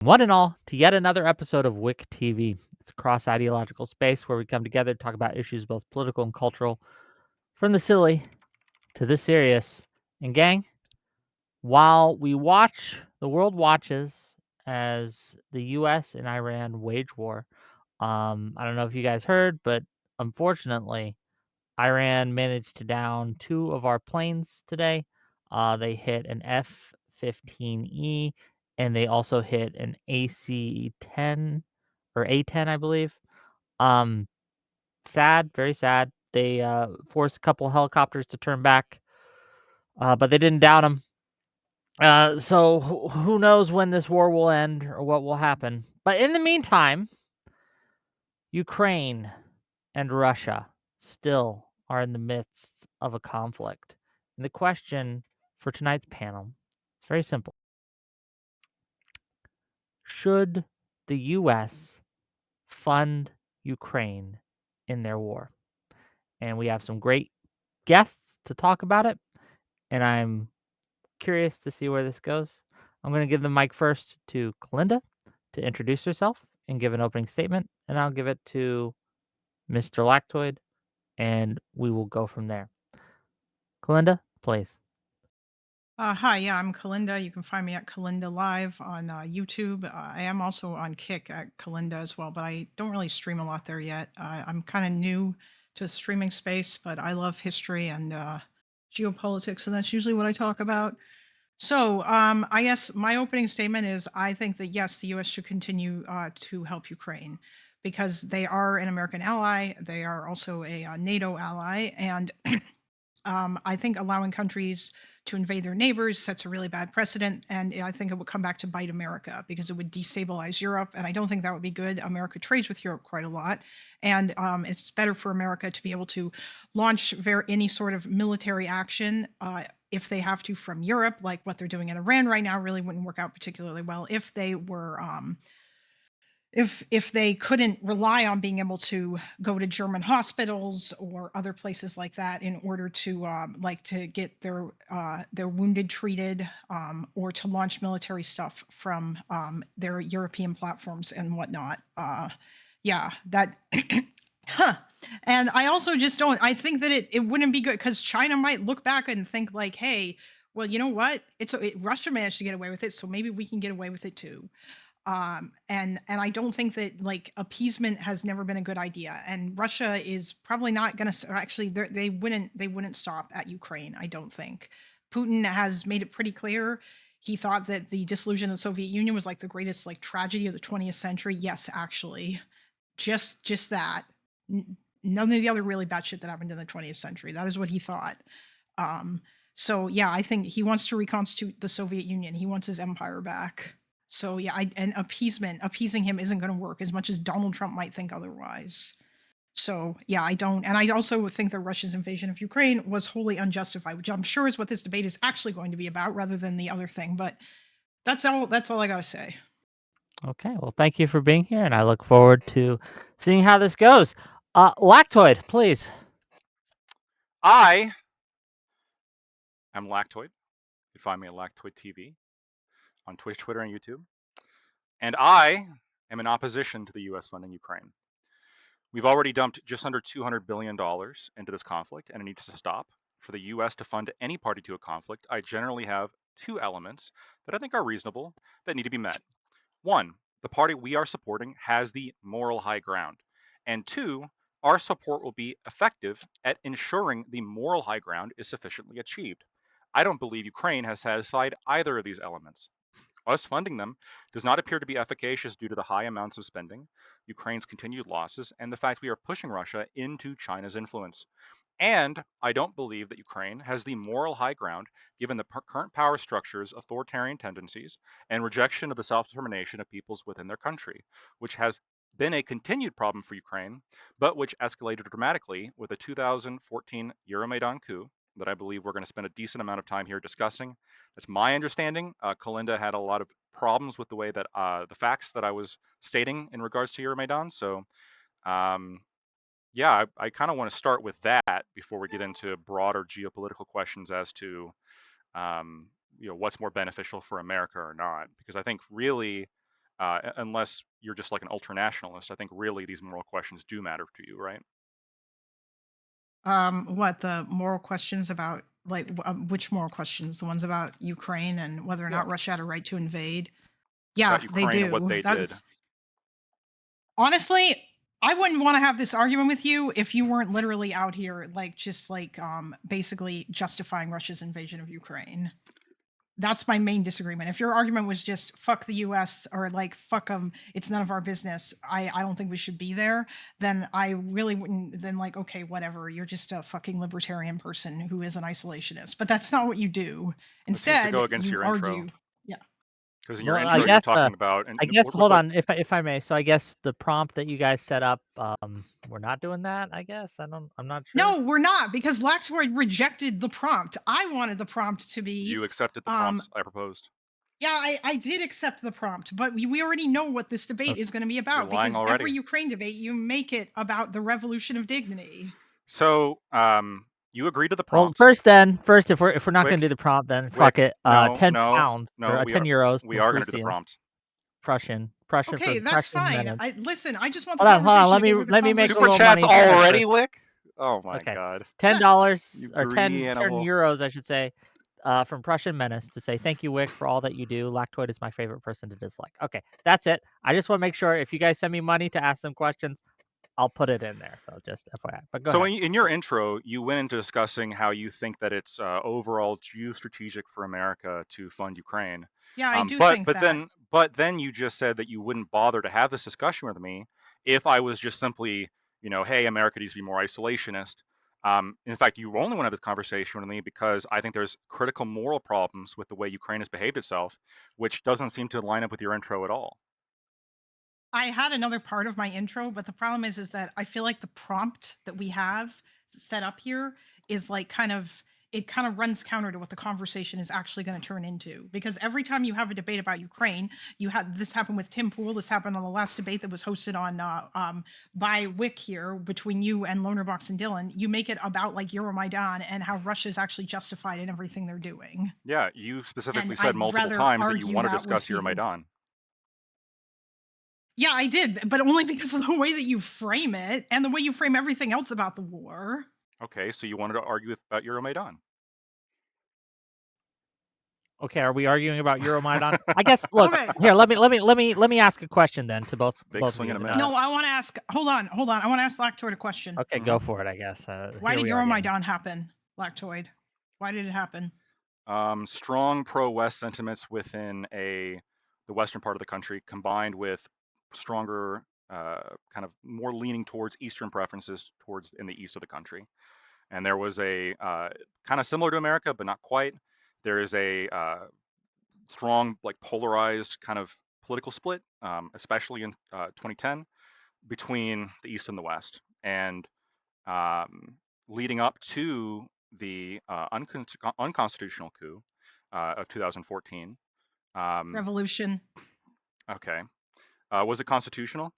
One and all to yet another episode of WIC TV. It's a cross ideological space where we come together to talk about issues both political and cultural, from the silly to the serious. And, gang, while the world watches as the US and Iran wage war. I don't know if you guys heard, but unfortunately, Iran managed to down two of our planes today. They hit an F-15E, and they also hit an AC-10 or A-10, I believe. Um, Sad, very sad. They forced a couple helicopters to turn back, but they didn't down them. So who knows when this war will end or what will happen. But in the meantime, Ukraine and Russia still are in the midst of a conflict. And the question for tonight's panel is very simple. Should the US fund Ukraine in their war? And we have some great guests to talk about it. And I'm curious to see where this goes. I'm going to give the mic first to Kalinda to introduce herself and give an opening statement. And I'll give it to Mr. Lactoid, and we will go from there. Kalinda, please. Hi, yeah, I'm Kalinda. You can find me at Kalinda Live on YouTube. I am also on Kick at Kalinda as well, but I don't really stream a lot there yet. I'm kind of new to the streaming space, but I love history and geopolitics, and that's usually what I talk about. So I guess my opening statement is I think that yes, the U.S. should continue to help Ukraine because they are an American ally. They are also a NATO ally, and I think allowing countries to invade their neighbors sets a really bad precedent, and I think it would come back to bite America because it would destabilize Europe, and I don't think that would be good. America trades with Europe quite a lot, and it's better for America to be able to launch any sort of military action if they have to from Europe, like what they're doing in Iran right now. Really wouldn't work out particularly well if they were if they couldn't rely on being able to go to German hospitals or other places like that in order to like to get their wounded treated or to launch military stuff from their European platforms and whatnot. Yeah, that. Huh. And I also just don't. I think that it wouldn't be good because China might look back and think like, hey, well, you know what? Russia managed to get away with it, so maybe we can get away with it too. And I don't think that like appeasement has never been a good idea, and Russia is probably not going to actually they wouldn't stop at Ukraine. I don't think. Putin has made it pretty clear he thought that the dissolution of the Soviet Union was like the greatest like tragedy of the 20th century. Yes, actually, just that. None of the other really bad shit that happened in the 20th century. That is what he thought. So yeah, I think he wants to reconstitute the Soviet Union. He wants his empire back. So yeah, and appeasing him isn't going to work as much as Donald Trump might think otherwise. So yeah, I don't, and I also think that Russia's invasion of Ukraine was wholly unjustified, which I'm sure is what this debate is actually going to be about, rather than the other thing. But that's all. That's all I gotta say. Okay, well, thank you for being here, and I look forward to seeing how this goes. Lactoid, please. I am Lactoid. You can find me at Lactoid TV on Twitch, Twitter, and YouTube. And I am in opposition to the US funding Ukraine. We've already dumped just under $200 billion into this conflict, and it needs to stop. For the US to fund any party to a conflict, I generally have two elements that I think are reasonable that need to be met. One, the party we are supporting has the moral high ground. And two, our support will be effective at ensuring the moral high ground is sufficiently achieved. I don't believe Ukraine has satisfied either of these elements. Us funding them does not appear to be efficacious due to the high amounts of spending, Ukraine's continued losses, and the fact we are pushing Russia into China's influence. And I don't believe that Ukraine has the moral high ground given the current power structure's authoritarian tendencies and rejection of the self determination of peoples within their country, which has been a continued problem for Ukraine, but which escalated dramatically with the 2014 Euromaidan coup that I believe we're going to spend a decent amount of time here discussing. That's my understanding. Kalinda had a lot of problems with the way that the facts that I was stating in regards to Euromaidan. So um, yeah, I kind of want to start with that before we get into broader geopolitical questions as to um, what's more beneficial for America or not, because I think really unless you're just like an ultranationalist. I think really these moral questions do matter to you, right? What the moral questions about, like, which moral questions? The ones about Ukraine and whether or Yeah. not Russia had a right to invade? Yeah, About they Ukraine and what do. they did. That's honestly, I wouldn't want to have this argument with you if you weren't literally out here, like, just like basically justifying Russia's invasion of Ukraine. That's my main disagreement. If your argument was just fuck the US or like fuck them, it's none of our business, I don't think we should be there, then I really wouldn't, then like, okay, whatever, you're just a fucking libertarian person who is an isolationist. But that's not what you do. It seems to go Instead, against you your argue. intro. Yeah. Because in your Well, intro, you're talking about, and I guess what- hold on, if I may. So I guess the prompt that you guys set up, we're not doing that. I guess I'm not sure. No, we're not, because Lactoid rejected the prompt. I wanted the prompt to be. You accepted the prompts I proposed. Yeah, I did accept the prompt, but we already know what this debate is going to be about. You're lying because already. Every Ukraine debate, you make it about the revolution of dignity. So you agree to the Well, prompt. first, if we're not going to do the prompt, then fuck it. No, 10 no, pounds no, or we 10 euros. We are going to do the prompt. Prussian Okay, for that's Prussian fine. minutes. Listen, I just want the Hold on, conversation. let me make a Super little chats money already, Wick. Oh my Okay. god. $10 or 10 greedy animal. euros, I should say, from Prussian Menace to say thank you, Wick, for all that you do. Lactoid is my favorite person to dislike. Okay, that's it. I just want to make sure if you guys send me money to ask some questions, I'll put it in there. So just FYI. But go ahead. In your intro, you went into discussing how you think that it's overall geostrategic for America to fund Ukraine. Yeah, I do think that. But then you just said that you wouldn't bother to have this discussion with me if I was just simply, hey, America needs to be more isolationist. In fact, you only want to have this conversation with me because I think there's critical moral problems with the way Ukraine has behaved itself, which doesn't seem to line up with your intro at all. I had another part of my intro, but the problem is that I feel like the prompt that we have set up here is like kind of runs counter to what the conversation is actually going to turn into. Because every time you have a debate about Ukraine, this happened with Tim Pool. This happened on the last debate that was hosted on by Wick here between you and Lonerbox and Dylan. You make it about like Euromaidan and how Russia is actually justified in everything they're doing. Yeah, you specifically said multiple times that you want to discuss Euromaidan. Yeah, I did, but only because of the way that you frame it and the way you frame everything else about the war. Okay, so you wanted to argue about Euromaidan. Okay, are we arguing about Euromaidan? I guess. Look, here. Let me ask a question then to both of you. No, I want to ask. Hold on. I want to ask Lactoid a question. Okay, go for it. I guess. Why did Euromaidan happen, Lactoid? Why did it happen? Strong pro-West sentiments within the western part of the country, combined with stronger, kind of more leaning towards Eastern preferences in the east of the country. And there was a kind of similar to America, but not quite. There is a strong, like polarized kind of political split, especially in 2010, between the East and the West. And leading up to the unconstitutional coup of 2014. Revolution. Okay. Was it constitutional?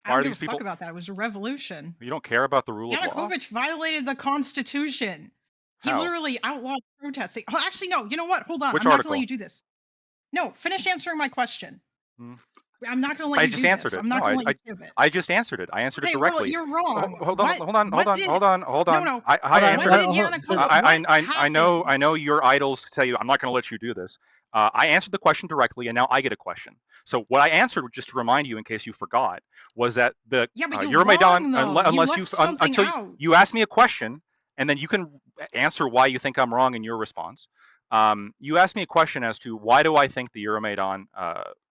I don't give a fuck about that. It was a revolution. You don't care about the rule of law? Yanukovych violated the Constitution. He literally outlawed protesting. Oh, actually, no. You know what? Hold on. Which I'm article? not going to let you do this. No, finish answering my question. I'm not going to let I you just do answered this. it. I'm not going to let you give it. I just answered it. I answered it directly. Well, you're wrong. Hold on. No. I answered it. I know your idols tell you I'm not going to let you do this. I answered the question directly, and now I get a question. So what I answered, just to remind you in case you forgot, was that the Euromaidan, until you asked me a question, and then you can answer why you think I'm wrong in your response. You asked me a question as to why do I think the Euromaidan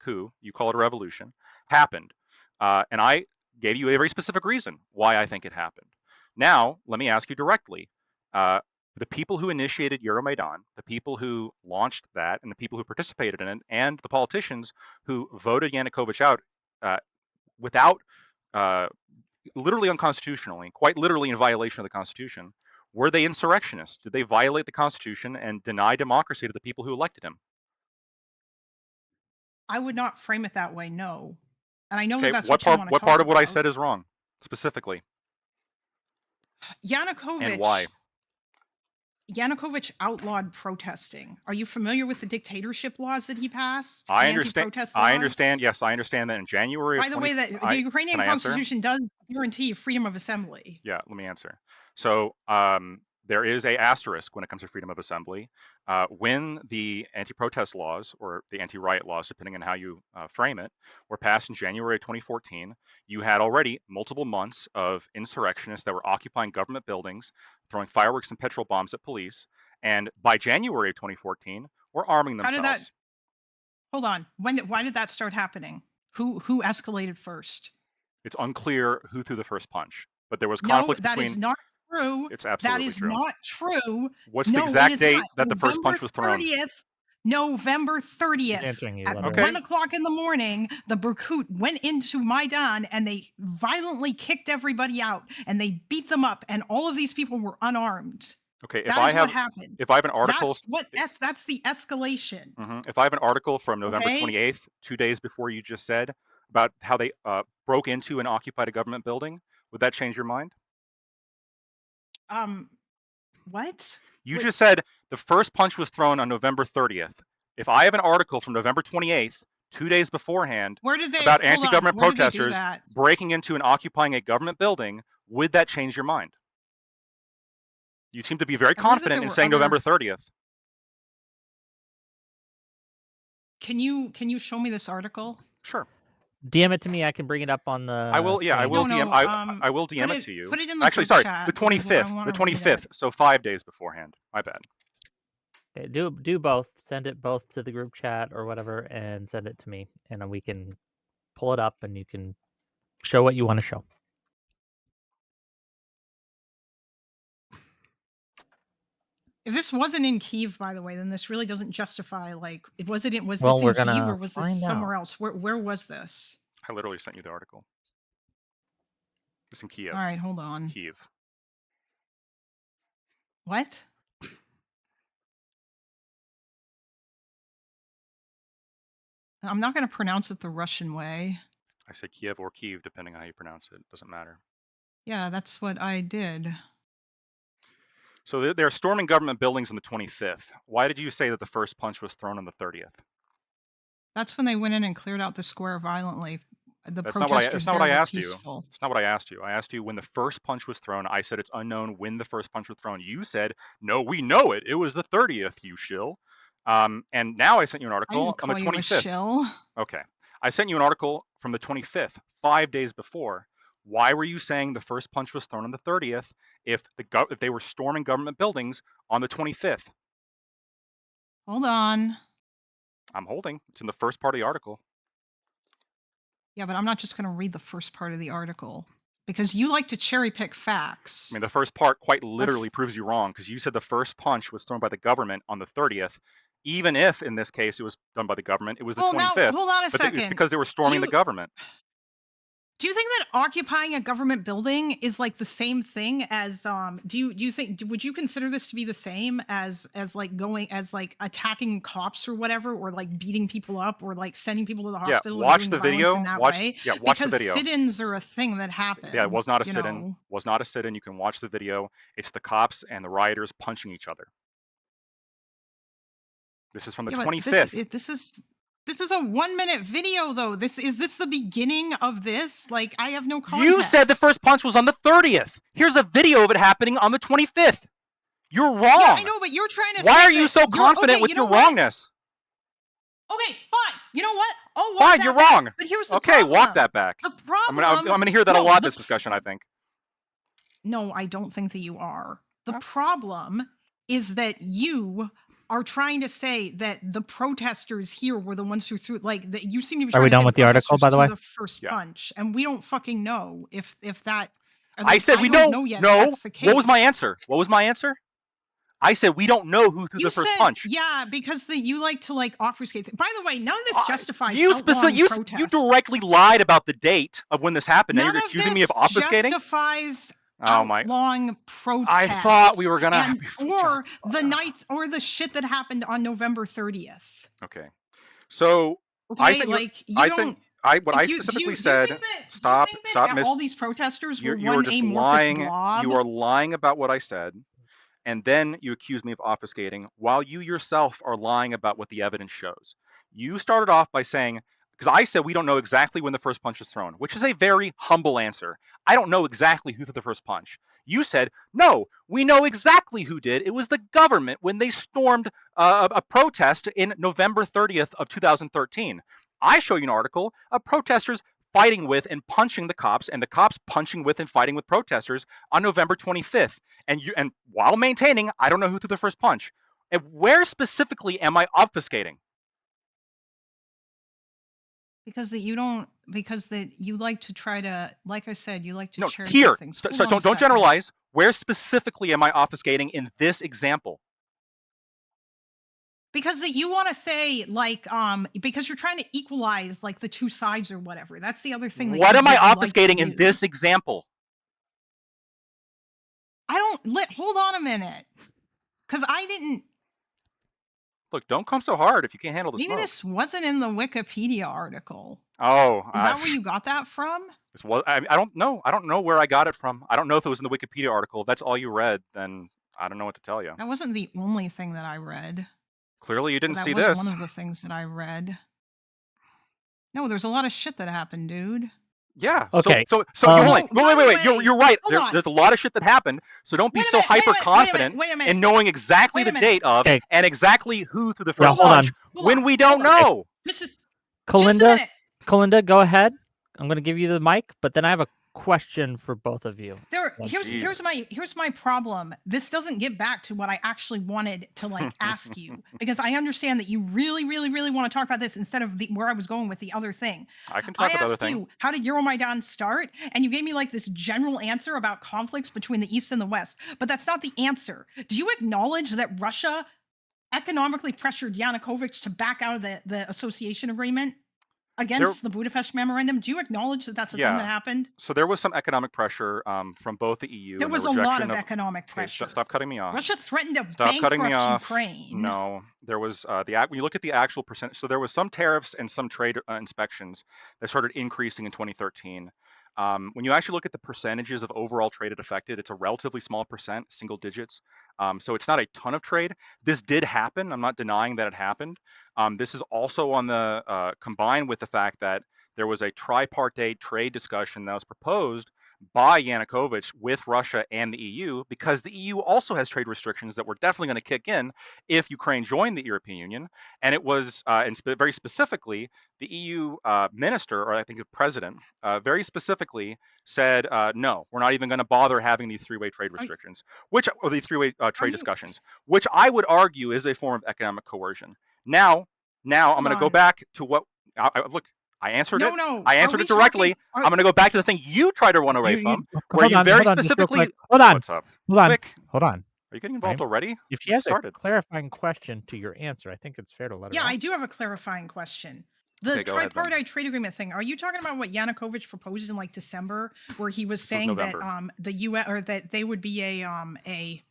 coup, you call it a revolution, happened. And I gave you a very specific reason why I think it happened. Now, let me ask you directly. The people who initiated Euromaidan, the people who launched that, and the people who participated in it, and the politicians who voted Yanukovych out without, literally unconstitutionally, quite literally in violation of the Constitution, were they insurrectionists? Did they violate the Constitution and deny democracy to the people who elected him? I would not frame it that way, no. And I know that's what you want to talk about. What part of what I said is wrong, specifically? Yanukovych. And why? Yanukovych outlawed protesting. Are you familiar with the dictatorship laws that he passed? I The understand. anti-protest laws? I understand. Yes, I understand that in January of By the way, that the Ukrainian can I answer? constitution does guarantee freedom of assembly. Yeah, let me answer. So there is a asterisk when it comes to freedom of assembly. When the anti-protest laws or the anti-riot laws, depending on how you frame it, were passed in January of 2014, you had already multiple months of insurrectionists that were occupying government buildings, throwing fireworks and petrol bombs at police, and by January of 2014, were arming themselves. How did that? Hold on. Why did that start happening? Who escalated first? It's unclear who threw the first punch, but there was conflict between. No, that is not true. It's absolutely That is true. not true. What's the exact date that the first punch was thrown? November 30th at 1 o'clock in the morning, the Berkut went into Maidan and they violently kicked everybody out and they beat them up, and all of these people were unarmed. Okay, what happened. If I have an article, that's the escalation. If I have an article from November 28th, 2 days before you just said, about how they broke into and occupied a government building, would that change your mind? What? You just said the first punch was thrown on November 30th. If I have an article from November 28th, 2 days beforehand, about anti-government protesters breaking into and occupying a government building, would that change your mind? You seem to be very confident in saying November 30th. Can you show me this article? Sure. DM it to me. I can bring it up on the. I will. Yeah, I will DM. I will DM it to you. Put it in the Actually, sorry, chat the 25th. The 25th. So 5 days beforehand. My bad. Okay, do both. Send it both to the group chat or whatever, and send it to me, and then we can pull it up, and you can show what you want to show. If this wasn't in Kyiv, by the way, then this really doesn't justify, like, was this in Kyiv or was this somewhere else? Where was this? I literally sent you the article. It's in Kyiv. All right, hold on. Kyiv. What? I'm not going to pronounce it the Russian way. I said Kiev or Kyiv, depending on how you pronounce it. Doesn't matter. Yeah, that's what I did. So they're storming government buildings on the 25th. Why did you say that the first punch was thrown on the 30th? That's when they went in and cleared out the square violently. That's not what I asked you. It's not what I asked you. I asked you when the first punch was thrown. I said it's unknown when the first punch was thrown. You said, no, we know it. It was the 30th, you shill. And now I sent you an article on the 25th. You a shill. Okay. I sent you an article from the 25th, 5 days before. Why were you saying the first punch was thrown on the 30th if they were storming government buildings on the 25th? Hold on. I'm holding. It's in the first part of the article. Yeah, but I'm not just going to read the first part of the article because you like to cherry pick facts. I mean, the first part quite literally proves you wrong because you said the first punch was thrown by the government on the 30th, even if in this case it was done by the government. It was the 25th. Now, hold on a second. Because they were storming the government. Do you think that occupying a government building is like the same thing as do you think, would you consider this to be the same as like attacking cops or whatever, or like beating people up or like sending people to the hospital? Yeah, watch the video. Watch the video. Because sit-ins are a thing that happen. Yeah, it was not a sit-in. Was not a sit-in. You can watch the video. It's the cops and the rioters punching each other. This is from the 25th. This is a 1-minute video, though. Is this the beginning of this? Like, I have no context. You said the first punch was on the 30th. Here's a video of it happening on the 25th. You're wrong. Yeah, I know, but you're trying to. Why are you so confident with your wrongness? Okay, fine. You know what? Oh, fine. You're wrong. But here's the problem. Okay, walk that back. The problem. I'm gonna hear that a lot. This discussion, I think. No, I don't think that you are. The problem is that you are trying to say that the protesters here were the ones who threw, like, that you seem to be trying to say. Are we done with the article, by the way? The first punch, and we don't fucking know if that. Like, I said we don't know yet. No. That's the case. What was my answer? I said we don't know who threw the first punch. Yeah, because you like to obfuscate. By the way, none of this justifies you directly lied about the date of when this happened. Now you're accusing me of obfuscating. Justifies long protests. I thought we were gonna or the nights or the shit that happened on November 30th. Okay, so I specifically said stop. All these protesters were you were just lying. blob? You are lying about what I said, and then you accuse me of obfuscating while you yourself are lying about what the evidence shows. You started off by saying, because I said we don't know exactly when the first punch was thrown, which is a very humble answer. I don't know exactly who threw the first punch. You said, no, we know exactly who did. It was the government when they stormed a protest in November 30th of 2013. I show you an article of protesters fighting with and punching the cops, and the cops punching with and fighting with protesters on November 25th. And while maintaining, I don't know who threw the first punch. And where specifically am I obfuscating? Because that you like to try to, like I said, you like to cherry here. pick things. So don't generalize. Where specifically am I obfuscating in this example? Because that you want to say like because you're trying to equalize like the two sides or whatever. That's the other thing. What am I obfuscating in this example? Hold on a minute. Because I didn't. Look, don't come so hard if you can't handle the Maybe smoke. this wasn't in the Wikipedia article. Oh, is that where you got that from? I don't know. I don't know where I got it from. I don't know if it was in the Wikipedia article. If that's all you read, then I don't know what to tell you. That wasn't the only thing that I read. Clearly, you didn't see this. That was one of the things that I read. No, there's a lot of shit that happened, dude. Yeah. Okay. So wait. You're right. There's a lot of shit that happened. So don't be so hyper confident in knowing exactly the date of and exactly who through the first punch when we don't know. This is Kalinda, go ahead. I'm going to give you the mic, but then I have a question for both of you. Here's my problem. This doesn't get back to what I actually wanted to like ask you, because I understand that you really, really, really want to talk about this instead of where I was going with the other thing. I can talk about the other thing. I asked you, how did Euromaidan start? And you gave me like this general answer about conflicts between the East and the West, but that's not the answer. Do you acknowledge that Russia economically pressured Yanukovych to back out of the association agreement against the Budapest Memorandum? Do you acknowledge that that's a thing that happened? So there was some economic pressure from both the EU. There was a lot of economic pressure. Stop cutting me off. Russia threatened to bankrupt Ukraine. No, there was when you look at the actual percentage. So there was some tariffs and some trade inspections that started increasing in 2013. When you actually look at the percentages of overall trade it affected, it's a relatively small percent, single digits. So it's not a ton of trade. This did happen. I'm not denying that it happened. This is also on the combined with the fact that there was a tripartite trade discussion that was proposed by Yanukovych with Russia and the EU, because the EU also has trade restrictions that were definitely going to kick in if Ukraine joined the European Union. And it was, very specifically, the EU minister, or I think the president, very specifically said, no, we're not even going to bother having these three-way trade restrictions, these three-way trade discussions, which I would argue is a form of economic coercion. Now I'm going to go back to what, look, I answered it. I answered it directly. I'm going to go back to the thing you tried to run away from, where you very specifically. Hold on. What's up? Hold on. Are you getting involved already? If she has a clarifying question to your answer, I think it's fair to let her know. I do have a clarifying question. The tripartite trade agreement thing. Are you talking about what Yanukovych proposed in like December, where he was saying that the U.S. or that they would be an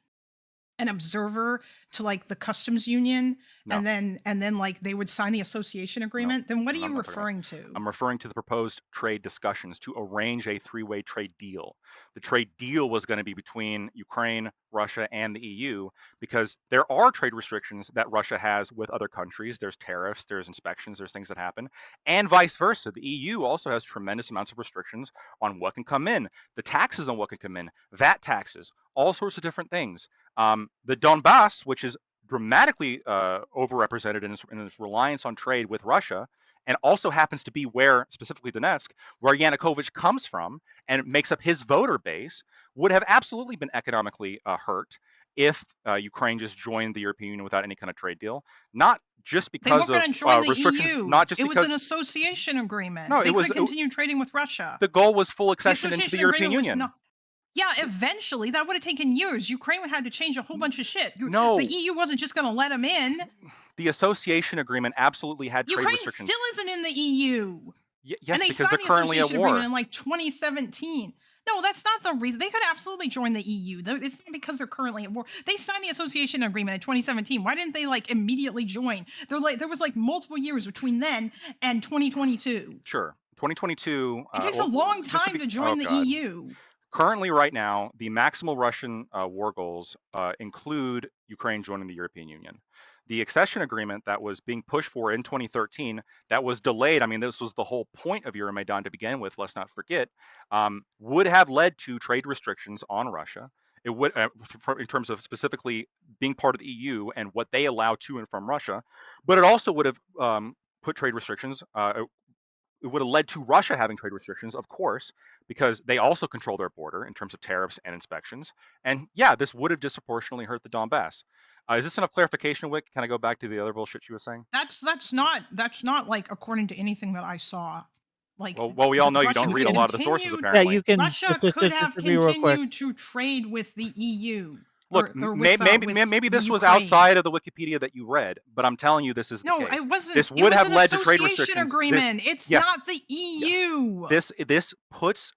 observer to like the customs union, and then like they would sign the association agreement? Then what are you referring to? I'm referring to the proposed trade discussions to arrange a three-way trade deal. The trade deal was going to be between Ukraine, Russia, and the EU, because there are trade restrictions that Russia has with other countries. There's tariffs, there's inspections, there's things that happen, and vice versa. The EU also has tremendous amounts of restrictions on what can come in, the taxes on what can come in, VAT taxes, all sorts of different things. The Donbass, which is dramatically overrepresented in its reliance on trade with Russia, and also happens to be where, specifically Donetsk, where Yanukovych comes from and makes up his voter base, would have absolutely been economically hurt if Ukraine just joined the European Union without any kind of trade deal. Not just because of restrictions, not just because it was an association agreement. No, they couldn't continue trading with Russia. The goal was full accession into the European Union. Yeah, eventually. That would have taken years. Ukraine had to change a whole bunch of shit. No. The EU wasn't just going to let them in. The association agreement absolutely had trade restrictions. Ukraine still isn't in the EU. Yes, and they because they're currently at war. Agreement in like 2017. No, that's not the reason. They could absolutely join the EU. It's not because they're currently at war. They signed the association agreement in 2017. Why didn't they like immediately join? There was like multiple years between then and 2022. Sure. 2022. It takes a long time to join the EU. Currently, right now, the maximal Russian war goals include Ukraine joining the European Union. The accession agreement that was being pushed for in 2013, that was delayed. I mean, this was the whole point of Euromaidan to begin with, let's not forget, would have led to trade restrictions on Russia. It would, in terms of specifically being part of the EU and what they allow to and from Russia, but it also would have put trade restrictions, it would have led to Russia having trade restrictions, of course, because they also control their border in terms of tariffs and inspections. And yeah, this would have disproportionately hurt the Donbass. Is this enough clarification, Wick? Can I go back to the other bullshit she was saying? That's not like according to anything that I saw. Like, well, we all know you Russia don't read a could lot of the sources, continued- Yeah, apparently. you can. Russia could have to be real quick. continued to trade with the EU. Look, or with, maybe this was Ukraine. outside of the Wikipedia that you read, but I'm telling you, this is the No, case. it wasn't. This It would was have an led to trade association restrictions. agreement. It's yes. not the EU. This puts,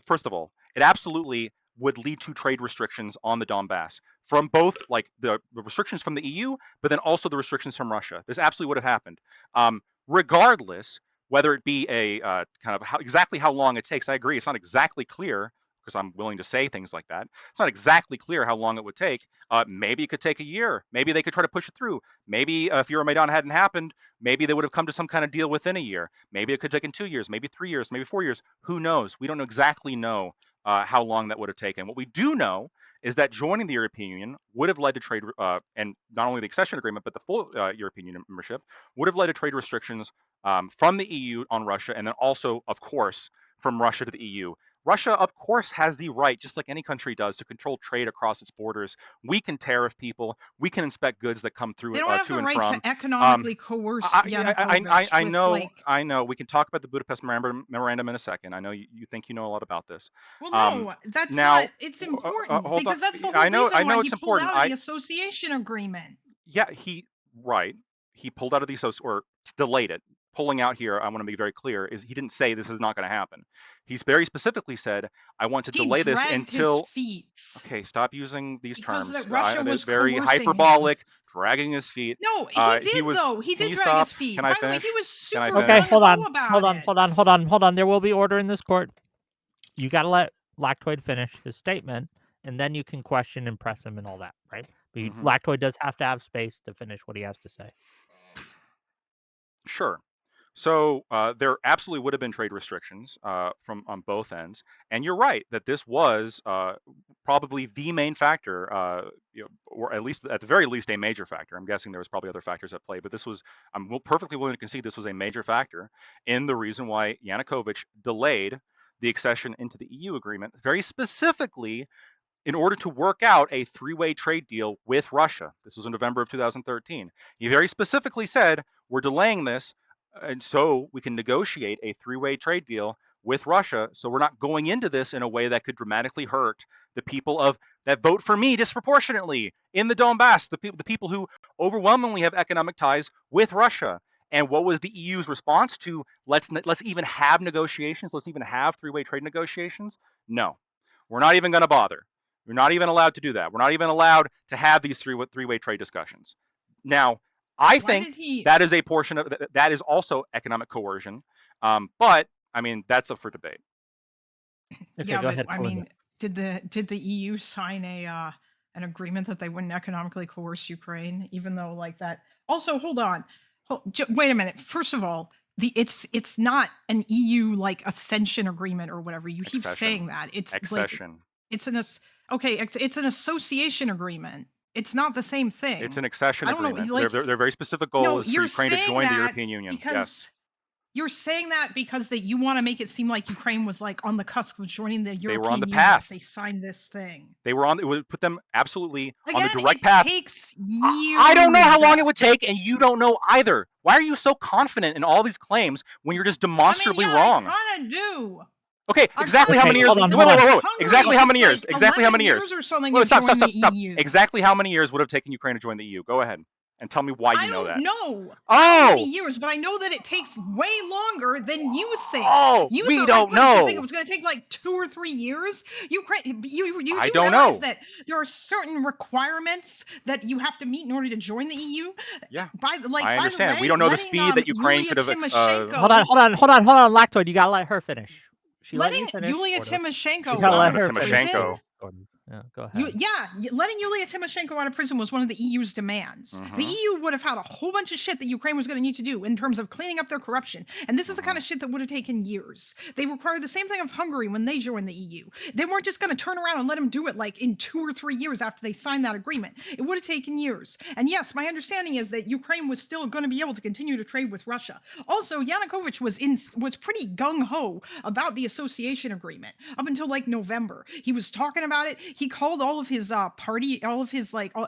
first of all, it absolutely would lead to trade restrictions on the Donbass from both like the restrictions from the EU, but then also the restrictions from Russia. This absolutely would have happened. Regardless, whether it be a kind of exactly how long it takes, I agree. It's not exactly clear because I'm willing to say things like that. It's not exactly clear how long it would take. Maybe it could take a year. Maybe they could try to push it through. Maybe if Euromaidan hadn't happened, maybe they would have come to some kind of deal within a year. Maybe it could take in 2 years, maybe 3 years, maybe 4 years. Who knows? We don't exactly know how long that would have taken. What we do know is that joining the European Union would have led to trade, and not only the accession agreement, but the full European Union membership would have led to trade restrictions from the EU on Russia, and then also, of course, from Russia to the EU. Russia, of course, has the right, just like any country does, to control trade across its borders. We can tariff people. We can inspect goods that come through They don't have to the and right from. to economically coerce Yanukovych. I know. We can talk about the Budapest memorandum in a second. I know you think you know a lot about this. Well, no, that's now, not. It's important hold because on. that's the whole I know reason why it's he pulled important. out of the association agreement. Yeah, he pulled out of the or delayed it. Pulling out here, I want to be very clear, is he didn't say this is not going to happen. He's very specifically said, I want to delay this until. His feet. Okay, stop using these because terms. That Russia was very coercing hyperbolic, him. Dragging his feet. No, he did drag his feet. Can I By the way, finish? he was super Okay, hold on. about Hold on. There will be order in this court. You got to let Lactoid finish his statement, and then you can question and press him and all that, right? But Lactoid does have to have space to finish what he has to say. Sure. So there absolutely would have been trade restrictions from on both ends, and you're right that this was probably the main factor, or at least at the very least a major factor. I'm guessing there was probably other factors at play, but this was I'm perfectly willing to concede this was a major factor in the reason why Yanukovych delayed the accession into the EU agreement, very specifically in order to work out a three-way trade deal with Russia. This was in November of 2013. He very specifically said, we're delaying this and so we can negotiate a three-way trade deal with Russia. So we're not going into this in a way that could dramatically hurt the people that vote for me disproportionately in the Donbass, the people who overwhelmingly have economic ties with Russia. And what was the EU's response to let's even have negotiations? Let's even have three-way trade negotiations? No, we're not even going to bother. We're not even allowed to do that. We're not even allowed to have these three-way trade discussions. Now, I think that is a portion of that is also economic coercion, but I mean that's up for debate. Okay, yeah, go ahead. I mean, did the EU sign an agreement that they wouldn't economically coerce Ukraine, even though like that? Also, hold on, wait a minute. First of all, it's not an EU like ascension agreement or whatever. You keep saying that it's accession. It's an association agreement. It's not the same thing. It's an accession agreement. They're very specific goals for Ukraine to join the European Union. Yes. You're saying that because you want to make it seem like Ukraine was like on the cusp of joining the European Union. They were on the path. They signed this thing. It would put them absolutely on the direct path. It takes years. I don't know how long it would take, and you don't know either. Why are you so confident in all these claims when you're just demonstrably wrong? I kind of do. Okay, exactly how many years? Wait. Exactly how many years? Exactly how many years? Or something stop. Exactly how many years would have taken Ukraine to join the EU? Go ahead and tell me why you know that. I don't know how many years, but I know that it takes way longer than you think. We don't know. You think it was going to take like 2 or 3 years? Ukraine, you I do don't realize know. that there are certain requirements that you have to meet in order to join the EU. Yeah, I understand. By the way, we don't know the speed that Ukraine could have. Hold on, Lactoid. You gotta let her finish. She let letting you finish. Yulia sort of. Tymoshenko You gotta let out her of finish, prison. Tymoshenko. Gordon. Yeah, go ahead. Letting Yulia Tymoshenko out of prison was one of the EU's demands. The EU would have had a whole bunch of shit that Ukraine was going to need to do in terms of cleaning up their corruption. And this is the kind of shit that would have taken years. They required the same thing of Hungary when they joined the EU. They weren't just going to turn around and let them do it like in 2 or 3 years after they signed that agreement. It would have taken years. And yes, my understanding is that Ukraine was still going to be able to continue to trade with Russia. Also, Yanukovych was pretty gung-ho about the association agreement up until like November. He was talking about it. He called all of his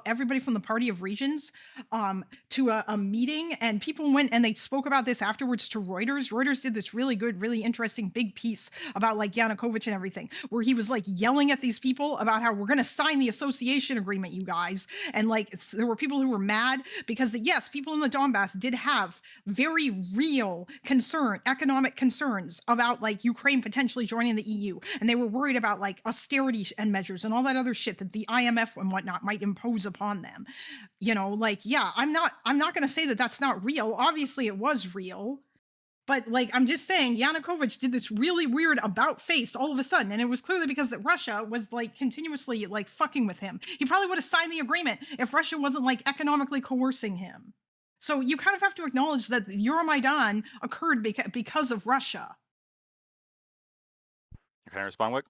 everybody from the Party of Regions to a meeting, and people went and they spoke about this afterwards to Reuters. Reuters did this really good, really interesting big piece about like Yanukovych and everything, where he was like yelling at these people about how we're going to sign the association agreement, you guys. And like there were people who were mad because yes, people in the Donbass did have very real economic concerns about like Ukraine potentially joining the EU, and they were worried about like austerity and measures and all that other shit that the IMF and whatnot might impose upon them. I'm not going to say that that's not real. Obviously it was real, but like I'm just saying Yanukovych did this really weird about face all of a sudden, and it was clearly because that Russia was like continuously like fucking with him. He probably would have signed the agreement if Russia wasn't like economically coercing him. So you kind of have to acknowledge that the Euromaidan occurred because of Russia. Can I respond, Wick?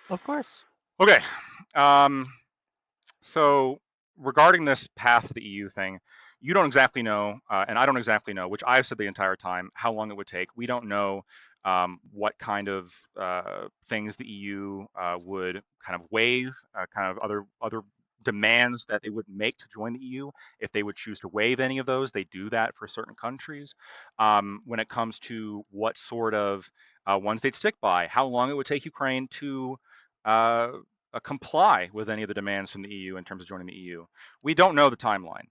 Of course. Okay. So regarding this path to the EU thing, you don't exactly know, and I don't exactly know, which I've said the entire time, how long it would take. We don't know what kind of things the EU would kind of waive, kind of other demands that they would make to join the EU. If they would choose to waive any of those, they do that for certain countries. When it comes to what sort of ones they'd stick by, how long it would take Ukraine to comply with any of the demands from the EU in terms of joining the EU. We don't know the timeline.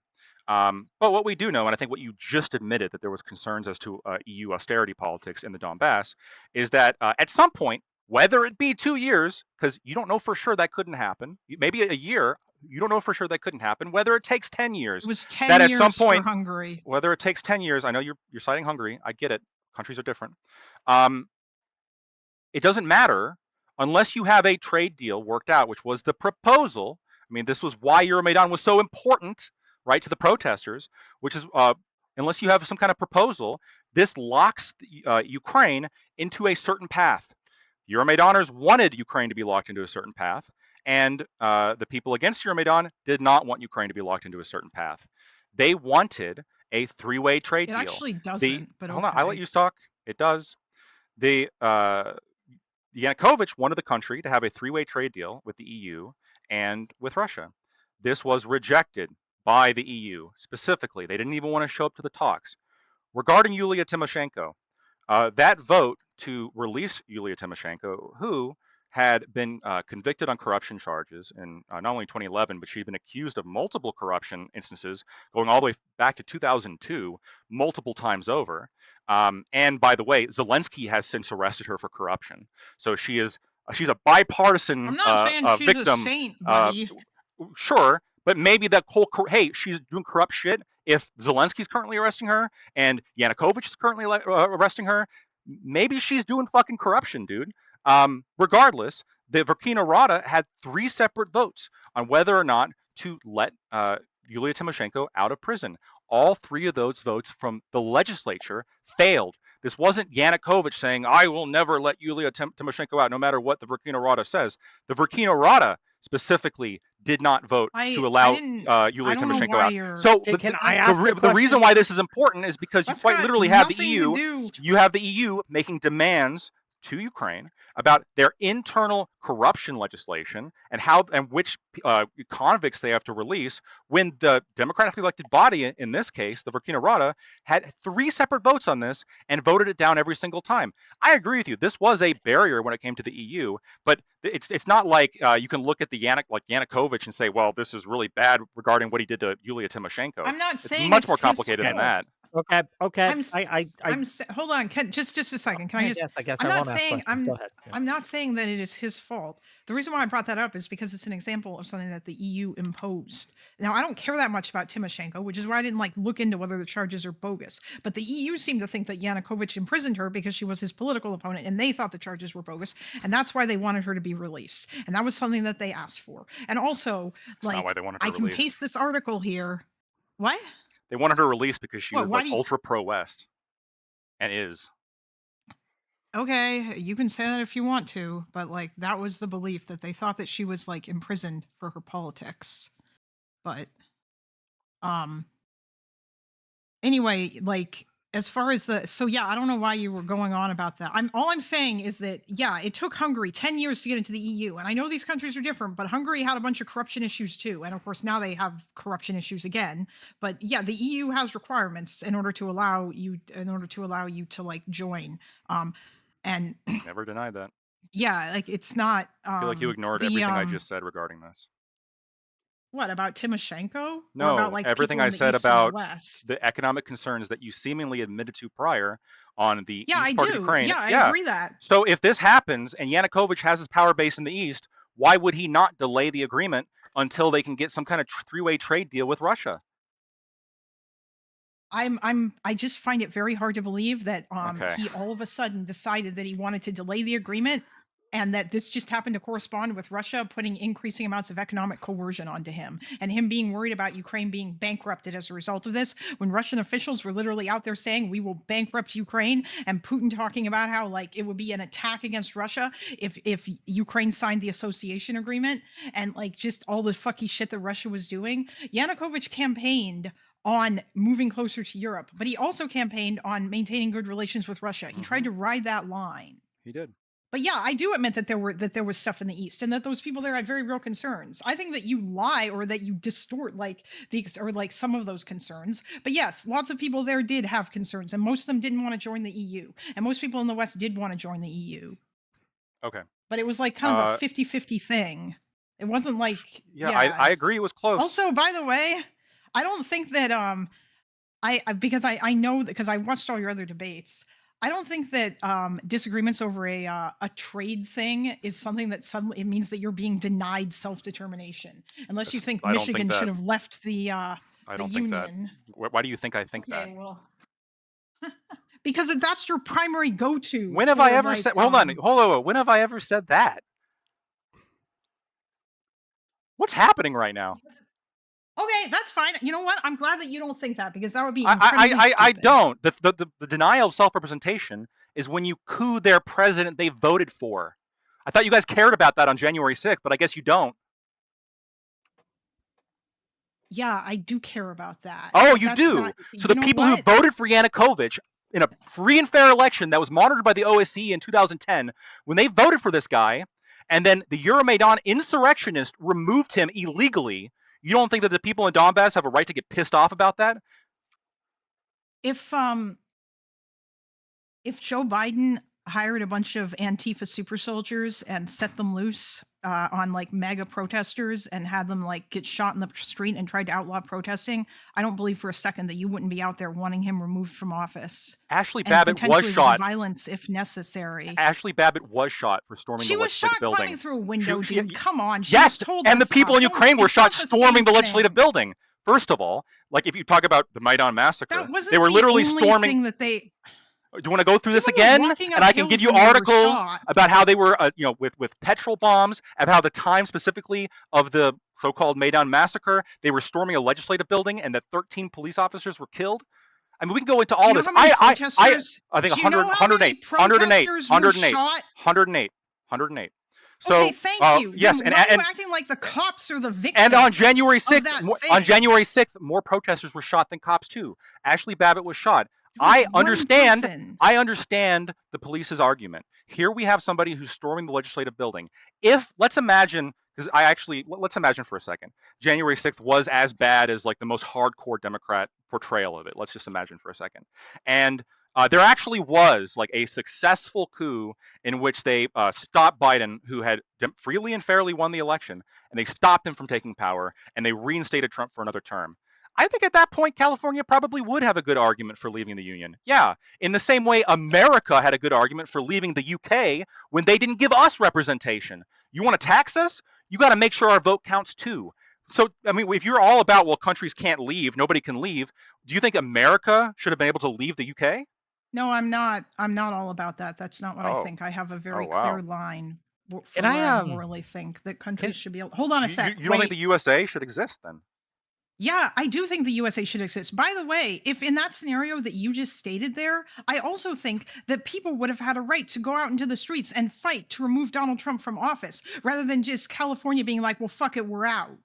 But what we do know, and I think what you just admitted that there was concerns as to EU austerity politics in the Donbass, is that at some point, whether it be 2 years, because you don't know for sure that couldn't happen, maybe a year, you don't know for sure that couldn't happen, whether it takes 10 years. It was 10 that years at some point, for Hungary. Whether it takes 10 years, I know you're citing Hungary, I get it, countries are different. It doesn't matter unless you have a trade deal worked out, which was the proposal. I mean, this was why Euromaidan was so important, right, to the protesters, which is unless you have some kind of proposal, this locks Ukraine into a certain path. Euromaidaners wanted Ukraine to be locked into a certain path, and the people against Euromaidan did not want Ukraine to be locked into a certain path. They wanted a three-way trade deal. It actually doesn't, but hold on, I let you talk. It does. Yanukovych wanted the country to have a three-way trade deal with the EU and with Russia. This was rejected by the EU specifically. They didn't even want to show up to the talks. Regarding Yulia Tymoshenko, that vote to release Yulia Tymoshenko, who had been convicted on corruption charges in not only 2011, but she'd been accused of multiple corruption instances going all the way back to 2002, multiple times over. And by the way, Zelensky has since arrested her for corruption. So she's a bipartisan I'm not saying she's victim. A saint, buddy. Sure, but maybe that whole hey, she's doing corrupt shit. If Zelensky's currently arresting her and Yanukovych is currently arresting her, maybe she's doing fucking corruption, dude. Regardless, the Verkhovna Rada had 3 separate votes on whether or not to let Yulia Tymoshenko out of prison. All 3 of those votes from the legislature failed. This wasn't Yanukovych saying, I will never let Yulia Tymoshenko out, no matter what the Verkhovna Rada says. The Verkhovna Rada specifically did not vote to allow Yulia Tymoshenko out. So the reason why this is important is because you quite literally have the EU. You have the EU making demands to Ukraine about their internal corruption legislation and which convicts they have to release, when the democratically elected body, in this case, the Verkhovna Rada, had 3 separate votes on this and voted it down every single time. I agree with you. This was a barrier when it came to the EU, but it's not like you can look at the Yanukovych and say, well, this is really bad regarding what he did to Yulia Tymoshenko. I'm not saying it's much more complicated than that. Okay. Hold on. Just a second. Can I just? I guess I'm I not won't ask saying questions. Go ahead. Yeah. I'm not saying that it is his fault. The reason why I brought that up is because it's an example of something that the EU imposed. Now, I don't care that much about Tymoshenko, which is why I didn't look into whether the charges are bogus. But the EU seemed to think that Yanukovych imprisoned her because she was his political opponent, and they thought the charges were bogus, and that's why they wanted her to be released. And that was something that they asked for. And also, That's not why they wanted her I can released. paste this article here. What? They wanted her released because she was Why do you- ultra pro-West, and is. Okay, you can say that if you want to, but that was the belief, that they thought that she was imprisoned for her politics. But anyway, as far as I don't know why you were going on about that. All I'm saying is that it took Hungary 10 years to get into the EU, and I know these countries are different, but Hungary had a bunch of corruption issues too, and of course now they have corruption issues again. But the EU has requirements in order to allow you to join. And Never denied that. it's not. I feel like you ignored everything I just said regarding this. What about Tymoshenko? No, or about everything people I in the said East and the about West? the economic concerns that you seemingly admitted to prior on the Yeah, east I part do. of Ukraine. Yeah, I agree that. So if this happens and Yanukovych has his power base in the east, why would he not delay the agreement until they can get some kind of three-way trade deal with Russia? I just find it very hard to believe that Okay. he all of a sudden decided that he wanted to delay the agreement, and that this just happened to correspond with Russia putting increasing amounts of economic coercion onto him, and him being worried about Ukraine being bankrupted as a result of this, when Russian officials were literally out there saying we will bankrupt Ukraine, and Putin talking about how it would be an attack against Russia if Ukraine signed the association agreement, and just all the fucky shit that Russia was doing. Yanukovych campaigned on moving closer to Europe, but he also campaigned on maintaining good relations with Russia. He tried to ride that line. He did. But I do admit that there was stuff in the East, and that those people there had very real concerns. I think that you lie, or that you distort some of those concerns. But yes, lots of people there did have concerns, and most of them didn't want to join the EU. And most people in the West did want to join the EU. Okay. But it was kind of a 50-50 thing. It wasn't I agree. It was close. Also, by the way, I don't think that because I know that, because I watched all your other debates. I don't think that disagreements over a trade thing is something that suddenly it means that you're being denied self-determination, unless you think Michigan should have left the union. Why do you think I think that? Well, because that's your primary go-to. When have I ever said? Hold on. When have I ever said that? What's happening right now? Okay, that's fine. You know what? I'm glad that you don't think that, because that would be incredibly stupid. I don't. The denial of self-representation is when you coup their president they voted for. I thought you guys cared about that on January 6th, but I guess you don't. Yeah, I do care about that. Oh, you do? So the people who voted for Yanukovych in a free and fair election that was monitored by the OSCE in 2010, when they voted for this guy, and then the Euromaidan insurrectionists removed him illegally, you don't think that the people in Donbass have a right to get pissed off about that? If Joe Biden hired a bunch of Antifa super soldiers and set them loose on MAGA protesters and had them get shot in the street and tried to outlaw protesting, I don't believe for a second that you wouldn't be out there wanting him removed from office. Ashley Babbitt was shot. Violence if necessary. Ashley Babbitt was shot for storming the legislative building. She was shot climbing through a window, dude. Come on. Yes, and the people in Ukraine were shot storming the legislative building. First of all, if you talk about the Maidan massacre, they were literally storming. Do you want to go through this again? And I can give you articles about how they were, with petrol bombs, about how the time specifically of the so-called Maidan massacre, they were storming a legislative building and that 13 police officers were killed. I mean, we can go into all this. I think 108. So, okay, thank you. Yes, and why are you acting like the cops are the victims? And on January 6th, more protesters were shot than cops too. Ashley Babbitt was shot. I understand the police's argument. Here we have somebody who's storming the legislative building. Let's imagine for a second, January 6th was as bad as the most hardcore Democrat portrayal of it. Let's just imagine for a second. And there actually was a successful coup in which they stopped Biden, who had freely and fairly won the election, and they stopped him from taking power, and they reinstated Trump for another term. I think at that point, California probably would have a good argument for leaving the Union. Yeah, in the same way America had a good argument for leaving the UK when they didn't give us representation. You want to tax us? You got to make sure our vote counts too. So, I mean, if you're all about, well, countries can't leave, nobody can leave, do you think America should have been able to leave the UK? No, I'm not. I'm not all about that. That's not what I Oh, think. I have a oh, very wow. clear line for Can where I I morally think that countries should be able. Hold on a You, sec. you don't think Wait. the USA should exist then? Yeah, I do think the USA should exist. By the way, if in that scenario that you just stated there, I also think that people would have had a right to go out into the streets and fight to remove Donald Trump from office rather than just California being like, well, fuck it, we're out.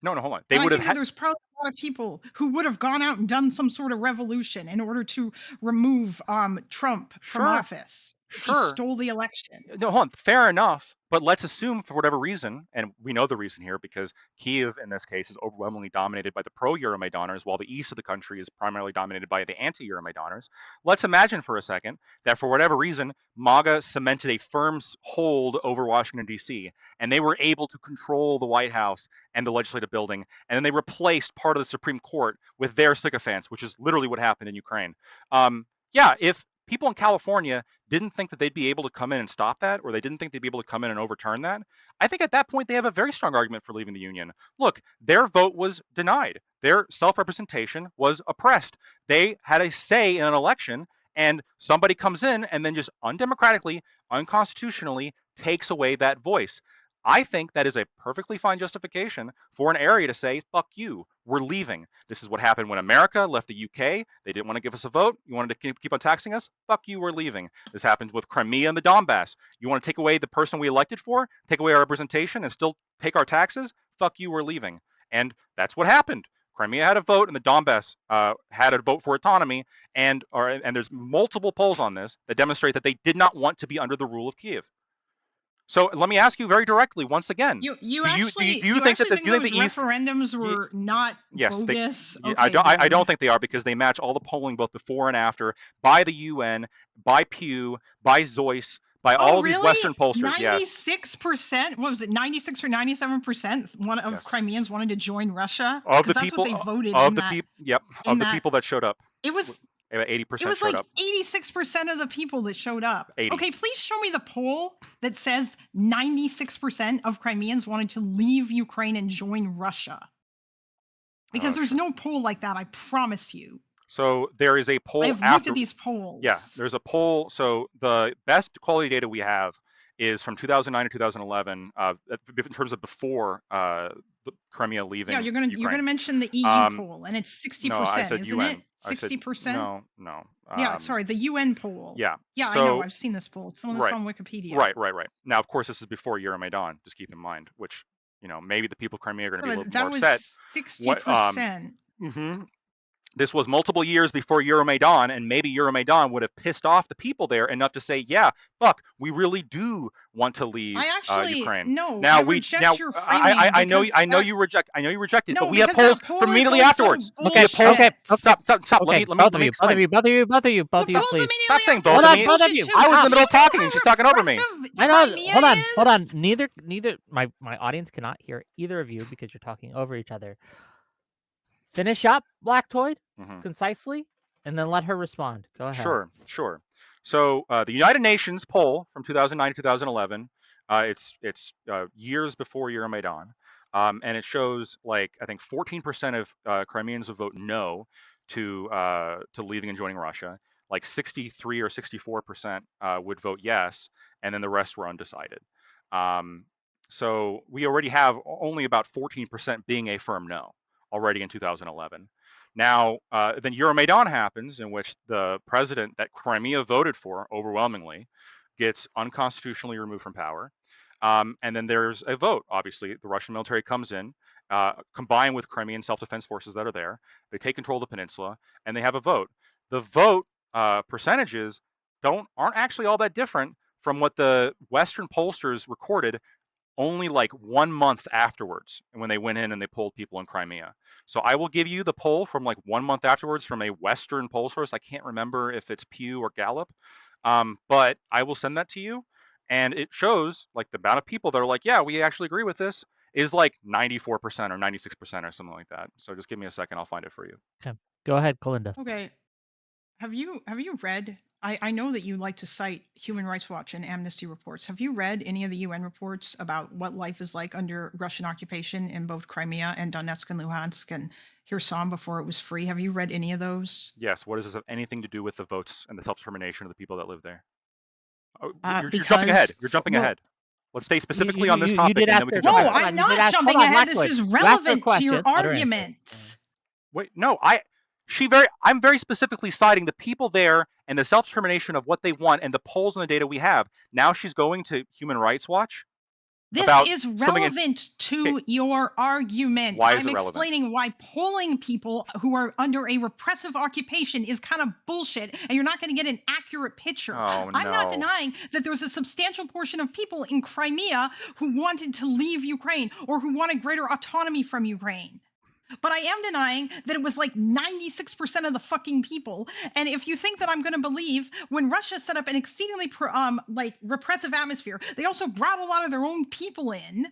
No, hold on. They And I would have think that had. there's probably a lot of people who would have gone out and done some sort of revolution in order to remove Trump from Sure, office if he sure. stole the election. No, hold on. Fair enough. But let's assume, for whatever reason, and we know the reason here because Kiev, in this case, is overwhelmingly dominated by the pro-Euromaidaners, while the east of the country is primarily dominated by the anti-Euromaidaners. Let's imagine for a second that, for whatever reason, MAGA cemented a firm hold over Washington, D.C., and they were able to control the White House and the legislative building, and then they replaced part of the Supreme Court with their sycophants, which is literally what happened in Ukraine. Yeah, if people in California didn't think that they'd be able to come in and stop that, or they didn't think they'd be able to come in and overturn that, I think at that point they have a very strong argument for leaving the union. Look, their vote was denied. Their self-representation was oppressed. They had a say in an election, and somebody comes in and then just undemocratically, unconstitutionally takes away that voice. I think that is a perfectly fine justification for an area to say, fuck you, we're leaving. This is what happened when America left the UK. They didn't want to give us a vote. You wanted to keep on taxing us? Fuck you, we're leaving. This happens with Crimea and the Donbass. You want to take away the person we elected for, take away our representation, and still take our taxes? Fuck you, we're leaving. And that's what happened. Crimea had a vote, and the Donbass had a vote for autonomy, and there's multiple polls on this that demonstrate that they did not want to be under the rule of Kiev. So let me ask you very directly once again. You do you think that those the East referendums were not yes, bogus? I Okay, don't think they are because they match all the polling both before and after by the UN, by Pew, by Zoyce, by all of these Western pollsters. Yes. 96%. What was it? 96 or 97%. One of Yes. Crimeans wanted to join Russia Of the because that's people what they voted of in the that. people. Yep. Of the that- people that showed up. It was About 80% It was showed like up. 86% of the people that showed up. 80. Okay, please show me the poll that says 96% of Crimeans wanted to leave Ukraine and join Russia. Because there's no poll like that, I promise you. So there is a poll. I've looked at these polls. Yeah, there's a poll. So the best quality data we have is from 2009 to 2011, in terms of before the Crimea leaving. Yeah, you're gonna mention the EU poll, and it's 60%. No, I said isn't UN. it? 60%. No. Yeah, sorry, the UN poll. Yeah. Yeah, so, I know. I've seen this poll. It's the one that's on Wikipedia. Right. Now, of course, this is before Euromaidan. Just keep in mind, which maybe the people of Crimea are going to be a little more upset. That was 60%. This was multiple years before Euromaidan, and maybe Euromaidan would have pissed off the people there enough to say, "Yeah, fuck, we really do want to leave Ukraine." I reject your framing. I know you reject it, no, but we have polls from immediately afterwards. Okay, Stop. Okay, both of you, please. Stop saying both of me. Both of you. I was in the middle of talking, and she's talking over me. I know. Hold on. Neither. My audience cannot hear either of you because you're talking over each other. Finish up, Blacktoid, concisely, and then let her respond. Go ahead. Sure. So the United Nations poll from 2009 to 2011, it's years before Euromaidan, and it shows I think 14% of Crimeans would vote no to leaving and joining Russia. Like 63 or 64% would vote yes, and then the rest were undecided. So we already have only about 14% being a firm no already in 2011. Now, then Euromaidan happens, in which the president that Crimea voted for overwhelmingly gets unconstitutionally removed from power. And then there's a vote. Obviously, the Russian military comes in, combined with Crimean self-defense forces that are there. They take control of the peninsula, and they have a vote. The vote percentages aren't actually all that different from what the Western pollsters recorded only 1 month afterwards, when they went in and they polled people in Crimea. So I will give you the poll from 1 month afterwards from a Western poll source. I can't remember if it's Pew or Gallup, but I will send that to you. And it shows the amount of people that are yeah, we actually agree with this is like 94% or 96% or something like that. So just give me a second, I'll find it for you. Okay, go ahead, Kalinda. Okay. Have you read? I know that you like to cite Human Rights Watch and Amnesty reports. Have you read any of the UN reports about what life is like under Russian occupation in both Crimea and Donetsk and Luhansk and Kherson before it was free? Have you read any of those? Yes. What does this have anything to do with the votes and the self-determination of the people that live there? Oh, you're Because jumping ahead. You're jumping well, ahead. Let's stay specifically on this topic, did and ask then we can her- jump no, ahead. hold I'm on, you did not ask- hold jumping on, ahead. This Blackwood. is You asked her a relevant to question, your let her answer. arguments. Wait, no, I'm very specifically citing the people there and the self-determination of what they want and the polls and the data we have. Now she's going to Human Rights Watch. This about is something relevant to your argument. Why is I'm it relevant? explaining why polling people who are under a repressive occupation is kind of bullshit, and you're not going to get an accurate picture. Oh, I'm not no. denying that there's a substantial portion of people in Crimea who wanted to leave Ukraine or who wanted greater autonomy from Ukraine. But I am denying that it was like 96% of the fucking people. And if you think that I'm going to believe, when Russia set up an exceedingly like repressive atmosphere, they also brought a lot of their own people in.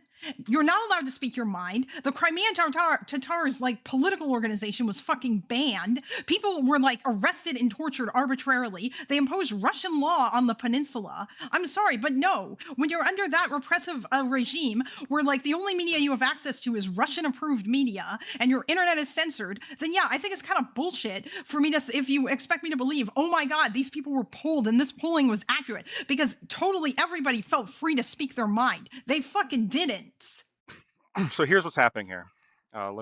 You're not allowed to speak your mind. The Crimean Tatars like political organization was fucking banned. People were like arrested and tortured arbitrarily. They imposed Russian law on the peninsula. I'm sorry, but no, when you're under that repressive regime where like the only media you have access to is Russian approved media and your internet is censored, then yeah, I think it's kind of bullshit for me to, if you expect me to believe, oh my God, these people were polled and this polling was accurate, because totally everybody felt free to speak their mind. They fucking didn't. So here's what's happening here. Here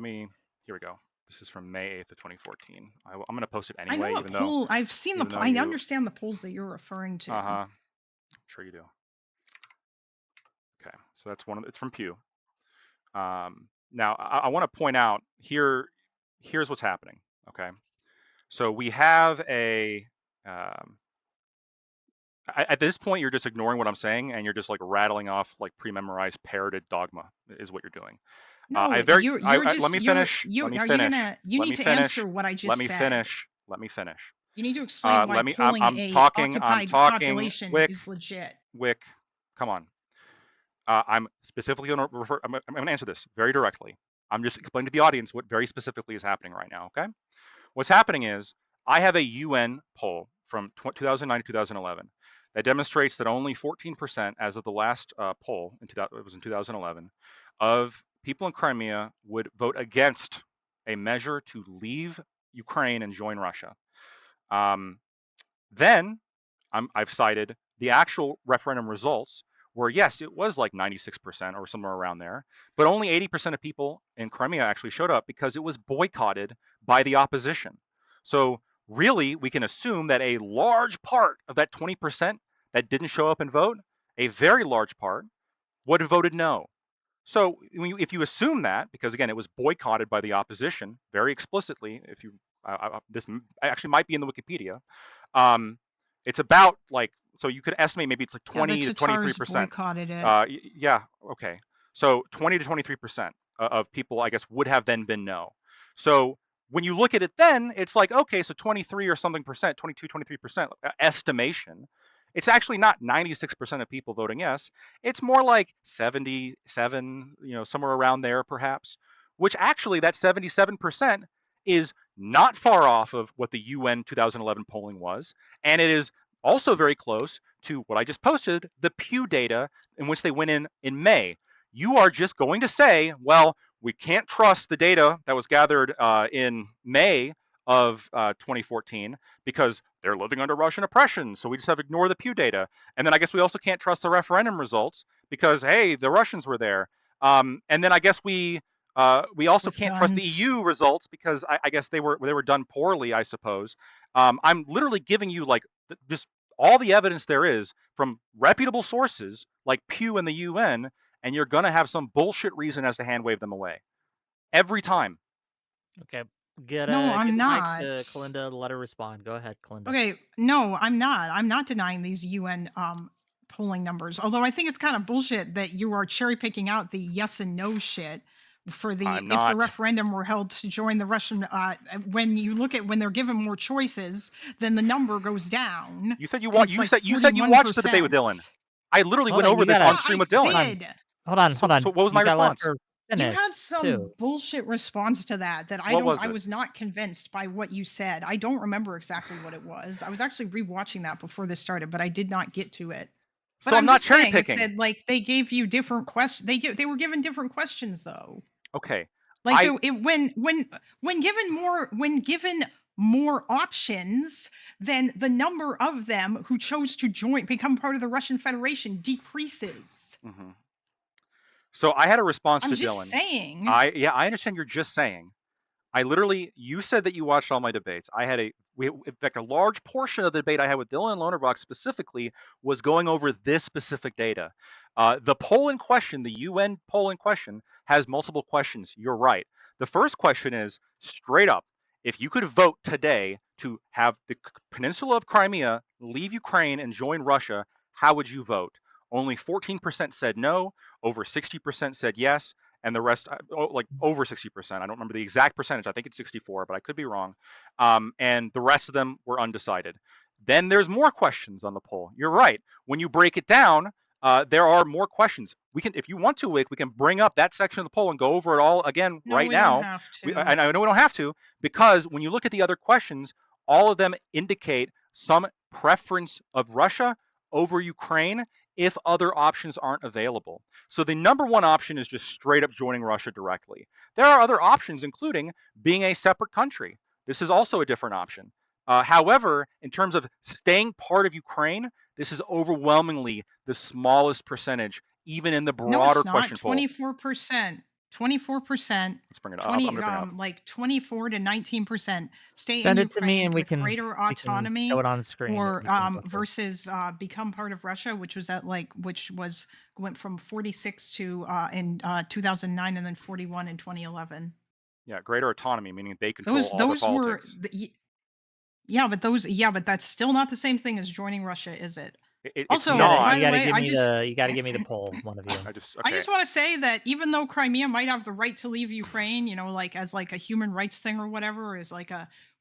we go. This is from May 8th of 2014. I'm going to post it anyway, I know even though I've seen the I understand the polls that you're referring to. I'm sure you do. Okay, so that's it's from Pew. Now I want to point out here's what's happening. Okay, so we have a at this point you're just ignoring what I'm saying and you're just like rattling off like pre-memorized parroted dogma is what you're doing. No, let me finish. You need to answer what I just said. Let me finish. You need to explain why polling occupied population is legit. Wick, come on. I'm specifically going to refer. I'm going to answer this very directly. I'm just explaining to the audience what very specifically is happening right now. Okay, what's happening is I have a UN poll from 2009 to 2011 that demonstrates that only 14%, as of the last poll, it was in 2011, of people in Crimea would vote against a measure to leave Ukraine and join Russia. Then I've cited the actual referendum results where, yes, it was like 96% or somewhere around there, but only 80% of people in Crimea actually showed up because it was boycotted by the opposition. So really, we can assume that a large part of that 20% that didn't show up and vote, a very large part, would have voted no. So if you assume that, because again, it was boycotted by the opposition very explicitly, if you this actually might be in the Wikipedia, it's about like, so you could estimate maybe it's like 20 to 23%. Boycotted it. Yeah, okay. So 20 to 23% of people, I guess, would have then been no. So when you look at it then, it's like, okay, so 23 or something percent, 22, 23% estimation. It's actually not 96% of people voting yes. It's more like 77, somewhere around there perhaps, which actually that 77% is not far off of what the UN 2011 polling was. And it is also very close to what I just posted, the Pew data in which they went in May. You are just going to say, well, we can't trust the data that was gathered in May of 2014 because they're living under Russian oppression. So we just have to ignore the Pew data. And then I guess we also can't trust the referendum results because, hey, the Russians were there. And then I guess we also can't trust the EU results because I guess they were done poorly, I suppose. I'm literally giving you like just all the evidence there is from reputable sources like Pew and the UN, and you're going to have some bullshit reason as to hand wave them away. Every time. Okay. I'm not. To Kalinda, let her respond. Go ahead, Kalinda. Okay. No, I'm not. I'm not denying these UN polling numbers, although I think it's kind of bullshit that you are cherry picking out the yes and no shit for if the referendum were held to join the Russian, when you look at when they're given more choices, then the number goes down. You said you watched the debate with Dylan. I literally went over this on stream with Dylan. Did. Hold on. So what was my response? finished had some too. bullshit response to that What was I it? was not convinced by what you said. I don't remember exactly what it was. I was actually rewatching that before this started, but I did not get to it. But So I'm not just cherry saying, it picking. said like they gave you different questions. They were given different questions though. Okay. Like I when given more options, then the number of them who chose to become part of the Russian Federation decreases. Mhm. So I had a response I'm to just Dylan. saying. I understand you're just saying. You said that you watched all my debates. In fact, a large portion of the debate I had with Dylan Lonerbox specifically was going over this specific data. The poll in question, the UN poll in question, has multiple questions. You're right. The first question is straight up: if you could vote today to have the peninsula of Crimea leave Ukraine and join Russia, how would you vote? Only 14% said no, over 60% said yes, and the rest, like over 60%. I don't remember the exact percentage. I think it's 64, but I could be wrong. And the rest of them were undecided. Then there's more questions on the poll. You're right. When you break it down, there are more questions. We can, if you want to, Wick, we can bring up that section of the poll and go over it all again No, right we don't now. have to. I know we don't have to, because when you look at the other questions, all of them indicate some preference of Russia over Ukraine if other options aren't available. So the number one option is just straight up joining Russia directly. There are other options, including being a separate country. This is also a different option. However, in terms of staying part of Ukraine, this is overwhelmingly the smallest percentage, even in the No, broader it's not. question poll. 24%. 24%. Let's bring it up. I'm 20 gonna bring it up. like 24 to 19% stay Send in it to me Ukraine and we with can greater show autonomy it on screen. or You can go through. versus become part of Russia, which went from 46 to in 2009 and then 41 in 2011. Yeah, greater autonomy, meaning they control all their Those were politics. but that's still not the same thing as joining Russia, is it? It's Also, not. by You the gotta way, give me the you gotta give me the poll, one of you. I just I okay. just want to say that even though Crimea might have the right to leave Ukraine, like as like a human rights thing or whatever, is like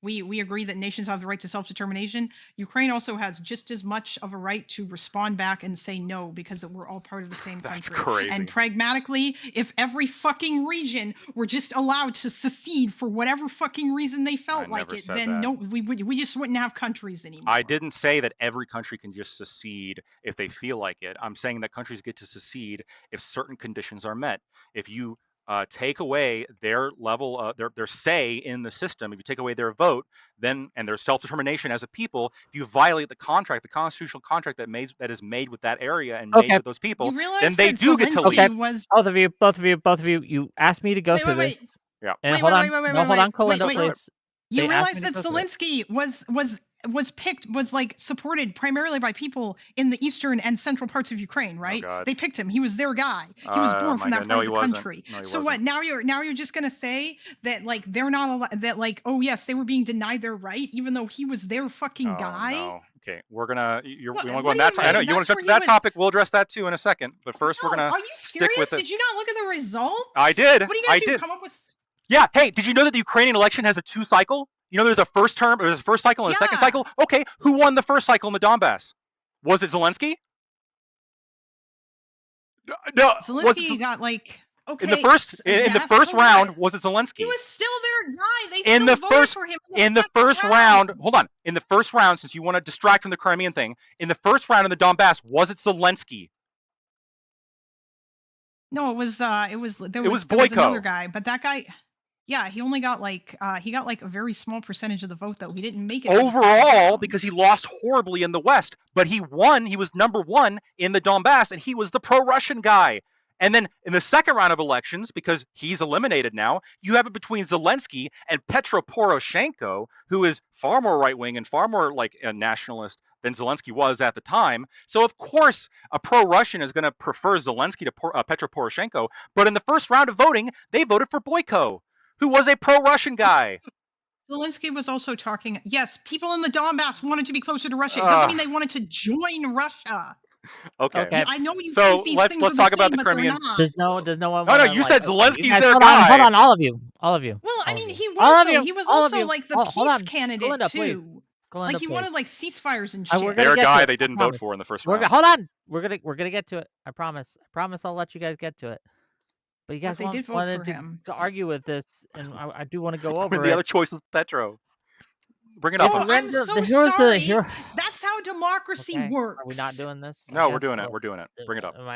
we agree that nations have the right to self-determination. Ukraine also has just as much of a right to respond back and say no, because we're all part of the same That's country. crazy. And pragmatically, if every fucking region were just allowed to secede for whatever fucking reason they felt like never it, said then that. no, we just wouldn't have countries anymore. I didn't say that every country can just secede if they feel like it. I'm saying that countries get to secede if certain conditions are met. If you take away their level, their say in the system, if you take away their vote, then and their self-determination as a people, if you violate the contract, the constitutional contract that is made with that area and made with those people, You realize then they that do get to Zelensky leave. was Both of you, you asked me to go through this. Yeah. And Wait, hold wait, on. wait, wait, No, wait, hold on, wait, Kalinda, wait. please. You They asked realize me to that go through it. Zelensky was like supported primarily by people in the eastern and central parts of Ukraine, right? God. They picked him. He was their guy. He was born from that No, part he of the wasn't. country. No, he So wasn't. what? Now you're just gonna say that like they're not allowed, that like, oh yes, they were being denied their right, even though he was their fucking guy. No. Okay, we're gonna. We want to go what on do that. you I know mean? you want That's to jump to where he that was- topic. We'll address that too in a second. But first, we're No, gonna are you stick serious? with it. Did you not look at the results? I did. What are you gonna I do? did. Come up with? Yeah. Hey, did you know that the Ukrainian election has a two cycle? You know, there's a first term, there's a first cycle and a second Yeah. cycle. Okay, who won the first cycle in the Donbass? Was it Zelensky? No. Zelensky got like. Okay, In the first so round, what? was it Zelensky? He was still their guy. They in still the voted first for him in the first round. Hold on. In the first round, since you want to distract from the Crimean thing, in the first round in the Donbass, was it Zelensky? No, it was there was Boyko. another guy, but that guy, yeah, he only got like a very small percentage of the vote though. He didn't make it overall because he lost horribly in the West, but he won. He was number one in the Donbass, and he was the pro-Russian guy. And then in the second round of elections, because he's eliminated now, you have it between Zelensky and Petro Poroshenko, who is far more right-wing and far more like a nationalist than Zelensky was at the time. So of course, a pro-Russian is going to prefer Zelensky to Petro Poroshenko. But in the first round of voting, they voted for Boyko, who was a pro-Russian guy. Zelensky was also talking. Yes, people in the Donbass wanted to be closer to Russia. It doesn't mean they wanted to join Russia. Okay. Yeah, I know you so think these let's things are talk the about same, the but Crimean. they're not. There's no one. No, you said Zelensky's their hold guy. Hold on, all of you. Well, I mean, he was all of though. you, He was all of also you. like the peace candidate Kalinda, too. please. Kalinda, Like he please. wanted like ceasefires and shit. We're gonna Their get to guy it, they I didn't vote promise. for in the first round. Hold on. We're gonna get to it. I promise. I promise I'll let you guys get to it. But you But guys they did vote for wanted him. to argue with this, and I do want to go When over the it. other choice was Petro. Bring it up. If a Oh, I'm render, so here was the sorry. here. That's how democracy Okay, are we not works. doing this? I No, we're guess. doing it. We're doing it. Bring it up. Am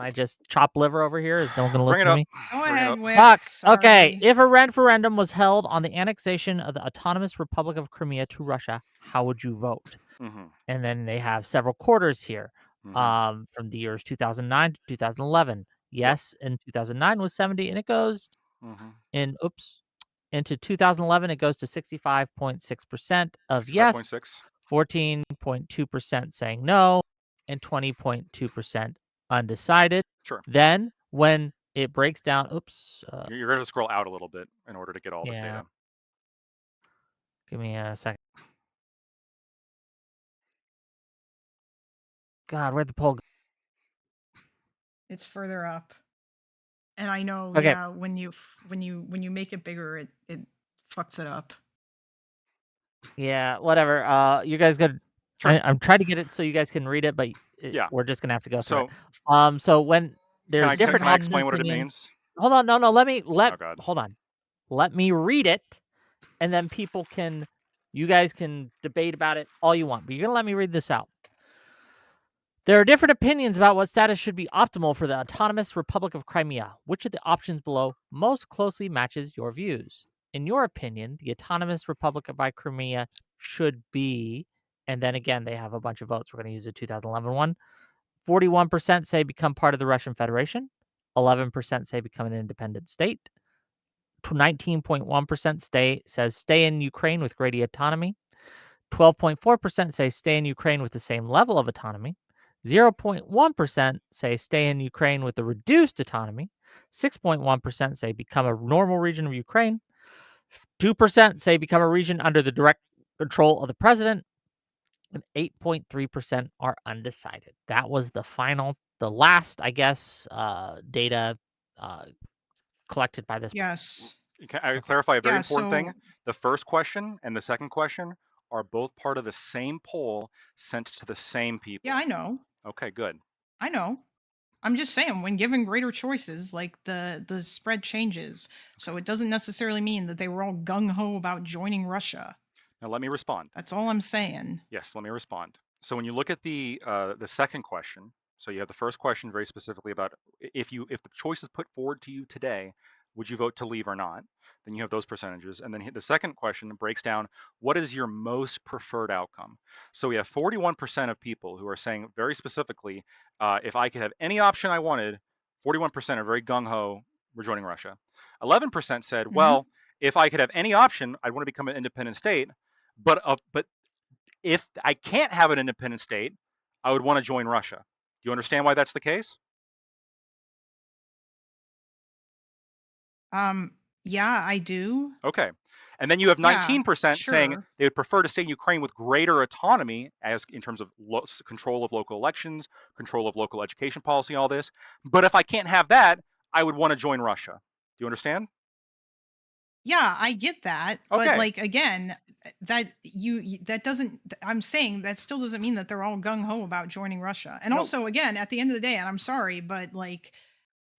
I just chopped liver over here? Is no one going to Bring listen it to up. me? Go Bring it ahead, up. Wick. Fuck. Okay. Sorry. If a referendum was held on the annexation of the autonomous Republic of Crimea to Russia, how would you vote? Mm-hmm. And then they have several quarters here, Mm-hmm. from the years 2009 to 2011. Yes, in 2009 was 70, and it goes Mm-hmm. into 2011 it goes to 65.6% of yes, 65.6. 14.2% saying no, and 20.2% undecided. Sure. Then when it breaks down, You're going to scroll out a little bit in order to get all this yeah, data. give me a second. God, where'd the poll go? It's further up. And I know, Okay. yeah, when you make it bigger, it fucks it up. Yeah, whatever. You guys got. Sure. I'm trying to get it so you guys can read it, but Yeah. we're just gonna have to go through So it. So when there's different can I explain what it opinions, means? hold on, no, Oh God. hold on, let me read it, and then you guys can debate about it all you want, but you're gonna let me read this out. There are different opinions about what status should be optimal for the autonomous Republic of Crimea. Which of the options below most closely matches your views? In your opinion, the autonomous Republic of Crimea should be, and then again, they have a bunch of votes. We're going to use the 2011 one. 41% say become part of the Russian Federation. 11% say become an independent state. 19.1% says stay in Ukraine with greater autonomy. 12.4% say stay in Ukraine with the same level of autonomy. 0.1% say stay in Ukraine with the reduced autonomy. 6.1% say become a normal region of Ukraine. 2% say become a region under the direct control of the president. And 8.3% are undecided. That was the last, I guess, data collected by this. Yes. Can I Okay. clarify a very Yeah, important thing? so The first question and the second question are both part of the same poll sent to the same people. yeah, I know. Okay, good. I know. I'm just saying, when given greater choices, like the spread changes. So it doesn't necessarily mean that they were all gung ho about joining Russia. Now let me respond. That's all I'm saying. Yes, let me respond. So when you look at the second question, so you have the first question very specifically about if the choice is put forward to you today, would you vote to leave or not? Then you have those percentages, and then the second question breaks down what is your most preferred outcome. So we have 41% of people who are saying very specifically, if I could have any option I wanted, 41% are very gung ho, we're joining Russia. 11% said, well, if I could have any option, I'd want to become an independent state. But if I can't have an independent state, I would want to join Russia. Do you understand why that's the case? Yeah, I do. Okay. And then you have 19% saying sure. they would prefer to stay in Ukraine with greater autonomy as in terms of control of local elections, control of local education policy, all this. But if I can't have that, I would want to join Russia. Do you understand? Yeah, I get that. But Okay. like again, that doesn't I'm saying that still doesn't mean that they're all gung ho about joining Russia. And No. also again, at the end of the day, and I'm sorry, but like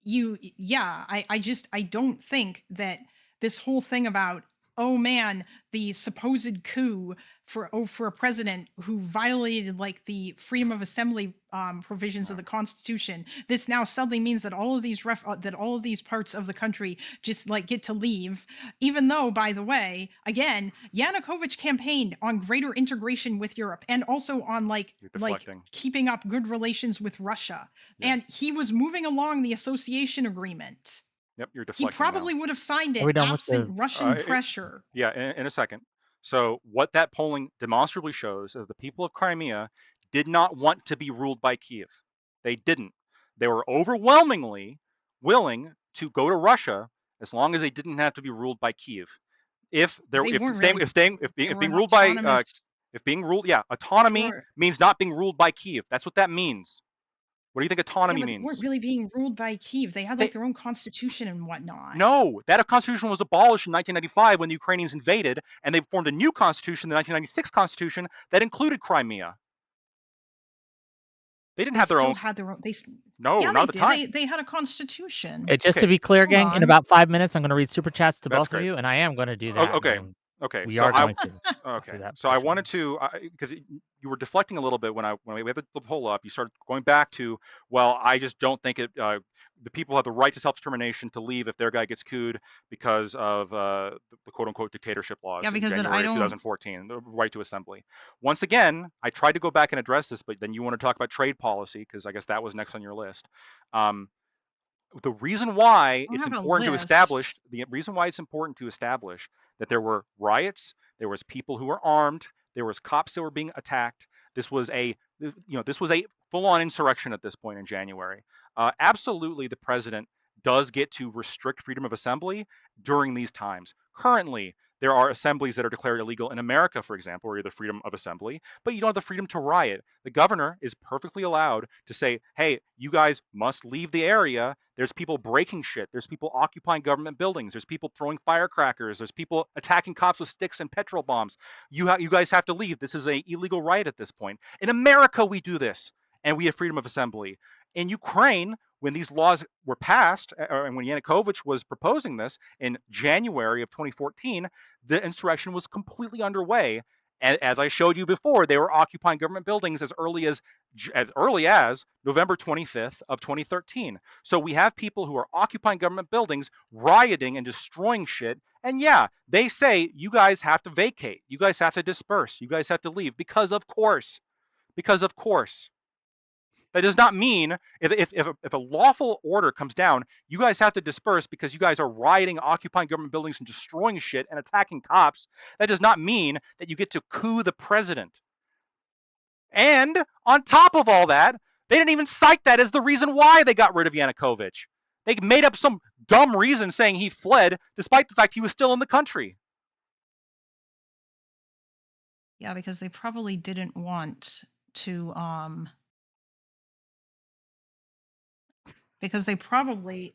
I don't think that this whole thing about, oh man, the supposed coup for a president who violated like the freedom of assembly provisions of the Constitution, this now suddenly means that all of these parts of the country just like get to leave, even though, by the way, again, Yanukovych campaigned on greater integration with Europe and also on like keeping up good relations with Russia. Yeah. And he was moving along the association agreement. Yep, you're He deflecting probably now. would have signed Are we it done with absent the? Russian pressure. Yeah, in a second. So what that polling demonstrably shows is the people of Crimea did not want to be ruled by Kiev. They didn't. They were overwhelmingly willing to go to Russia as long as they didn't have to be ruled by Kiev. Autonomy means not being ruled by Kiev. That's what that means. What do you think autonomy means? They weren't really being ruled by Kiev. They had like their own constitution and whatnot. No, that constitution was abolished in 1995 when the Ukrainians invaded, and they formed a new constitution, the 1996 constitution, that included Crimea. They didn't They have their still own. had their own. No, Yeah, not they at the did. time. They had a constitution. Hey, just to Okay, be clear, Hold gang, in on. about 5 minutes, I'm gonna read super chats to that's both of great. you, and I am gonna do that, Okay, and okay. we So are I going to go okay. through that So I portion of wanted this. to because you were deflecting a little bit when we had the poll up. You started going back to, well, I just don't think it. The people have the right to self-determination to leave if their guy gets cooed because of the quote-unquote dictatorship Yeah, laws in because then I January of don't. 2014, the right to assembly. Once again, I tried to go back and address this, but then you want to talk about trade policy because I guess that was next on your list. Um, the reason why I don't it's have a important to list. establish the reason why it's important to establish that there were riots, there was people who were armed, there was cops that were being attacked. This was a this was a full-on insurrection at this point in January. Absolutely, the president does get to restrict freedom of assembly during these times. Currently, there are assemblies that are declared illegal in America, for example, where you have the freedom of assembly, but you don't have the freedom to riot. The governor is perfectly allowed to say, hey, you guys must leave the area. There's people breaking shit. There's people occupying government buildings. There's people throwing firecrackers. There's people attacking cops with sticks and petrol bombs. You guys have to leave. This is an illegal riot at this point. In America, we do this, and we have freedom of assembly. In Ukraine, when these laws were passed, and when Yanukovych was proposing this in January of 2014, the insurrection was completely underway. And as I showed you before, they were occupying government buildings as early as November 25th of 2013. So we have people who are occupying government buildings, rioting and destroying shit. And yeah, they say you guys have to vacate, you guys have to disperse, you guys have to leave because of course. That does not mean if a lawful order comes down, you guys have to disperse because you guys are rioting, occupying government buildings, and destroying shit and attacking cops. That does not mean that you get to coup the president. And on top of all that, they didn't even cite that as the reason why they got rid of Yanukovych. They made up some dumb reason saying he fled, despite the fact he was still in the country. Yeah, because they probably didn't want to. Because they probably.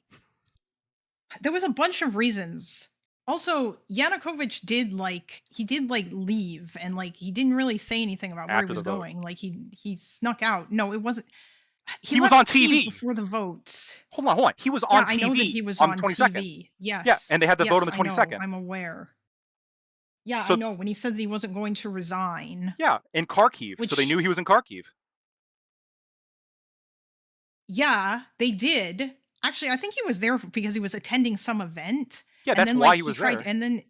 There was a bunch of reasons. Also, Yanukovych did leave, and he didn't really say anything about where he After the was vote, going. He snuck out. No, it wasn't. He he was on left Kiev TV. before the vote. Hold on. He was Yeah, on I know that TV he was on the on 22nd. TV. Yeah, Yes. and they had the vote on Yes, the I know. 22nd. I'm aware. Yeah, I So know. When he said that he wasn't going to resign, yeah, in Kharkiv. So they which knew he was in Kharkiv. yeah, they did. Actually, I think he was there because he was attending some event, Yeah, and that's then why he he was tried, there. and then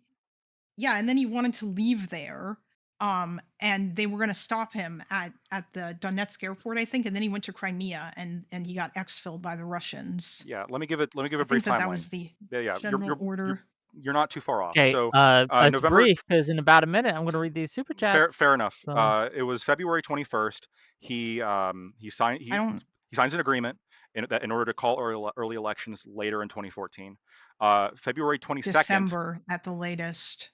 yeah, and then he wanted to leave there. And they were going to stop him at the Donetsk airport, I think, and then he went to Crimea, and he got exfilled by the Russians. Yeah, let me give I a brief think that timeline. was the Yeah, general you're order. you're not too far off. Okay, So it's November. brief because in about a minute, I'm gonna read these super Fair chats. enough. So It was February 21st. He signed I don't he signs an agreement in order to call early elections later in 2014. February 22nd. December at the latest.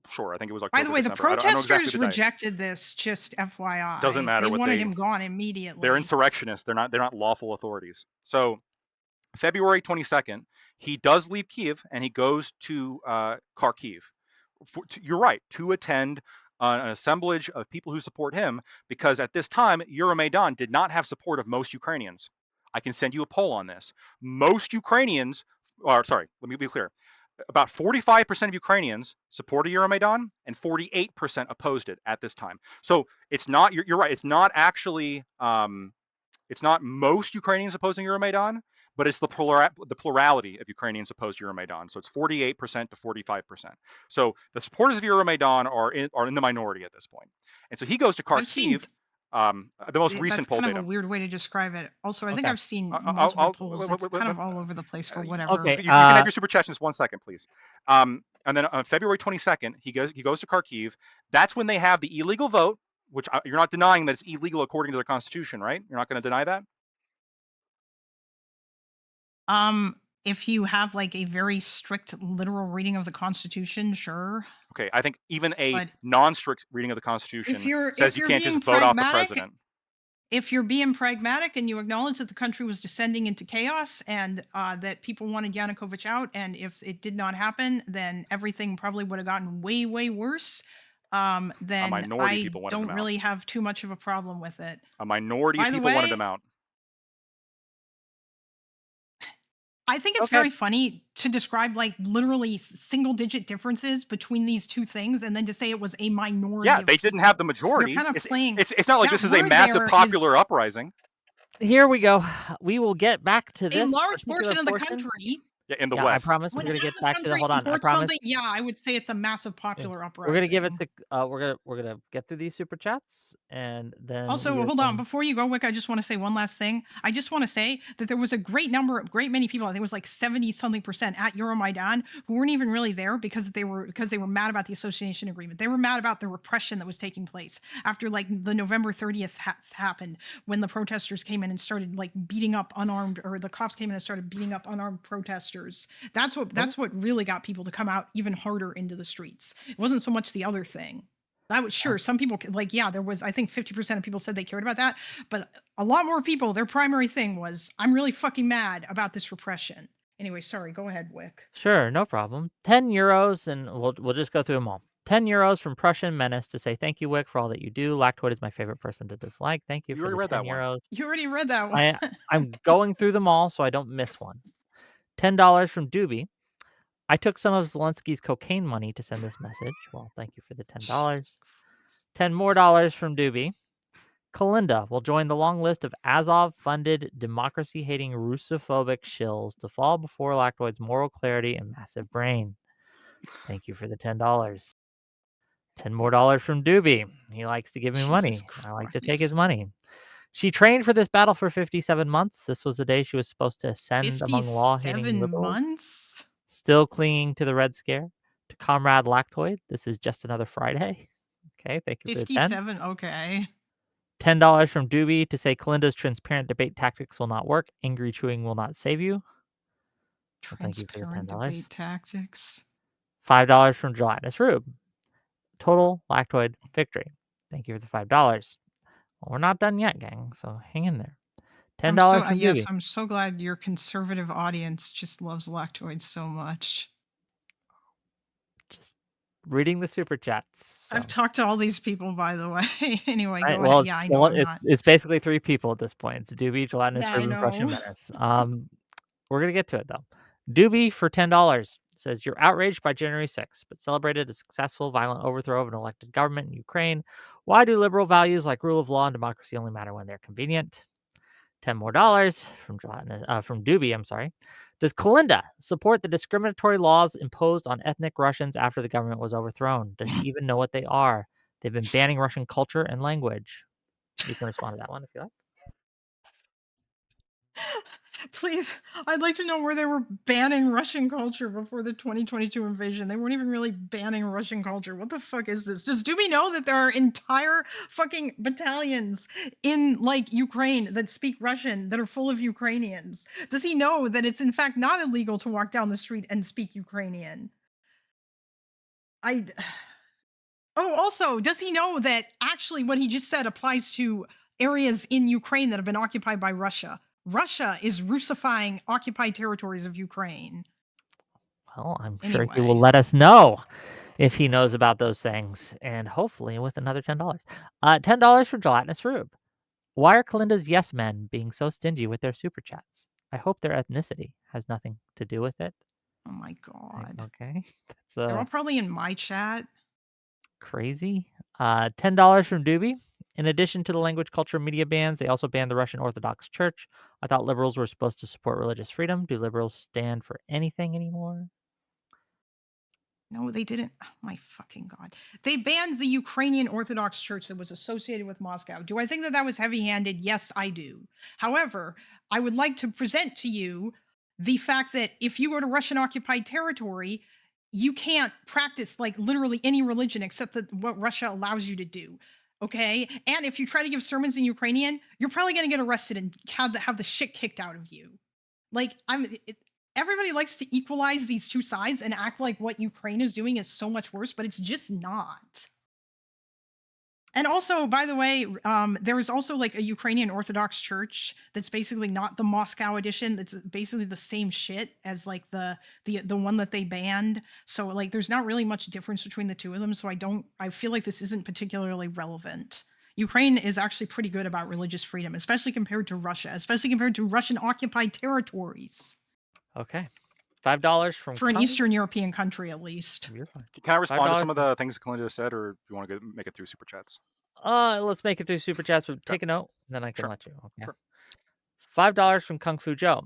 Sure, I think it was By the October, way, the December. I don't know exactly protesters the date. rejected this, just Doesn't FYI. matter They what wanted they. him gone They're immediately. insurrectionists. They're not lawful authorities. So February 22nd, he does leave Kiev and he goes to Kharkiv. You're right, to attend an assemblage of people who support him, because at this time, Euromaidan did not have support of most Ukrainians. I can send you a poll on this. Most Ukrainians, or sorry, let me be clear. About 45% of Ukrainians supported Euromaidan and 48% opposed it at this time. So it's not, you're right, it's not actually it's not most Ukrainians opposing Euromaidan, but it's the plurality of Ukrainians opposed to Euromaidan. So it's 48% to 45%. So the supporters of Euromaidan are in the minority at this point. And so he goes to I've seen Kharkiv, the most that's recent poll kind of a data. weird way to describe it. Also, I think okay, I've seen multiple I'll polls. It's kind of all over the place for whatever. okay. you can have your super chat in just 1 second, please. And then on February 22nd, he goes to Kharkiv. That's when they have the illegal vote, which you're not denying that it's illegal according to the Constitution, right? You're not going to deny that? If you have a very strict literal reading of the Constitution, sure. Okay, I think even a But non-strict reading of the if Constitution you're says if you you're can't being just vote off the pragmatic, president. and you acknowledge that the country was descending into chaos, and that people wanted Yanukovych out, and if it did not happen, then everything probably would have gotten way, way worse. then minority of I people wanted them don't out. really have too much of a problem with it. A minority of By the people wanted way, them out. I think it's Okay. very funny to describe like literally single digit differences between these two things and then to say it was a minority Yeah, of they didn't have the people. You're majority. kind of playing It's not like that this is a word massive there popular is uprising. Here we go. We will get back to a this large particular portion of the portion. country. Yeah, in the Yeah, I West. promise When we're gonna half get the back to the. country Hold on, I supports promise. something, yeah, I would say it's a massive Yeah. popular uprising. We're gonna give it the. We're gonna get through these super chats, and then Also, we are hold on. going- Before you go, Wick, I just want to say one last thing. I just want to say that there was a great many people, I think it was like 70-something% at Euromaidan who weren't even really there because they were mad about the association agreement. They were mad about the repression that was taking place after like the November 30th happened, when the protesters came in and started like beating up unarmed, or the cops came in and started beating up unarmed protesters. That's what really got people to come out even harder into the streets. It wasn't so much the other thing. That was sure. Some people like, yeah, there was, I think 50% of people said they cared about that, but a lot more people, their primary thing was, I'm really fucking mad about this repression. Anyway, sorry, go ahead, Wick. Sure, no problem. 10 euros, and we'll just go through them all. 10 euros from Prussian Menace to say thank you, Wick, for all that you do. Lactoid is my favorite person to dislike. Thank you You for already the read 10 that one. euros. You already read that one. I'm going through them all so I don't miss one. $10 from Doobie. I took some of Zelensky's cocaine money to send this message. Well, thank you for the $10. Jesus Christ. 10 more dollars from Doobie. Kalinda will join the long list of Azov-funded, democracy-hating, Russophobic shills to fall before Lactoid's moral clarity and massive brain. Thank you for the $10. 10 more dollars from Doobie. He likes to give me money. Jesus I like to take his Christ. money. She trained for this battle for 57 months. This was the day she was supposed to ascend among law-hating 57 liberals. months? Still clinging to the Red Scare. To Comrade Lactoid, this is just another Friday. Okay, thank you for the 10. 57, okay. $10 from Doobie to say Kalinda's transparent debate tactics will not work. Angry chewing will not save you. Well, thank you for the Transparent $10. debate tactics. $5 from Gelatinous Rube. Total Lactoid victory. Thank you for the $5. Well, we're not done yet, gang, so hang in there. $10 from Yes, Doobie. I'm so glad your conservative audience just loves Lactoid so much. Just reading the super chats. So. I've talked to all these people, by the way. Anyway, Right, go well, ahead. Yeah, I know I'm not. it's basically 3 people at this point. It's Doobie, Gelatinous Yeah, Rube, I and Prussian know. Menace. We're gonna get to it though. Doobie for $10 says you're outraged by January 6th, but celebrated a successful violent overthrow of an elected government in Ukraine. Why do liberal values like rule of law and democracy only matter when they're convenient? $10 more from from Doobie. I'm sorry. Does Kalinda support the discriminatory laws imposed on ethnic Russians after the government was overthrown? Does she even know what they are? They've been banning Russian culture and language. You can respond to that one if you like. Please, I'd like to know where they were banning Russian culture before the 2022 invasion. They weren't even really banning Russian culture. What the fuck is this? Do we know that there are entire fucking battalions in like Ukraine that speak Russian that are full of Ukrainians? Does he know that it's in fact not illegal to walk down the street and speak Ukrainian? Oh, also, does he know that actually what he just said applies to areas in Ukraine that have been occupied by Russia? Russia is Russifying occupied territories of Ukraine. Well, I'm sure he Anyway. will let us know if he knows about those things, and hopefully with another $10. $10 for Gelatinous Rube. Why are Kalinda's yes men being so stingy with their super chats? I hope their ethnicity has nothing to do with it. Oh my god. Okay, that's They're all probably in my chat. crazy. $10 from Doobie. In addition to the language, culture, media bans, they also banned the Russian Orthodox Church. I thought liberals were supposed to support religious freedom. Do liberals stand for anything anymore? No, they didn't. Oh my fucking god. They banned the Ukrainian Orthodox Church that was associated with Moscow. Do I think that that was heavy-handed? Yes, I do. However, I would like to present to you the fact that if you go to Russian occupied territory, you can't practice like literally any religion except that what Russia allows you to do. Okay? And if you try to give sermons in Ukrainian, you're probably going to get arrested and have the shit kicked out of you. Like everybody likes to equalize these two sides and act like what Ukraine is doing is so much worse, but it's just not. And also, by the way, there is also like a Ukrainian Orthodox Church that's basically not the Moscow edition. That's basically the same shit as like the one that they banned. So like, there's not really much difference between the two of them. So I feel like this isn't particularly relevant. Ukraine is actually pretty good about religious freedom, especially compared to Russia, especially compared to Russian occupied territories. Okay. $5 from For an Kung. Eastern European country, at least. You're fine. Can I respond to $5 some of the things Kalinda said, or do you want to make it through super chats? Let's make it through super chats. But take a note, then I can Sure. let you. Okay. Sure. $5 from Kung Fu Joe.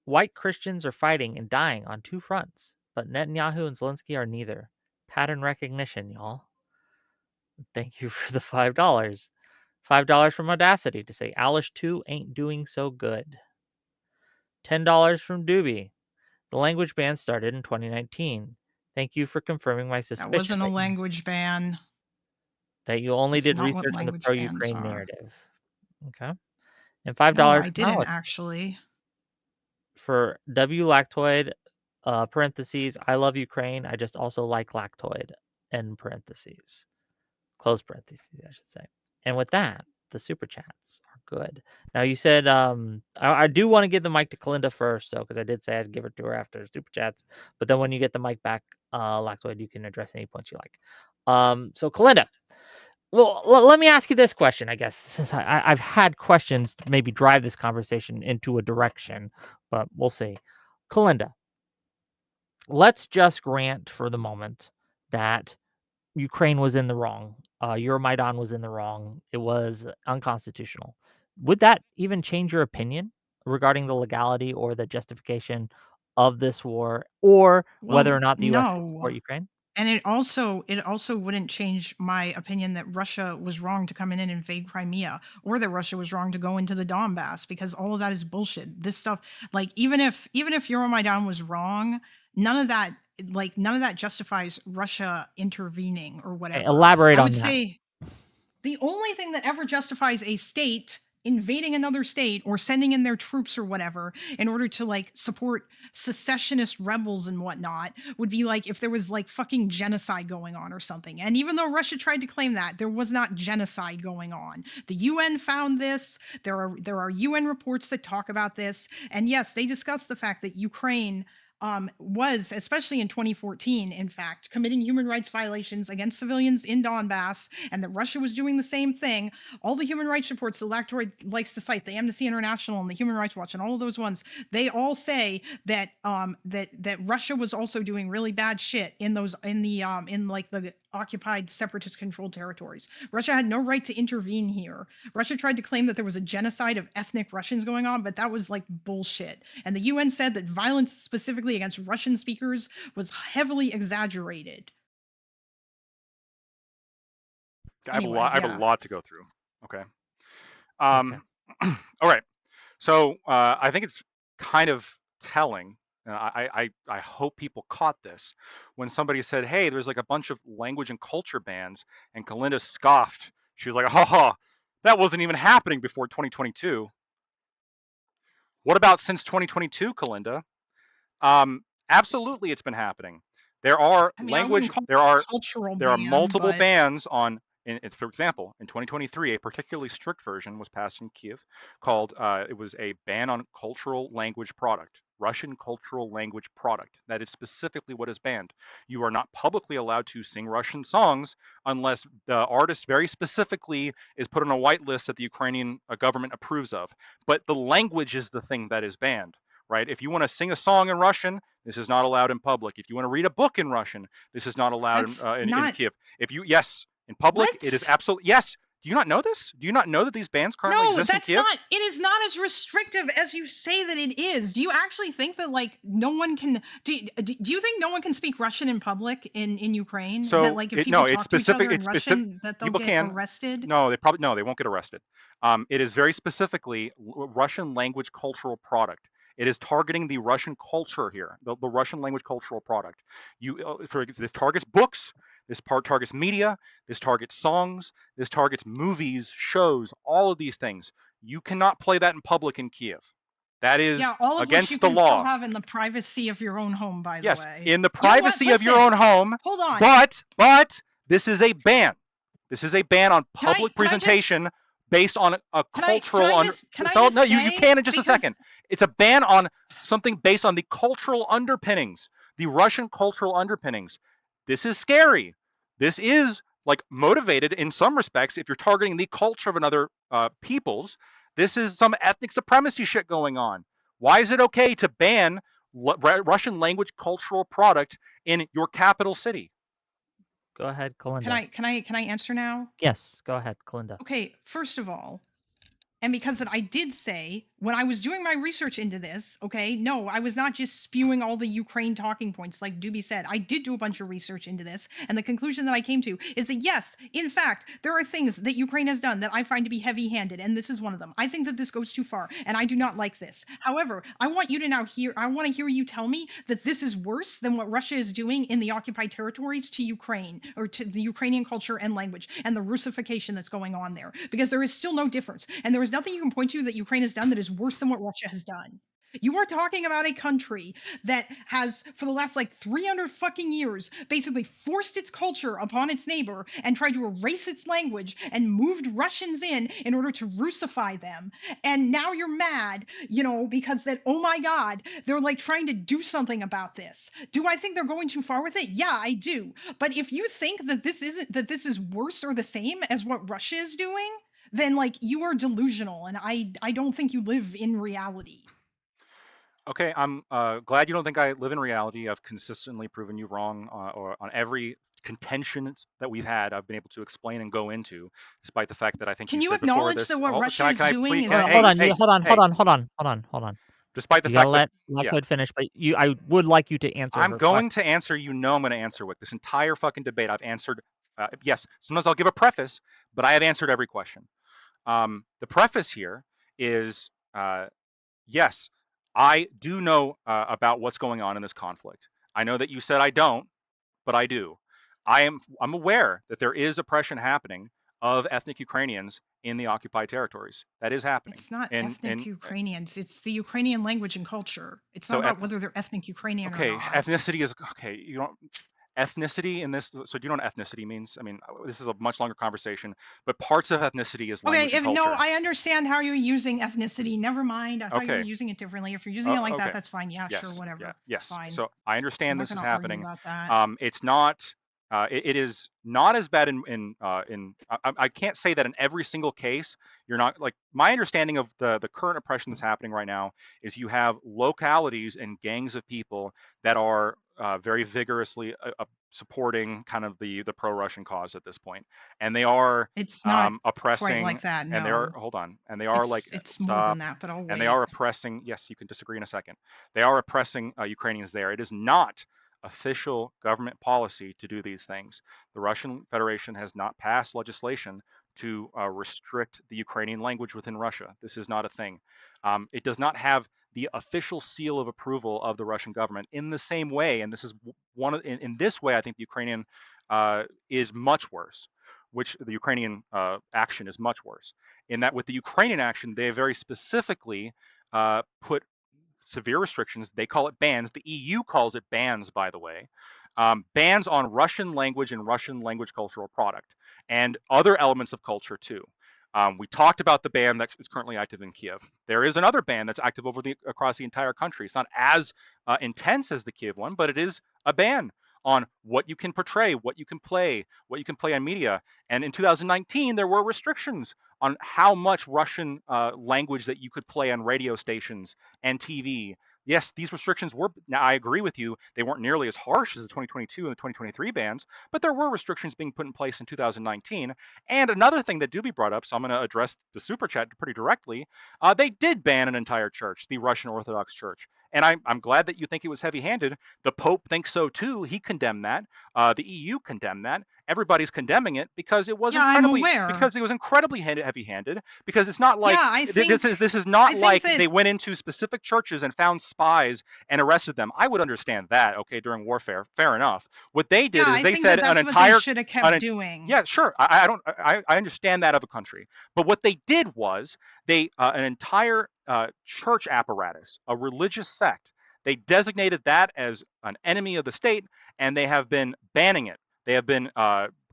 White Christians are fighting and dying on two fronts, but Netanyahu and Zelensky are neither. Pattern recognition, y'all. Thank you for the $5. $5 from Audacity to say Alice 2 ain't doing so good. $10 from Doobie. The language ban started in 2019. Thank you for confirming my suspicion. That wasn't a language ban. That you only did research on the pro-Ukraine narrative. Okay. And $5 No, I didn't actually. For W Lactoid, parentheses, I love Ukraine. I just also like Lactoid, end parentheses. Close parentheses, I should say. And with that, the super chats are good. Now you said I do want to give the mic to Kalinda first, so because I did say I'd give it to her after super chats. But then when you get the mic back, Lactoid, you can address any points you like. So Kalinda, well, let me ask you this question, I guess, since I've had questions to maybe drive this conversation into a direction, but we'll see. Kalinda, let's just grant for the moment that Ukraine was in the wrong. Euromaidan was in the wrong. It was unconstitutional. Would that even change your opinion regarding the legality or the justification of this war, or whether or not the U.S. should support Ukraine? And it also wouldn't change my opinion that Russia was wrong to come in and invade Crimea, or that Russia was wrong to go into the Donbass, because all of that is bullshit. This stuff, like even if Euromaidan was wrong, none of that justifies Russia intervening or whatever. Elaborate on that. I would say the only thing that ever justifies a state invading another state or sending in their troops or whatever in order to like support secessionist rebels and whatnot would be like if there was like fucking genocide going on or something. And even though Russia tried to claim that, there was not genocide going on. The UN found this. There are UN reports that talk about this. And yes, they discuss the fact that Ukraine was, especially in 2014, in fact, committing human rights violations against civilians in Donbass, and that Russia was doing the same thing. All the human rights reports that Lactoid likes to cite, the Amnesty International and the Human Rights Watch and all of those ones, they all say that that Russia was also doing really bad shit in those in the occupied separatist controlled territories. Russia had no right to intervene here. Russia tried to claim that there was a genocide of ethnic Russians going on, but that was like bullshit. And the UN said that violence specifically against Russian speakers was heavily exaggerated. Anyway, I have a lot to go through. Okay. All right. So I think it's kind of telling. I hope people caught this when somebody said, "Hey, there's like a bunch of language and culture bans," and Kalinda scoffed. She was like, "Ha, that wasn't even happening before 2022." What about since 2022, Kalinda? Absolutely, it's been happening. There are there are multiple bans on. For example, in 2023, a particularly strict version was passed in Kiev called, it was a ban on cultural language product, Russian cultural language product. That is specifically what is banned. You are not publicly allowed to sing Russian songs unless the artist very specifically is put on a whitelist that the Ukrainian government approves of. But the language is the thing that is banned. Right? If you want to sing a song in Russian, this is not allowed in public. If you want to read a book in Russian, this is not allowed in Kiev. If you, in public, it is absolutely, yes. Do you not know this? Do you not know that these bans currently exist in Kiev? No, it is not as restrictive as you say that it is. Do you actually think that like no one can, do you think no one can speak Russian in public in Ukraine? So that like if people talk to each other in Russian, that they'll get arrested? No, they won't get arrested. It is very specifically Russian language cultural product. It is targeting the Russian culture here, the Russian language cultural product. This targets books, this part targets media, this targets songs, this targets movies, shows, all of these things. You cannot play that in public in Kiev. That is all of against which you the can law. Still have in the privacy of your own home, by the way. Yes, in the privacy of your own home. Hold on. But this is a ban. This is a ban on Can I public can I just presentation based on a can I cultural under. can I No, just no, you say, can in just a because second. It's a ban on something based on the cultural underpinnings, the Russian cultural underpinnings. This is scary. This is like motivated in some respects if you're targeting the culture of another people's. This is some ethnic supremacy shit going on. Why is it okay to ban Russian language cultural product in your capital city? Go ahead, Kalinda. can I answer now? Yes, go ahead, Kalinda. Okay, first of all, and because I did say when I was doing my research into this, okay, no, I was not just spewing all the Ukraine talking points like Doobie said. I did do a bunch of research into this, and the conclusion that I came to is that yes, in fact, there are things that Ukraine has done that I find to be heavy-handed, and this is one of them. I think that this goes too far, and I do not like this. However, I want you to now hear. I want to hear you tell me that this is worse than what Russia is doing in the occupied territories to Ukraine or to the Ukrainian culture and language and the Russification that's going on there, because there is still no difference, and there is nothing you can point to that Ukraine has done that is worse than what Russia has done. You are talking about a country that has, for the last like 300 fucking years, basically forced its culture upon its neighbor and tried to erase its language and moved Russians in order to Russify them. And now you're mad, because that, oh my God, they're like trying to do something about this. Do I think they're going too far with it? Yeah, I do. But if you think that this is worse or the same as what Russia is doing, then like you are delusional, and I don't think you live in reality. Okay, I'm glad you don't think I live in reality. I've consistently proven you wrong, or on every contention that we've had. I've been able to explain and go into, despite the fact that I think Can you you said before acknowledge this. that what Hold, Russia is can I doing please? is Can, Hold on, hey, hold on, hey, hold on. despite the You gotta fact that, let yeah, Lactoid finish, but I would like you to answer I'm her going question. to answer. You know, I'm going to answer with this entire fucking debate. I've answered. Yes, sometimes I'll give a preface, but I have answered every question. The preface here is yes, I do know about what's going on in this conflict. I know that you said I don't, but I do. I'm aware that there is oppression happening of ethnic Ukrainians in the occupied territories. That is happening. It's not And ethnic Ukrainians. It's the Ukrainian language and culture. It's not about whether they're ethnic Ukrainian or okay, not. ethnicity is okay. You don't ethnicity in this. So do you know what ethnicity means? I mean, this is a much longer conversation, but parts of ethnicity is language and Okay, no, culture. I understand how you're using ethnicity. Never mind. I thought you were Okay. using it differently. If you're using it like Okay. that, that's fine. Yeah, sure, Yes. whatever. Yeah. It's Yes. fine. So I I'm understand not this is going to argue happening. about that. It's not. It is not as bad in. I can't say that in every single case. You're not like my understanding of the current oppression that's happening right now is you have localities and gangs of people that are very vigorously supporting kind of the pro-Russian cause at this point, and they are It's not quite oppressing, like that. and they are No, hold on, and they are like it's more than stop, that. But I'll and they wait. are oppressing. Yes, you can disagree in a second. They are oppressing Ukrainians there. It is not official government policy to do these things. The Russian Federation has not passed legislation to restrict the Ukrainian language within Russia. This is not a thing. It does not have the official seal of approval of the Russian government in the same way, and this is one of, in this way, I think the Ukrainian is much worse. Which the Ukrainian action is much worse in that with the Ukrainian action, they very specifically put severe restrictions. They call it bans. The EU calls it bans, by the way. Bans on Russian language and Russian language cultural product and other elements of culture too. We talked about the ban that is currently active in Kiev. There is another ban that's active across the entire country. It's not as intense as the Kiev one, but it is a ban on what you can portray, what you can play on media. And in 2019, there were restrictions on how much Russian language that you could play on radio stations and TV. Yes, these restrictions were, now I agree with you, they weren't nearly as harsh as the 2022 and the 2023 bans, but there were restrictions being put in place in 2019. And another thing that Doobie brought up, so I'm going to address the super chat pretty directly, they did ban an entire church, the Russian Orthodox Church. And I'm glad that you think it was heavy-handed. The Pope thinks so too. He condemned that. The EU condemned that. Everybody's condemning it because it was incredibly heavy-handed. Because it's not like this is not like they went into specific churches and found spies and arrested them. I would understand that, okay, during warfare, fair enough. What they did is they said that's an what entire they should have kept doing. Yeah, sure. I understand that of a country, but what they did was they an entire church apparatus, a religious sect. They designated that as an enemy of the state, and they have been banning it. They have been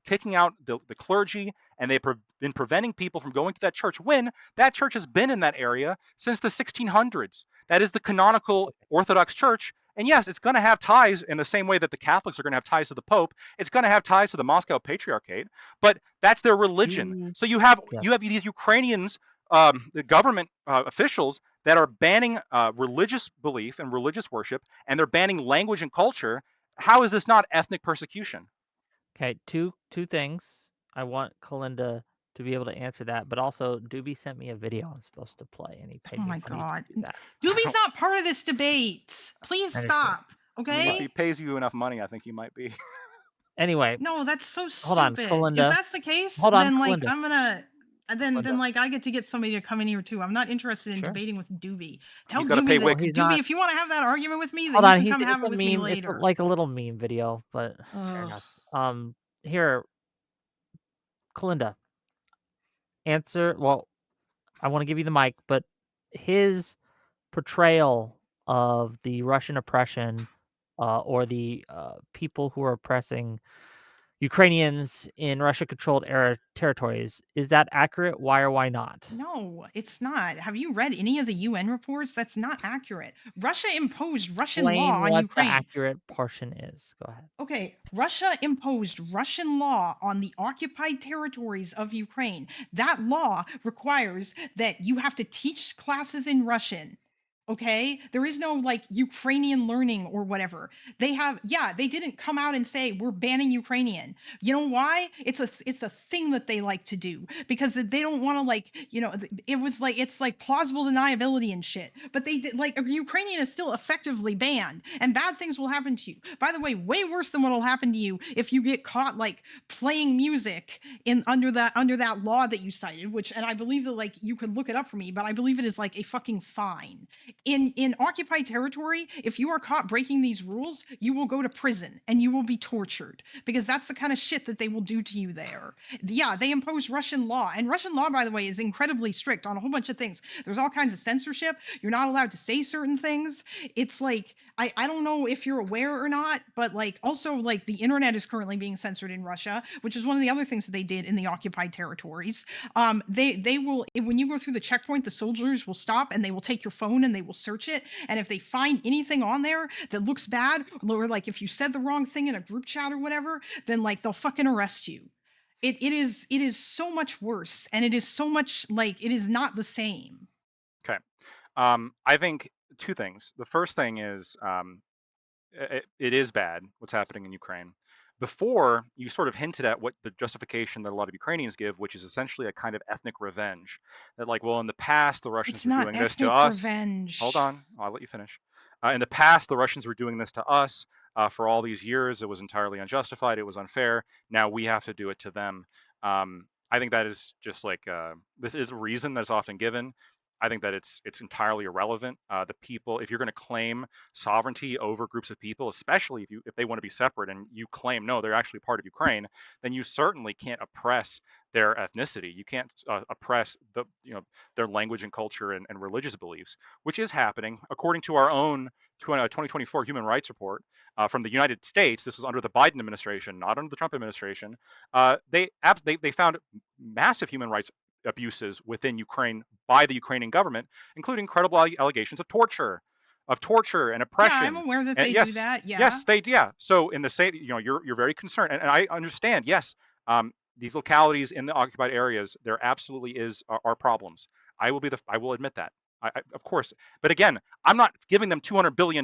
kicking out the clergy, and they've been preventing people from going to that church when that church has been in that area since the 1600s. That is the canonical Orthodox Church. And yes, it's going to have ties in the same way that the Catholics are going to have ties to the Pope. It's going to have ties to the Moscow Patriarchate, but that's their religion. So you have these Ukrainians, the government officials that are banning religious belief and religious worship, and they're banning language and culture. How is this not ethnic persecution? Okay, two things. I want Kalinda to be able to answer that, but also Doobie sent me a video I'm supposed to play, and he paid Oh me my money God. to do that. Doobie's not part of this debate. Please Understood. stop. I Okay. mean, if he pays you enough money, I think he might be. Anyway, No, that's so hold on, stupid. If Kalinda. that's the case, Hold on, then like Kalinda. I'm gonna then Kalinda. like I get to get somebody to come in here too. I'm not interested in Sure. debating with Doobie. Tell He's gotta Doobie pay that Well, he's Doobie, not. if you want to have that argument with me, then Hold you on, can come it's have a it with me meme. It's later. like a little meme video, but fair Ugh. enough. Here, Kalinda, answer. Well, I want to give you the mic, but his portrayal of the Russian oppression, or the people who are oppressing Ukrainians in Russia-controlled territories, is that accurate? Why or why not? No, it's not. Have you read any of the UN reports? That's not accurate. Russia imposed Russian Explain law on what the Ukraine. accurate portion is. Go ahead. Okay, Russia imposed Russian law on the occupied territories of Ukraine. That law requires that you have to teach classes in Russian. Okay, there is no like Ukrainian learning or whatever. They have, yeah, they didn't come out and say we're banning Ukrainian. You know why? It's a thing that they like to do because they don't want to like, it was like it's like plausible deniability and shit. But they did like Ukrainian is still effectively banned and bad things will happen to you. By the way, way worse than what'll happen to you if you get caught like playing music in under that law that you cited, which and I believe that like you could look it up for me, but I believe it is like a fucking fine. In occupied territory, if you are caught breaking these rules, you will go to prison and you will be tortured because that's the kind of shit that they will do to you there. Yeah, they impose Russian law, and Russian law, by the way, is incredibly strict on a whole bunch of things. There's all kinds of censorship. You're not allowed to say certain things. It's like I don't know if you're aware or not, but like also like the internet is currently being censored in Russia, which is one of the other things that they did in the occupied territories. They will, when you go through the checkpoint, the soldiers will stop and they will take your phone and they will search it, and if they find anything on there that looks bad, or like if you said the wrong thing in a group chat or whatever, then like they'll fucking arrest you. It is so much worse, and it is so much like it is not the same. Okay. I think two things. The first thing is it is bad what's happening in Ukraine. Before, you sort of hinted at what the justification that a lot of Ukrainians give, which is essentially a kind of ethnic revenge. That, like, well, in the past, the Russians It's were not doing this to ethnic us. revenge. Hold on, I'll let you finish. In the past, the Russians were doing this to us for all these years. It was entirely unjustified. It was unfair. Now we have to do it to them. I think that is just like this is a reason that's often given. I think that it's entirely irrelevant. The people, if you're going to claim sovereignty over groups of people, especially if they want to be separate and you claim no, they're actually part of Ukraine, then you certainly can't oppress their ethnicity. You can't oppress their language and culture and religious beliefs, which is happening according to our own 2024 Human Rights Report from the United States. This is under the Biden administration, not under the Trump administration. They found massive human rights abuses within Ukraine by the Ukrainian government, including credible allegations of torture and oppression. Yeah, I'm aware that And they yes, do that. Yeah. yes, yeah. So in the same, you're very concerned, and I understand. Yes, these localities in the occupied areas, there absolutely are problems. I will admit that. Of course, but again, I'm not giving them $200 billion.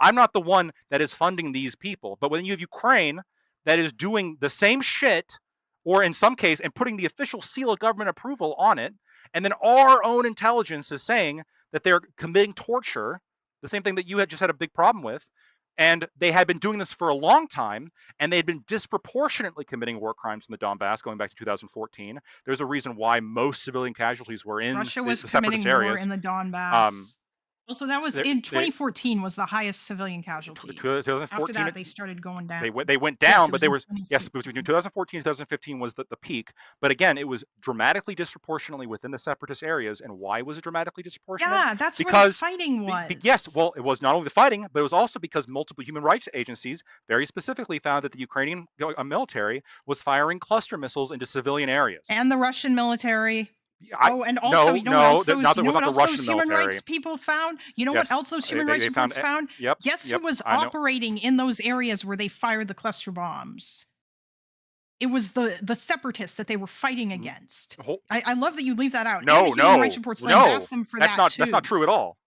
I'm not the one that is funding these people. But when you have Ukraine that is doing the same shit, or in some case, and putting the official seal of government approval on it, and then our own intelligence is saying that they're committing torture, the same thing that you had just had a big problem with, and they had been doing this for a long time, and they had been disproportionately committing war crimes in the Donbass going back to 2014. There's a reason why most civilian casualties were in Russia the was separatist committing war areas. in the Donbass. Also, that was in 2014 was the highest civilian casualties. 2014. After that, they started going down. They went down, it but they was were in yes, between 2014 and 2015 was the peak. But again, it was dramatically disproportionately within the separatist areas. And why was it dramatically disproportionate? Yeah, that's where the Because fighting was. yes, well, it was not only the fighting, but it was also because multiple human rights agencies very specifically found that the Ukrainian military was firing cluster missiles into civilian areas. And the Russian military. And no, also, you know what else those, not you was know not what the else Russian those human military. rights people found? You know Yes, what else those human they rights found reports found? Yep. Guess yep, who was I know. operating in those areas where they fired the cluster bombs? It was the separatists that they were fighting against. I love that you leave that out. No, and the human rights reports lambast them for that's that not too. that's not true at all.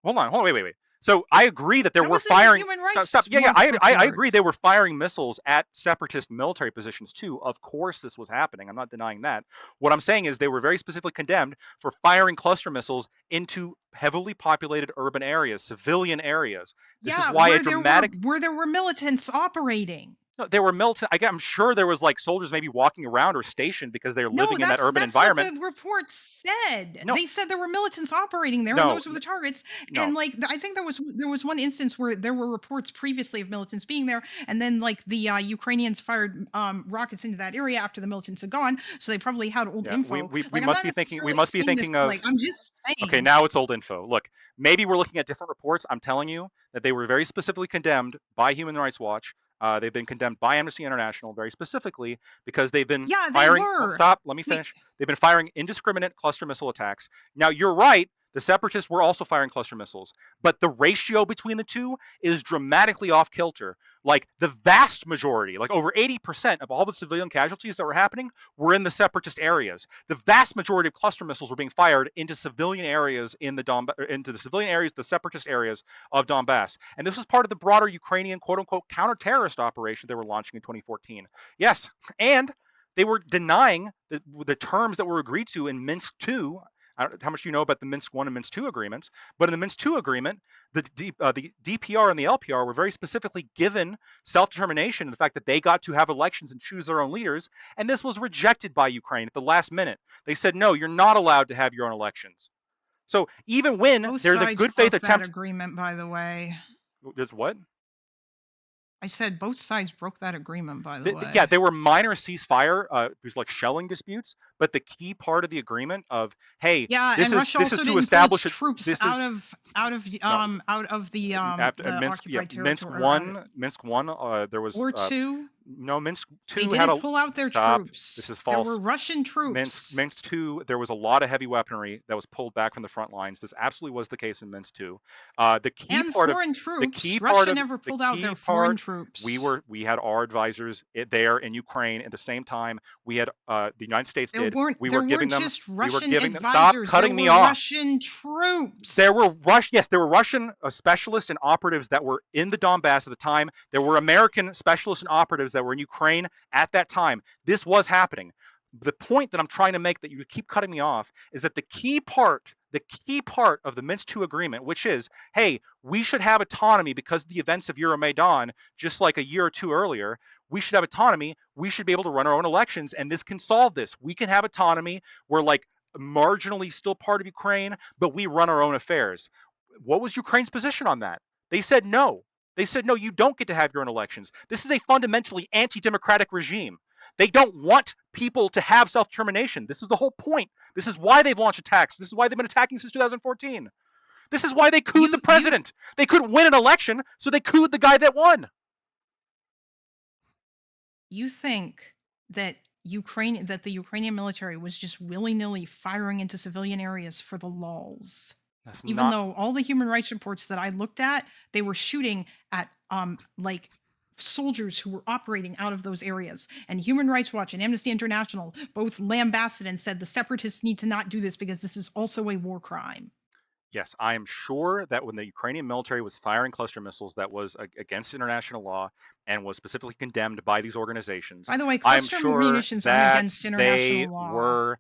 Hold on, wait. So I agree that That were was in the firing. Human Rights Stop. Yeah, Watch I report. agree they were firing missiles at separatist military positions too. Of course, this was happening. I'm not denying that. What I'm saying is they were very specifically condemned for firing cluster missils into heavily populated urban areas, civilian areas. This is why where there were militants operating. No, there were militant. I'm sure there was like soldiers maybe walking around or stationed because they're living in that urban environment. What the report said. No. They said there were militants operating there, and those were the targets. And like, I think there was one instance where there were reports previously of militants being there, and then like the Ukrainians fired rockets into that area after the militants had gone. So they probably had old info. We must be thinking. We must be thinking of. Like, I'm just saying. Okay, now it's old info. Look, maybe we're looking at different reports. I'm telling you that they were very specifically condemned by Human Rights Watch. They've been condemned by Amnesty International very specifically because they've been firing. Stop. Let me finish. They've been firing indiscriminate cluster missile attacks. Now, you're right. The separatists were also firing cluster missiles, but the ratio between the two is dramatically off kilter. Like the vast majority, like over 80% of all the civilian casualties that were happening were in the separatist areas. The vast majority of cluster missiles were being fired into civilian areas the separatist areas of Donbass. And this was part of the broader Ukrainian quote unquote counter-terrorist operation they were launching in 2014. Yes, and they were denying the terms that were agreed to in Minsk II. I don't know how much you know about the Minsk I and Minsk II agreements, but in the Minsk II agreement, the DPR and the LPR were very specifically given self-determination, the fact that they got to have elections and choose their own leaders, and this was rejected by Ukraine at the last minute. They said, no, you're not allowed to have your own elections. So even when there's a good faith attempt, that agreement, by the way. There's what? I said both sides broke that agreement, by the way. Yeah, there were minor ceasefire, like shelling disputes, but the key part of the agreement of, hey, this is to establish troops out of the occupied territory. Minsk 1, there was or 2. No, Minsk 2 they didn't pull out their troops. This is false. There were Russian troops. Minsk 2, there was a lot of heavy weaponry that was pulled back from the front lines. This absolutely was the case in Minsk 2. The key part foreign of troops. The key Russia part of, never pulled out their foreign troops. We had our advisors there in Ukraine at the same time. We had the United States did. We were giving them. Stop cutting me off. Russian troops. There were Russian specialists and operatives that were in the Donbass at the time. There were American specialists and operatives that were in Ukraine at that time. This was happening. The point that I'm trying to make, that you keep cutting me off, is that the key part of the Minsk II agreement, which is, hey, we should have autonomy because of the events of Euromaidan, just like a year or two earlier. We should have autonomy. We should be able to run our own elections, and this can solve this. We can have autonomy. We're like marginally still part of Ukraine, but we run our own affairs. What was Ukraine's position on that? They said no. They said, no, you don't get to have your own elections. This is a fundamentally anti-democratic regime. They don't want people to have self-determination. This is the whole point. This is why they've launched attacks. This is why they've been attacking since 2014. This is why they cooed the president. They couldn't win an election, so they cooed the guy that won. You think that the Ukrainian military was just willy-nilly firing into civilian areas for the lulz? Even though all the human rights reports that I looked at, they were shooting at like soldiers who were operating out of those areas. And Human Rights Watch and Amnesty International both lambasted and said the separatists need to not do this because this is also a war crime. Yes, I am sure that when the Ukrainian military was firing cluster missiles, that was against international law and was specifically condemned by these organizations. By the way, cluster munitions are against international law.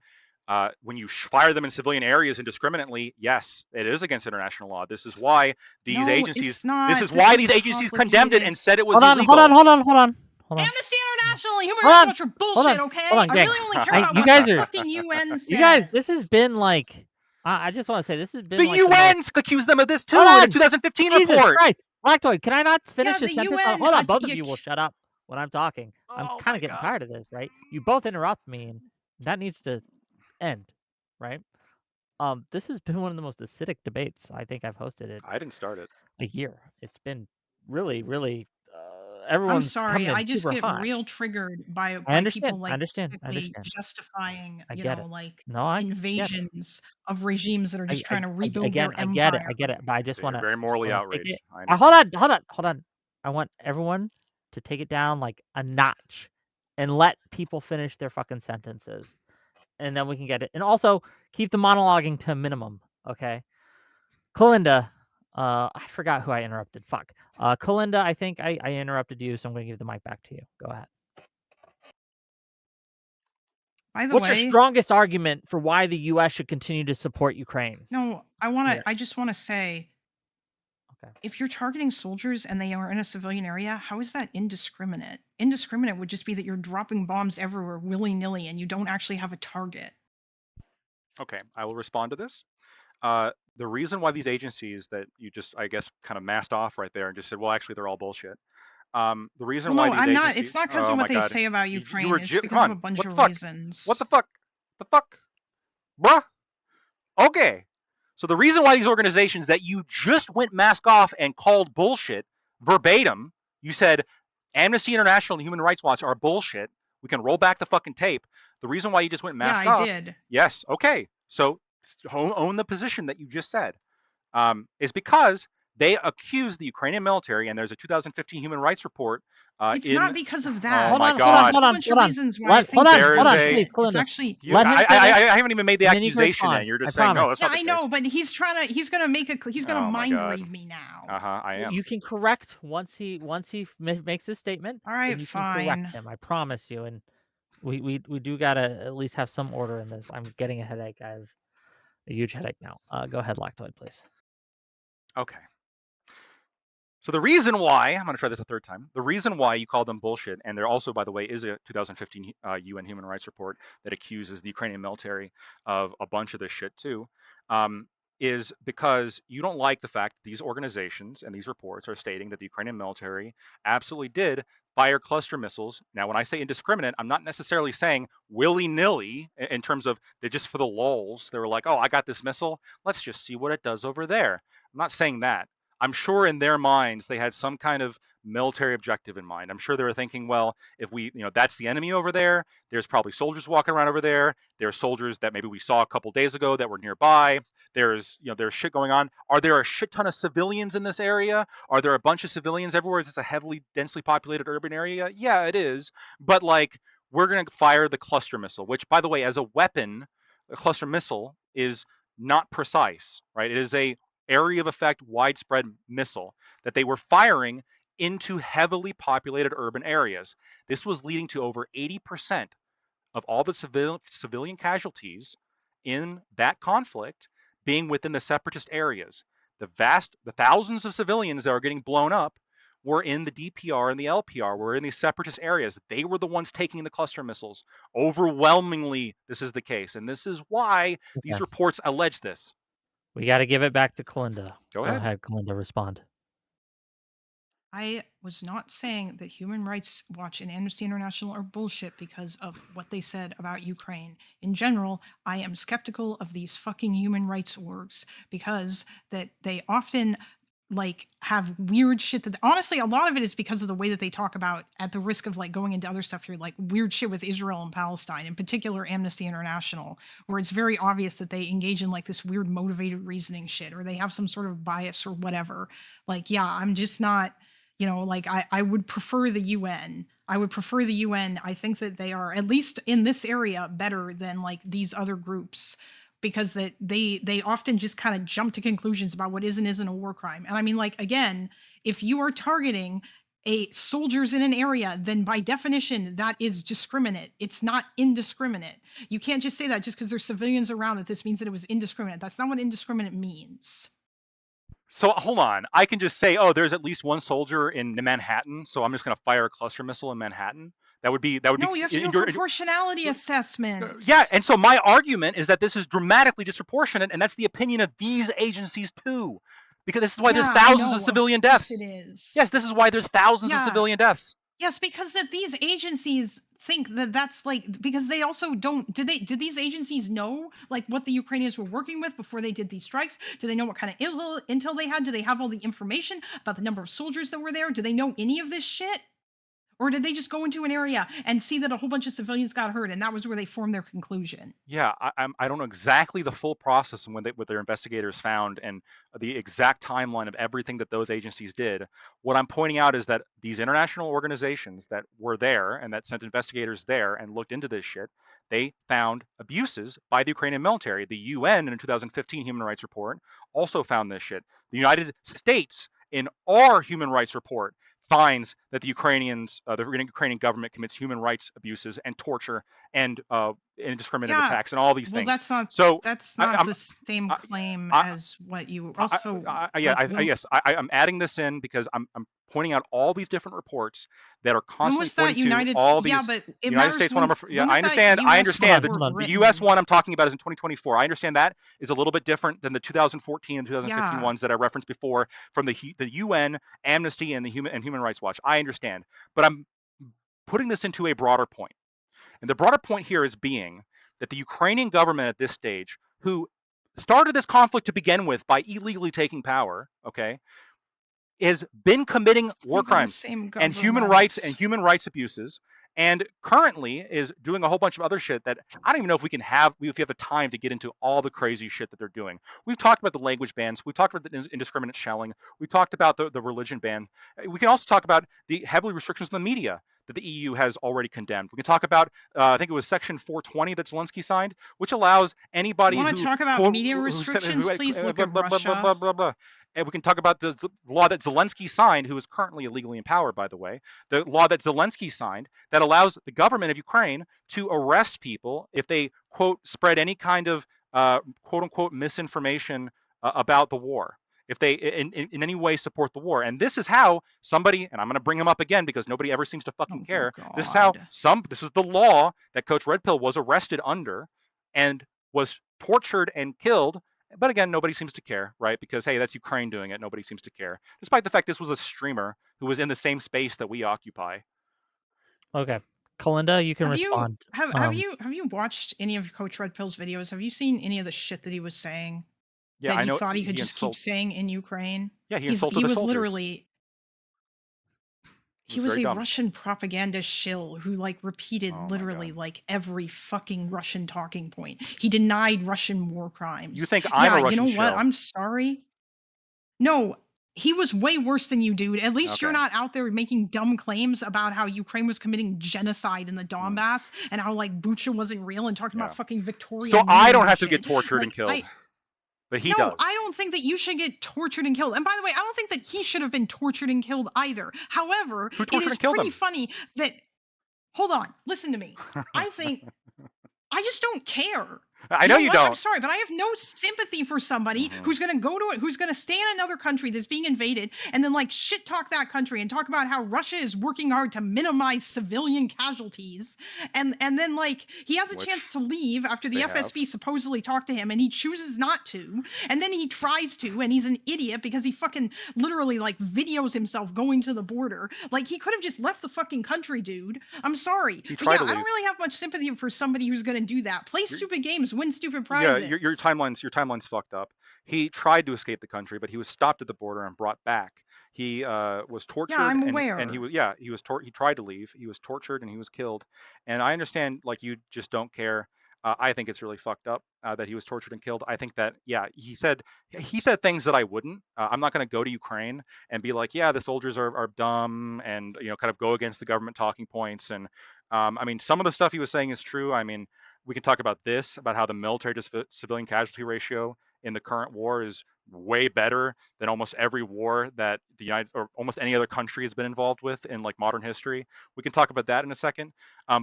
When you fire them in civilian areas indiscriminately, yes, it is against international law. This is why these agencies. This is why these agencies condemned it and said it was illegal. Hold on. Amnesty International and Human Rights Watch are bullshit. Okay, I really only care about what the fucking UN said. You guys, this has been like I just want to say this has been The like the most. UN's accused them of this too Hold in a on! 2015 Jesus report. Christ! Lactoid, can I not finish Yeah, this the sentence? UN. Hold on, both of you will shut up when I'm talking. I'm Oh kind my of getting god. tired of this, right? You both interrupt me, and that needs to end, right? This has been one of the most acidic debates I think I've hosted in I didn't start it. a year. It's been really, really. I'm Everyone's sorry. coming in I just super get hot. real triggered I by understand. people I like understand. I basically understand. justifying, I get it. like No, I get it. invasions of regimes that are just trying to rebuild Again, their I get it. empire. I get it. But I just You're want to. very Just morally want to take outraged. it. I Hold understand. on. Hold on. Hold on. I want everyone to take it down like a notch, and let people finish their fucking sentences, and then we can get it. And also keep the monologuing to a minimum. Okay. Kalinda, I forgot who I interrupted. Fuck. Kalinda, I think I interrupted you, so I'm going to give the mic back to you. Go ahead. By the What's your way, strongest argument for why the U.S. should continue to support Ukraine? no, Yeah. I just want to say, Okay. if you're targeting soldiers and they are in a civilian area, how is that indiscriminate? Indiscriminate would just be that you're dropping bombs everywhere willy-nilly and you don't actually have a target. Okay, I will respond to this. The reason why these agencies that you just, I guess, kind of masked off right there and just said, well, actually, they're all bullshit. The reason Well, why no, these I'm not. It's agencies, not because oh of my what they god, say about you Ukraine. were, It's because come of a on, bunch what the of fuck? reasons. What the fuck? The fuck? Bruh? Okay. So the reason why these organizations that you just went mask off and called bullshit verbatim, you said Amnesty International and Human Rights Watch are bullshit. We can roll back the fucking tape. The reason why you just went Yeah, mask I off, did. yes, okay. So own the position that you just said. Is because they accuse the Ukrainian military, and there's a 2015 Human Rights Report It's in. not because of Oh that. my So there's a god! whole bunch of reasons why I think There Hold is on, a. please, it's Kalinda. actually. Let him finish, I haven't even made the and then you can accusation yet. respond. You're I just saying no, promise. that's Yeah, not the I case. know, but he's gonna Oh my mind god. read me now. I am. You can correct once he makes his statement. All Then right, you can correct fine. him. I promise you. And we do gotta at least have some order in this. I'm getting a headache. I have a huge headache now. Go ahead, Lactoid, please. Okay. So the reason why, I'm going to try this a third time, the reason why you call them bullshit, and there also, by the way, is a 2015 UN Human Rights Report that accuses the Ukrainian military of a bunch of this shit too, is because you don't like the fact that these organizations and these reports are stating that the Ukrainian military absolutely did fire cluster missiles. Now, when I say indiscriminate, I'm not necessarily saying willy-nilly in terms of they're just for the lulz. They were like, oh, I got this missile. Let's just see what it does over there. I'm not saying that. I'm sure in their minds they had some kind of military objective in mind. I'm sure they were thinking, well, if we, that's the enemy over there. There's probably soldiers walking around over there. There's soldiers that maybe we saw a couple days ago that were nearby. There's shit going on. Are there a shit ton of civilians in this area? Are there a bunch of civilians everywhere? Is this a heavily densely populated urban area? Yeah, it is. But like, we're going to fire the cluster missile, which, by the way, as a weapon, a cluster missile is not precise, right? It is a area of effect widespread missile that they were firing into heavily populated urban areas. This was leading to over 80% of all the civilian casualties in that conflict being within the separatist areas. The thousands of civilians that are getting blown up were in the DPR and the LPR, were in these separatist areas. They were the ones taking the cluster missiles. Overwhelmingly, this is the case. And this is why these reports allege this. We got to give it back to Kalinda. Go ahead, Kalinda, respond. I was not saying that Human Rights Watch and Amnesty International are bullshit because of what they said about Ukraine. In general, I am skeptical of these fucking human rights orgs because that they often have weird shit that honestly a lot of it is because of the way that they talk about, at the risk of going into other stuff here, like weird shit with Israel and Palestine, in particular Amnesty International, where it's very obvious that they engage in this weird motivated reasoning shit, or they have some sort of bias or whatever. Yeah, I'm just not, I would prefer the UN. I would prefer the UN. I think that they are, at least in this area, better than these other groups, because that they often just kind of jump to conclusions about what is and isn't a war crime. And I mean, again, if you are targeting soldiers in an area, then by definition that is discriminate. It's not indiscriminate. You can't just say that just because there's civilians around that this means that it was indiscriminate. That's not what indiscriminate means. So hold on. I can just say, oh, there's at least one soldier in Manhattan, so I'm just going to fire a cluster missile in Manhattan. That would be No, you have to do proportionality assessments. yeah. And so my argument is that this is dramatically disproportionate, and that's the opinion of these agencies too, because this is why there's thousands of civilian deaths. It is. Yes, this is why there's thousands of civilian deaths. Yes, because that these agencies think that that's like, because they also don't, did these agencies know like what the Ukrainians were working with before they did these strikes? Do they know what kind of intel they had? Do they have all the information about the number of soldiers that were there? Do they know any of this shit? Or did they just go into an area and see that a whole bunch of civilians got hurt, and that was where they formed their conclusion? Yeah, I don't know exactly the full process and what their investigators found and the exact timeline of everything that those agencies did. What I'm pointing out is that these international organizations that were there and that sent investigators there and looked into this shit, they found abuses by the Ukrainian military. The UN in a 2015 human rights report also found this shit. The United States in our human rights report finds that the Ukrainian government commits human rights abuses and torture and indiscriminate attacks and all these things. That's not the same claim as what you also. I'm adding this in because I'm pointing out all these different reports that are constantly pointing to all these. But United States one. I understand. The U.S. one I'm talking about is in 2024. I understand that is a little bit different than the 2014 and 2015 ones that I referenced before from the UN, Amnesty, and the Human Rights Watch. I understand, but I'm putting this into a broader point. And the broader point here is being that the Ukrainian government at this stage, who started this conflict to begin with by illegally taking power, okay, has been committing war crimes and human rights abuses, and currently is doing a whole bunch of other shit that I don't even know if we have the time to get into all the crazy shit that they're doing. We've talked about the language bans. We've talked about the indiscriminate shelling. We've talked about the religion ban. We can also talk about the heavy restrictions on the media that the EU has already condemned. We can talk about, I think it was Section 420 that Zelensky signed, which allows anybody who... Want to talk about media restrictions? Please look at Russia. And we can talk about the law that Zelensky signed, who is currently illegally in power, by the way, the law that Zelensky signed that allows the government of Ukraine to arrest people if they, quote, spread any kind of, quote unquote, misinformation about the war, if they in any way support the war. And this is how somebody, and I'm going to bring him up again because nobody ever seems to fucking care. This is how this is the law that Coach Red Pill was arrested under and was tortured and killed. But again, nobody seems to care, right? Because, hey, that's Ukraine doing it. Nobody seems to care, despite the fact this was a streamer who was in the same space that we occupy. Okay. Kalinda, you can respond. Have you watched any of Coach Red Pill's videos? Have you seen any of the shit that he was saying? Yeah, I know. Thought he could just keep saying in Ukraine? Yeah, he insulted the soldiers. Literally... He was a Russian propaganda shill who like repeated literally like every fucking Russian talking point. He denied Russian war crimes. You think I'm a Russian shill? You know what? I'm sorry. No, he was way worse than you, dude. At least you're not out there making dumb claims about how Ukraine was committing genocide in the Donbass and how like Bucha wasn't real and talking about fucking Victoria. So I don't have to get tortured and killed. But he does. I don't think that you should get tortured and killed. And by the way, I don't think that he should have been tortured and killed either. However, it is pretty funny that... Hold on. Listen to me. I think... I just don't care. I know you don't. I'm sorry, but I have no sympathy for somebody who's going to go to it, who's going to stay in another country that's being invaded and then like shit talk that country and talk about how Russia is working hard to minimize civilian casualties. And then like he has a chance to leave after the FSB supposedly talked to him and he chooses not to. And then he tries to, and he's an idiot because he fucking literally like videos himself going to the border. Like he could have just left the fucking country, dude. I'm sorry. But yeah, I don't really have much sympathy for somebody who's going to do that. Play stupid games, win stupid prizes. Yeah, your timeline's fucked up. He tried to escape the country, but he was stopped at the border and brought back. He was tortured. Yeah, I'm aware. And he tried to leave. He was tortured and he was killed. And I understand, like, you just don't care. I think it's really fucked up that he was tortured and killed. I think that, he said things that I wouldn't. I'm not going to go to Ukraine and be like, yeah, the soldiers are dumb and, kind of go against the government talking points and I mean, some of the stuff he was saying is true. I mean, we can talk about this, about how the military to civilian casualty ratio in the current war is way better than almost every war that the United or almost any other country has been involved with in like modern history. We can talk about that in a second.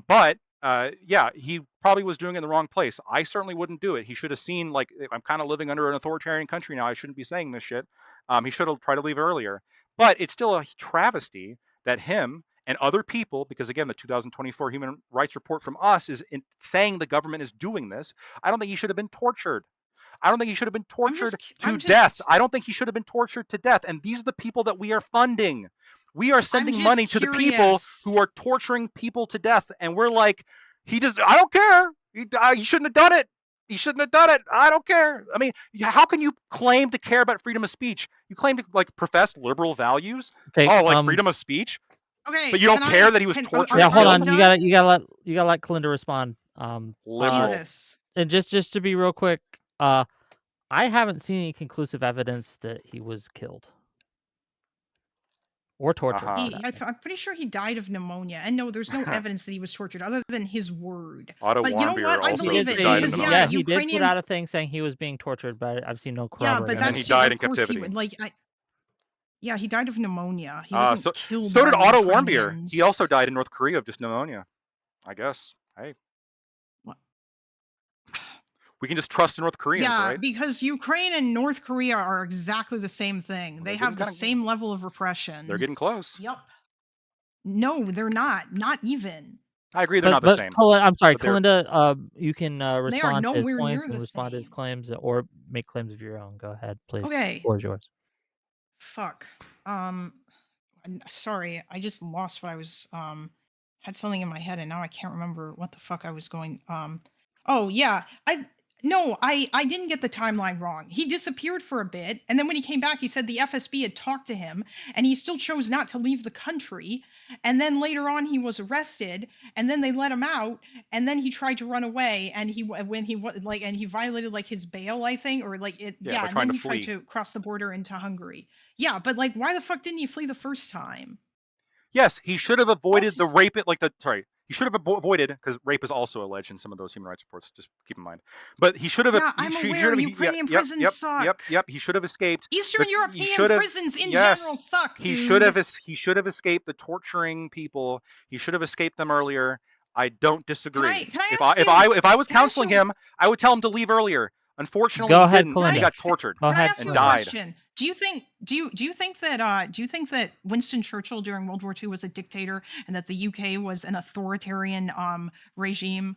But yeah, he probably was doing it in the wrong place. I certainly wouldn't do it. He should have seen, like, if I'm kind of living under an authoritarian country now, I shouldn't be saying this shit. He should have tried to leave earlier. But it's still a travesty that him and other people, because again, the 2024 Human Rights Report from us is saying the government is doing this. I don't think he should have been tortured. I don't think he should have been tortured to death. I don't think he should have been tortured to death. And these are the people that we are funding. We are sending money to the people who are torturing people to death. And we're like, I don't care. He shouldn't have done it. He shouldn't have done it. I don't care. I mean, how can you claim to care about freedom of speech? You claim to like profess liberal values. Okay, like freedom of speech. Okay, but you don't care that he was tortured. Yeah, hold on. You gotta let Kalinda respond. Liberal. Jesus. And just to be real quick, I haven't seen any conclusive evidence that he was killed or tortured. I'm pretty sure he died of pneumonia. And no, there's no evidence that he was tortured other than his word. Otto but you know Warmbier what? I also believe it died because of yeah, he Ukrainian... did put out a thing saying he was being tortured, but I've seen no corroboration. Yeah, but and then he died in of course captivity. Yeah, he died of pneumonia. He wasn't killed. So did by Otto Ukrainians. Warmbier. He also died in North Korea of just pneumonia. I guess. Hey. What? We can just trust the North Koreans, right? Yeah, because Ukraine and North Korea are exactly the same thing. Well, they have the same level of repression. They're getting close. Yep. No, they're not. Not even. I agree, they're not the same. I'm sorry, Kalinda. You can respond to his nowhere points near and the respond to his same. claims, or make claims of your own. Go ahead, please. Okay. The floor is yours. Fuck. Sorry, I just lost what I was had something in my head and now I can't remember what the fuck I was going. Oh yeah, I didn't get the timeline wrong. He disappeared for a bit, and then when he came back, he said the FSB had talked to him, and he still chose not to leave the country. And then later on, he was arrested, and then they let him out, and then he tried to run away, and he violated like his bail, I think, or like it. Yeah, and then he tried to cross the border into Hungary. Yeah, but like, why the fuck didn't he flee the first time? Yes, he should have avoided the rape. He should have avoided, because rape is also alleged in some of those human rights reports. Just keep in mind. But he should have. Yeah, I'm aware. Ukrainian prisons suck. Yep. He should have escaped. Eastern European prisons in general suck. He should have. He should have escaped the torturing people. He should have escaped them earlier. I don't disagree. If I was counseling him, I would tell him to leave earlier. Unfortunately, he didn't. He got tortured and died. Do you think that Winston Churchill during World War II was a dictator and that the UK was an authoritarian regime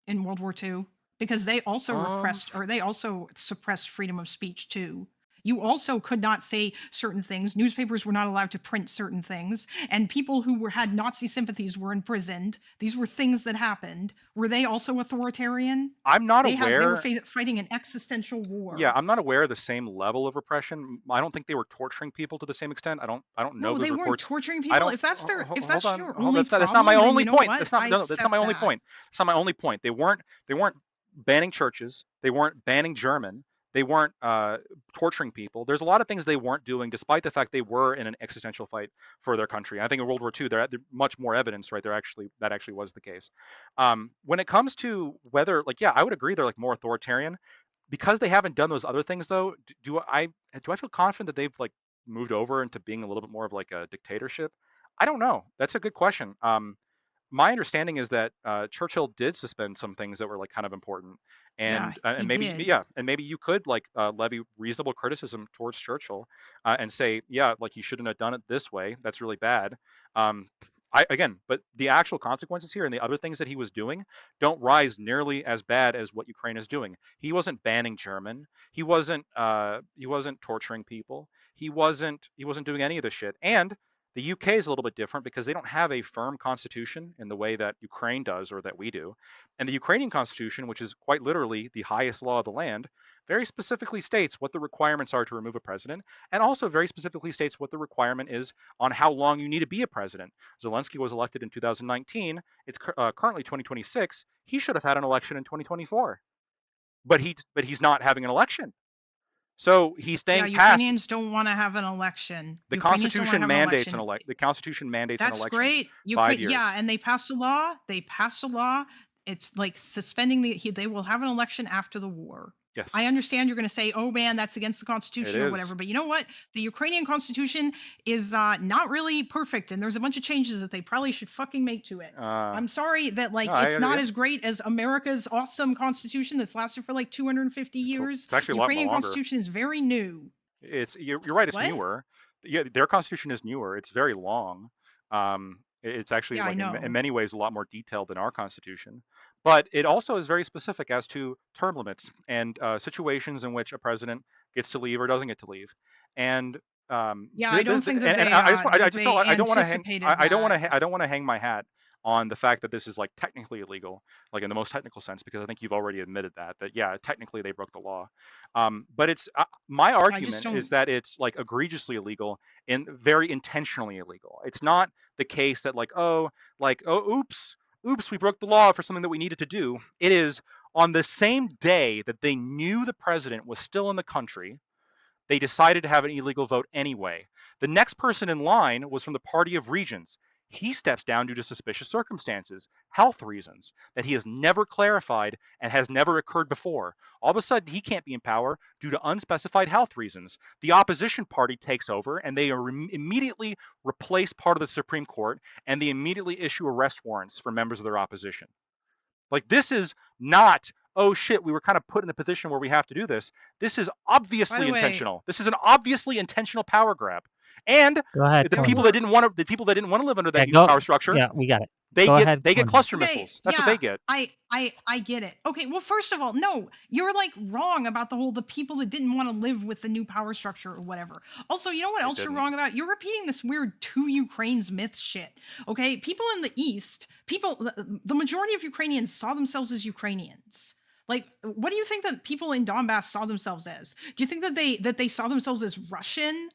in World War II? Because they also suppressed freedom of speech too. You also could not say certain things. Newspapers were not allowed to print certain things, and people who had Nazi sympathies were imprisoned. These were things that happened. Were they also authoritarian? I'm not aware. They were fighting an existential war. Yeah, I'm not aware of the same level of repression. I don't think they were torturing people to the same extent. I don't know. No, they weren't torturing people. If that's your only problem, that's not my only point. That's not my only point. It's not my only point. They weren't banning churches. They weren't banning German. They weren't torturing people. There's a lot of things they weren't doing, despite the fact they were in an existential fight for their country. I think in World War II, there's much more evidence, right? That actually was the case. When it comes to whether, I would agree they're more authoritarian, because they haven't done those other things. Though, do I feel confident that they've moved over into being a little bit more of a dictatorship? I don't know. That's a good question. My understanding is that Churchill did suspend some things that were kind of important, and maybe you could levy reasonable criticism towards Churchill and say, he shouldn't have done it this way. That's really bad. But the actual consequences here and the other things that he was doing don't rise nearly as bad as what Ukraine is doing. He wasn't banning German. He wasn't torturing people. He wasn't doing any of this shit. And the UK is a little bit different because they don't have a firm constitution in the way that Ukraine does or that we do. And the Ukrainian constitution, which is quite literally the highest law of the land, very specifically states what the requirements are to remove a president, and also very specifically states what the requirement is on how long you need to be a president. Zelensky was elected in 2019. It's currently 2026. He should have had an election in 2024. But he's not having an election. So he's staying past. Ukrainians don't want to have an election. The Ukrainians don't want to Constitution have an mandates election. The Constitution mandates an That's election. great. 5 years. Yeah, and they passed a law. It's like suspending they will have an election after the war. Yes. I understand you're going to say, "Oh man, that's against the Constitution or whatever." But you know what? The Ukrainian Constitution is not really perfect, and there's a bunch of changes that they probably should fucking make to it. I'm sorry that it's not as great as America's awesome Constitution that's lasted for like 250 years. It's actually the Ukrainian a lot longer. Constitution is very new. You're right. It's newer. Yeah, their Constitution is newer. It's very long. It's actually in many ways a lot more detailed than our Constitution. But it also is very specific as to term limits and situations in which a president gets to leave or doesn't get to leave. And I don't think that I don't want to hang my hat on the fact that this is like technically illegal, like in the most technical sense, because I think you've already admitted that yeah, technically they broke the law. But it's my argument is that it's like egregiously illegal and very intentionally illegal. It's not the case that oops, we broke the law for something that we needed to do. It is on the same day that they knew the president was still in the country, they decided to have an illegal vote anyway. The next person in line was from the Party of Regions. He steps down due to suspicious circumstances, health reasons that he has never clarified and has never occurred before. All of a sudden, he can't be in power due to unspecified health reasons. The opposition party takes over, and they immediately replace part of the Supreme Court, and they immediately issue arrest warrants for members of their opposition. Like, this is not, oh shit, we were kind of put in a position where we have to do this. This is obviously intentional. This is an obviously intentional power grab. And the people that didn't want to live under that new power structure, we got it. They get cluster missiles. That's what they get. I get it. Okay, well, first of all, no, you're like wrong about the people that didn't want to live with the new power structure or whatever. Also, you know what else you're wrong about? You're repeating this weird two Ukraines myth shit. Okay, people in the East, the majority of Ukrainians saw themselves as Ukrainians. Like, what do you think that people in Donbass saw themselves as? Do you think that they saw themselves as Russian?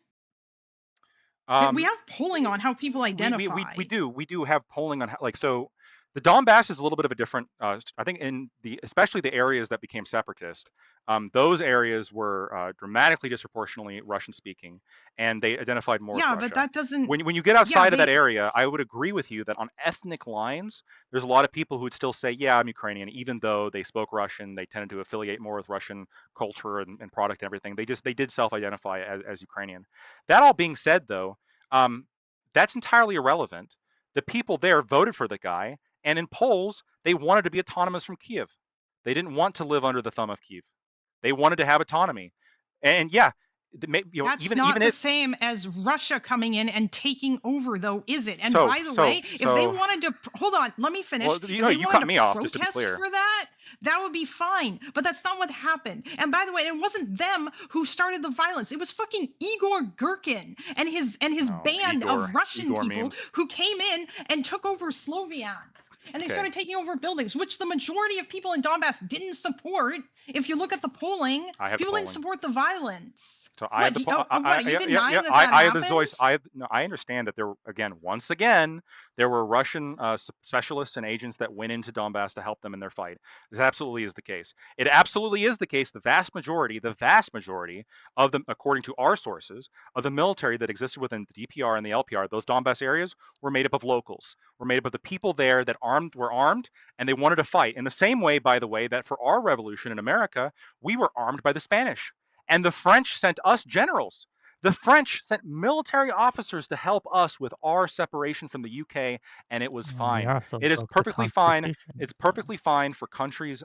We have polling on how people identify. We do have polling on so the Donbass is a little bit of a different. I think especially the areas that became separatist, those areas were dramatically disproportionately Russian speaking, and they identified more. Yeah, with Russia. But that doesn't. When you get outside of that area, I would agree with you that on ethnic lines, there's a lot of people who would still say, yeah, I'm Ukrainian, even though they spoke Russian. They tended to affiliate more with Russian culture and product and everything. They did self-identify as Ukrainian. That all being said, though, that's entirely irrelevant. The people there voted for the guy, and in polls, they wanted to be autonomous from Kiev. They didn't want to live under the thumb of Kiev. They wanted to have autonomy. And yeah, that's not the same as Russia coming in and taking over, though, is it? And by the way, if they wanted to hold on, let me finish. Well, you cut me off, just to be clear. For that would be fine. But that's not what happened. And by the way, it wasn't them who started the violence. It was fucking Igor Girkin and his band of Russian people who came in and took over Sloviansk. And they started taking over buildings, which the majority of people in Donbass didn't support. If you look at the polling, people didn't support the violence. So I understand that once again, there were Russian specialists and agents that went into Donbass to help them in their fight. This absolutely is the case. It absolutely is the case. The vast majority of them, according to our sources, of the military that existed within the DPR and the LPR, those Donbass areas were made up of locals. Were made up of the people there that were armed and they wanted to fight. In the same way, by the way, that for our revolution in America, we were armed by the Spanish. And the French sent us generals. The French sent military officers to help us with our separation from the UK, and it was fine. It is perfectly fine. It's perfectly fine for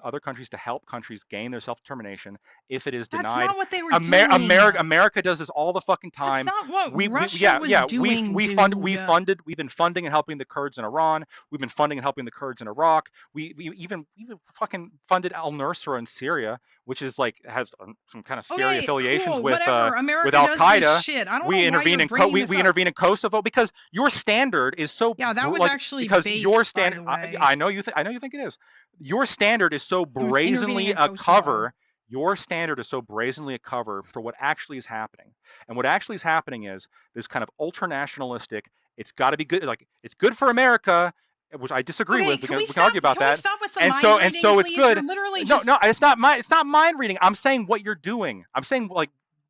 other countries to help countries gain their self-determination if it is denied. That's not what they were doing. America does this all the fucking time. That's not what Russia was doing. We've been funding and helping the Kurds in Iran. We've been funding and helping the Kurds in Iraq. We even fucking funded al-Nusra in Syria, which is has some kind of scary affiliations with Al-Qaeda. Shit. I don't we know intervene we intervene in Kosovo because your standard is so that was actually because based, your standard. I know you think it is. Your standard is so brazenly a cover. Your standard is so brazenly a cover for what actually is happening. And what actually is happening is this kind of ultra nationalistic. It's got to be good. It's good for America. Which I disagree with. We can argue about that. And so it's good. No, it's not mind reading. I'm saying what you're doing. I'm saying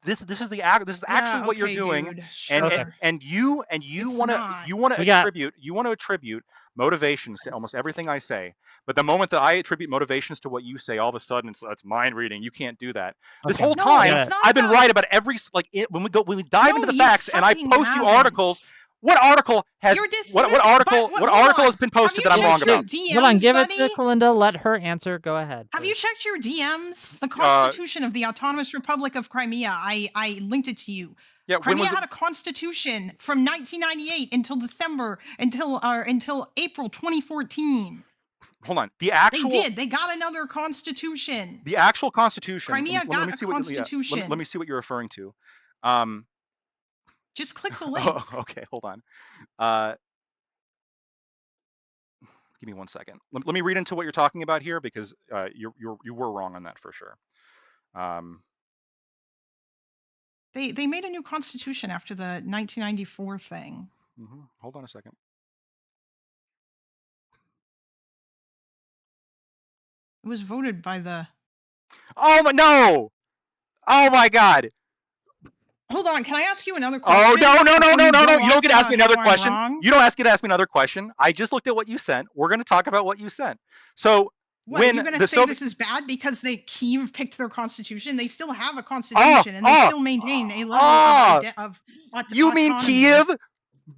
this is actually what you're okay, doing, dude. and Sure. you It's want not. to attribute motivations to almost everything I say. But the moment that I attribute motivations to what you say, all of a sudden it's mind reading. You can't do that. This Okay. whole No, time it's not I've been about. right about every when we dive No, into the you facts and I fucking post you articles. haven't. What article has You're dismissing. what article But what hold article on. has been Have posted you that I'm wrong checked your about? DMs, Hold on, give it buddy? to Kalinda. Let her answer. Go ahead. Have please. you checked your DMs? The Constitution of the Autonomous Republic of Crimea. I linked it to you. Yeah, when Crimea was it? had a constitution from 1998 until April 2014. Hold on. They did. They got another constitution. The actual constitution. Crimea let got me a see what constitution. let me see what you're referring to. Just click the link. Oh, okay, hold on. Give me 1 second. Let me read into what you're talking about here, because you were wrong on that for sure. They made a new constitution after the 1994 thing. Hold on a second. It was voted by the. Oh no! Oh my God! Hold on, can I ask you another question? Oh no! before you go You don't off get to ask about me another how I'm question. wrong? You don't get to ask me another question. I just looked at what you sent. We're going to talk about what you sent. So What, when you're going to the say Soviet this is bad because Kyiv picked their constitution? They still have a constitution and they still maintain a level of you mean autonomy. Kyiv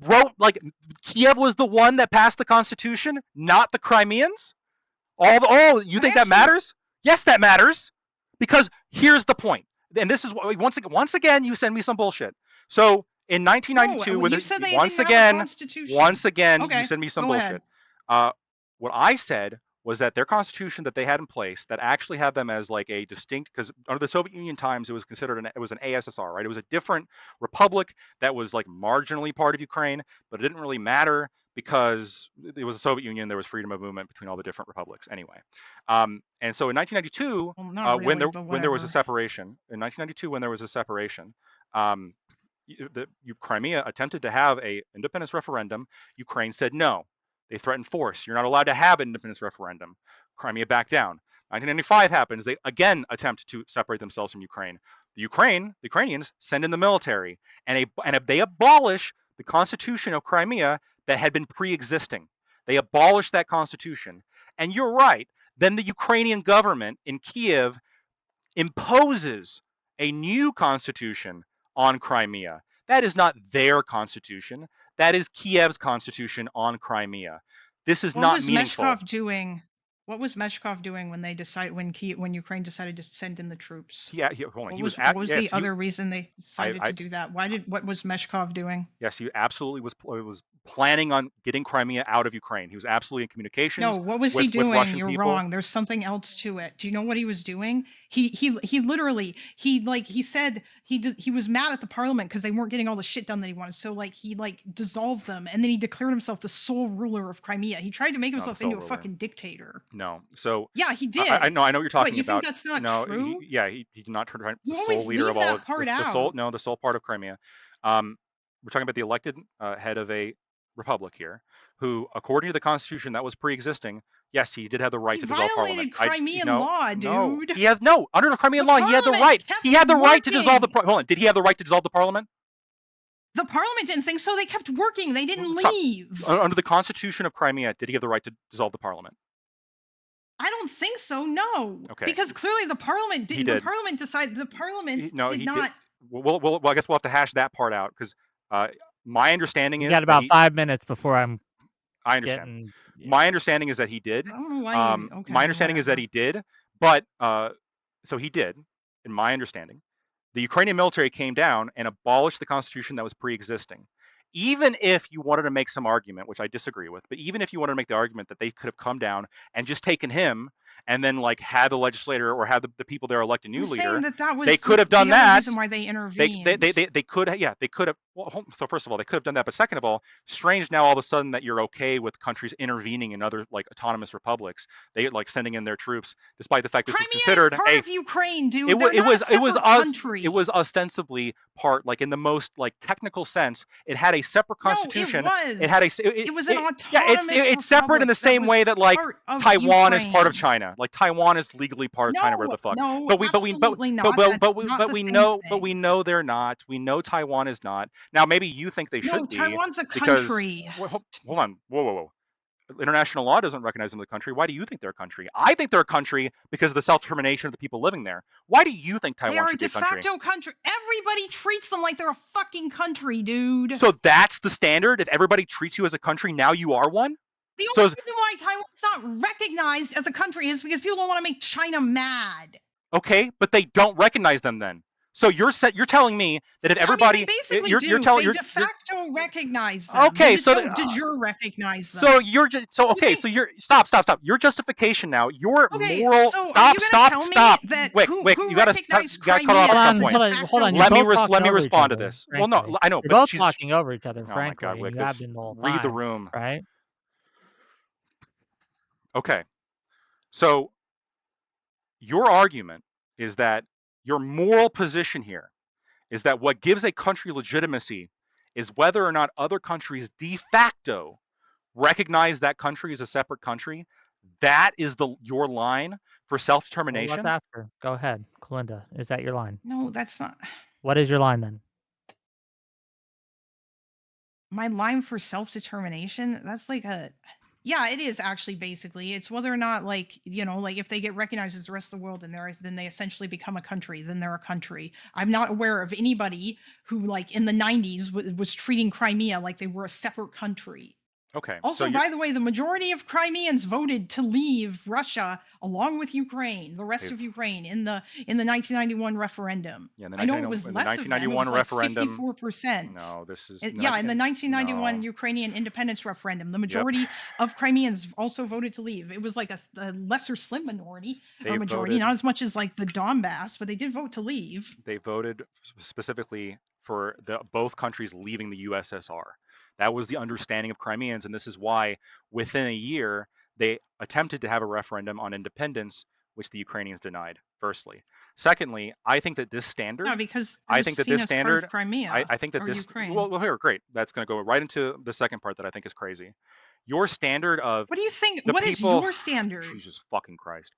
wrote, like, Kyiv was the one that passed the constitution, not the Crimeans? You think that matters? Yes, that matters. Because here's the point. And this is what, once again you send me some bullshit. So in 1992, you said they once didn't have a again constitution. Okay, you send me some go bullshit. What I said was that their constitution that they had in place that actually had them as like a distinct, because under the Soviet Union times it was considered an ASSR, right? It was a different republic that was like marginally part of Ukraine, but it didn't really matter because it was the Soviet Union. There was freedom of movement between all the different republics anyway. And so in 1992, when there was a separation, Crimea attempted to have a independence referendum. Ukraine said no. They threatened force. You're not allowed to have an independence referendum. Crimea backed down. 1995 happens. They again attempt to separate themselves from Ukraine. The Ukrainians send in the military, and they abolish the constitution of Crimea that had been pre-existing. They abolished that constitution. And you're right. Then the Ukrainian government in Kyiv imposes a new constitution on Crimea. That is not their constitution. That is Kiev's constitution on Crimea. This is not meaningful. What was Meshkov doing when Ukraine decided to send in the troops? Hold on. What was the other reason they decided to do that? What was Meshkov doing? Yes, he absolutely was planning on getting Crimea out of Ukraine. He was absolutely in communications. No, what was he doing? You're wrong. There's something else to it. Do you know what he was doing? He literally he said he was mad at the parliament because they weren't getting all the shit done that he wanted. So he dissolved them, and then he declared himself the sole ruler of Crimea. He tried to make himself into a fucking dictator. No, so yeah, he did. I know what you're talking about. You think that's not true? He did not turn the sole leader of all the sole part of Crimea. We're talking about the elected head of a republic here, who, according to the constitution that was pre-existing, yes, he did have the right to dissolve parliament. Crimean law, dude. No, he has under the Crimean law. He had the right. He had the right to dissolve the. Hold on. Did he have the right to dissolve the parliament? The parliament didn't think so. They kept working. They didn't leave. Under the constitution of Crimea, did he have the right to dissolve the parliament? I don't think so. No. Okay. Because clearly the parliament did. The parliament decided. The parliament did not. Well, I guess we'll have to hash that part out, because my understanding is you got about 5 minutes before I understand. My understanding is that he did. I don't know why. My understanding is that he did, but so he did. In my understanding, the Ukrainian military came down and abolished the constitution that was pre-existing. Even if you wanted to make some argument, which I disagree with, but even if you wanted to make the argument that they could have come down and just taken him and then had the legislator or have the people there elect a new leader, they could have done that. Reason why they intervened. They could have. Well, so first of all, they could have done that. But second of all, strange now all of a sudden that you're okay with countries intervening in other autonomous republics. They sending in their troops, despite the fact this was considered part of Ukraine, dude. It was ostensibly part, in the most technical sense. It had a separate constitution. No, it was. It had it was an autonomous. It's separate in the same way that Taiwan is part of China. China. Like Taiwan is legally part of China. Where the fuck? No, But absolutely not. That's not the we same know thing. they're not. We know Taiwan is not. Now maybe you think they No, should be Taiwan's a because country. hold on, whoa. International law doesn't recognize them as a country. Why do you think they're a country? I think they're a country because of the self-determination of the people living there. Why do you think They Taiwan are a should be de a country? facto country. Everybody treats them like they're a fucking country, dude. So that's the standard? If everybody treats you as a country, now you are one? The So only reason why Taiwan's not recognized as a country is because people don't want to make China mad. okay, but they don't recognize them then. So you're telling me that if everybody, I mean, they basically you're do. telling They de facto recognize them. okay, They just so don't de jure recognize them. so you're just so You okay. think- So you're stop. Your justification now. Your Okay, moral. so Stop. are you Stop. tell Stop. me that Wick, who you gotta recognized cut her Crimea off at as some a point. de facto Hold on. Let me You're both talking let me over each respond to other, this. Well, no, frankly. I know, You're but both she's. talking over each other, Oh my frankly. God, Wick, You have been the whole time. read the room. Right? Okay, so your argument is that your moral position here is that what gives a country legitimacy is whether or not other countries de facto recognize that country as a separate country. That is your line for Well, self-determination. let's ask her. Go ahead, Kalinda. Is that your line? No, that's not What is your line then? my line for self-determination. That's like yeah, it is actually basically. It's whether or not like, like if they get recognized as the rest of the world and then they essentially become a country, then they're a country. I'm not aware of anybody who like in the 90s was treating Crimea like they were a separate country. Okay. Also, by the way, the majority of Crimeans voted to leave Russia along with Ukraine, the rest of Ukraine in the 1991 referendum. Yeah, I know it was less of them. It was like 54%. No, this is in the 1991 Ukrainian independence referendum, the majority of Crimeans also voted to leave. It was like a lesser slim minority or majority, not as much as like the Donbass, but they did vote to leave. They voted specifically for both countries leaving the USSR. That was the understanding of Crimeans, and this is why within a year they attempted to have a referendum on independence, which the Ukrainians denied. Firstly, secondly, I think that this standard. Yeah, because I think that this standard. Part of Crimea. I think that this. Ukraine. Well, here, great. That's going to go right into the second part that I think is crazy. Your standard of. What do you think? What is your standard? Jesus fucking Christ!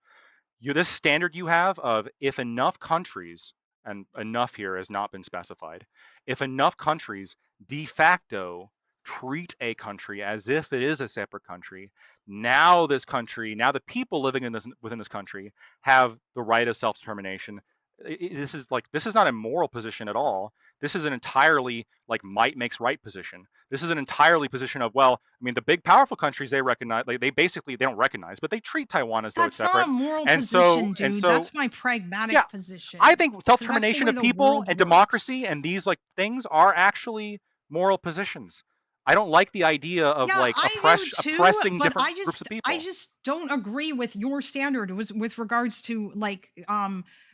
This standard you have of if enough countries, and enough here has not been specified, if enough countries de facto treat a country as if it is a separate country, now the people living within this country have the right of self-determination. This is not a moral position at all. This is an entirely like might makes right position. This is an entirely position of, well, I mean, the big powerful countries they recognize, like they don't recognize, but they treat Taiwan as though it's separate. That's not a moral position, dude. That's my pragmatic position. I think self-determination of people and democracy and these like things are actually moral positions. I don't like the idea of oppressing different groups of people. I just don't agree with your standard with regards to like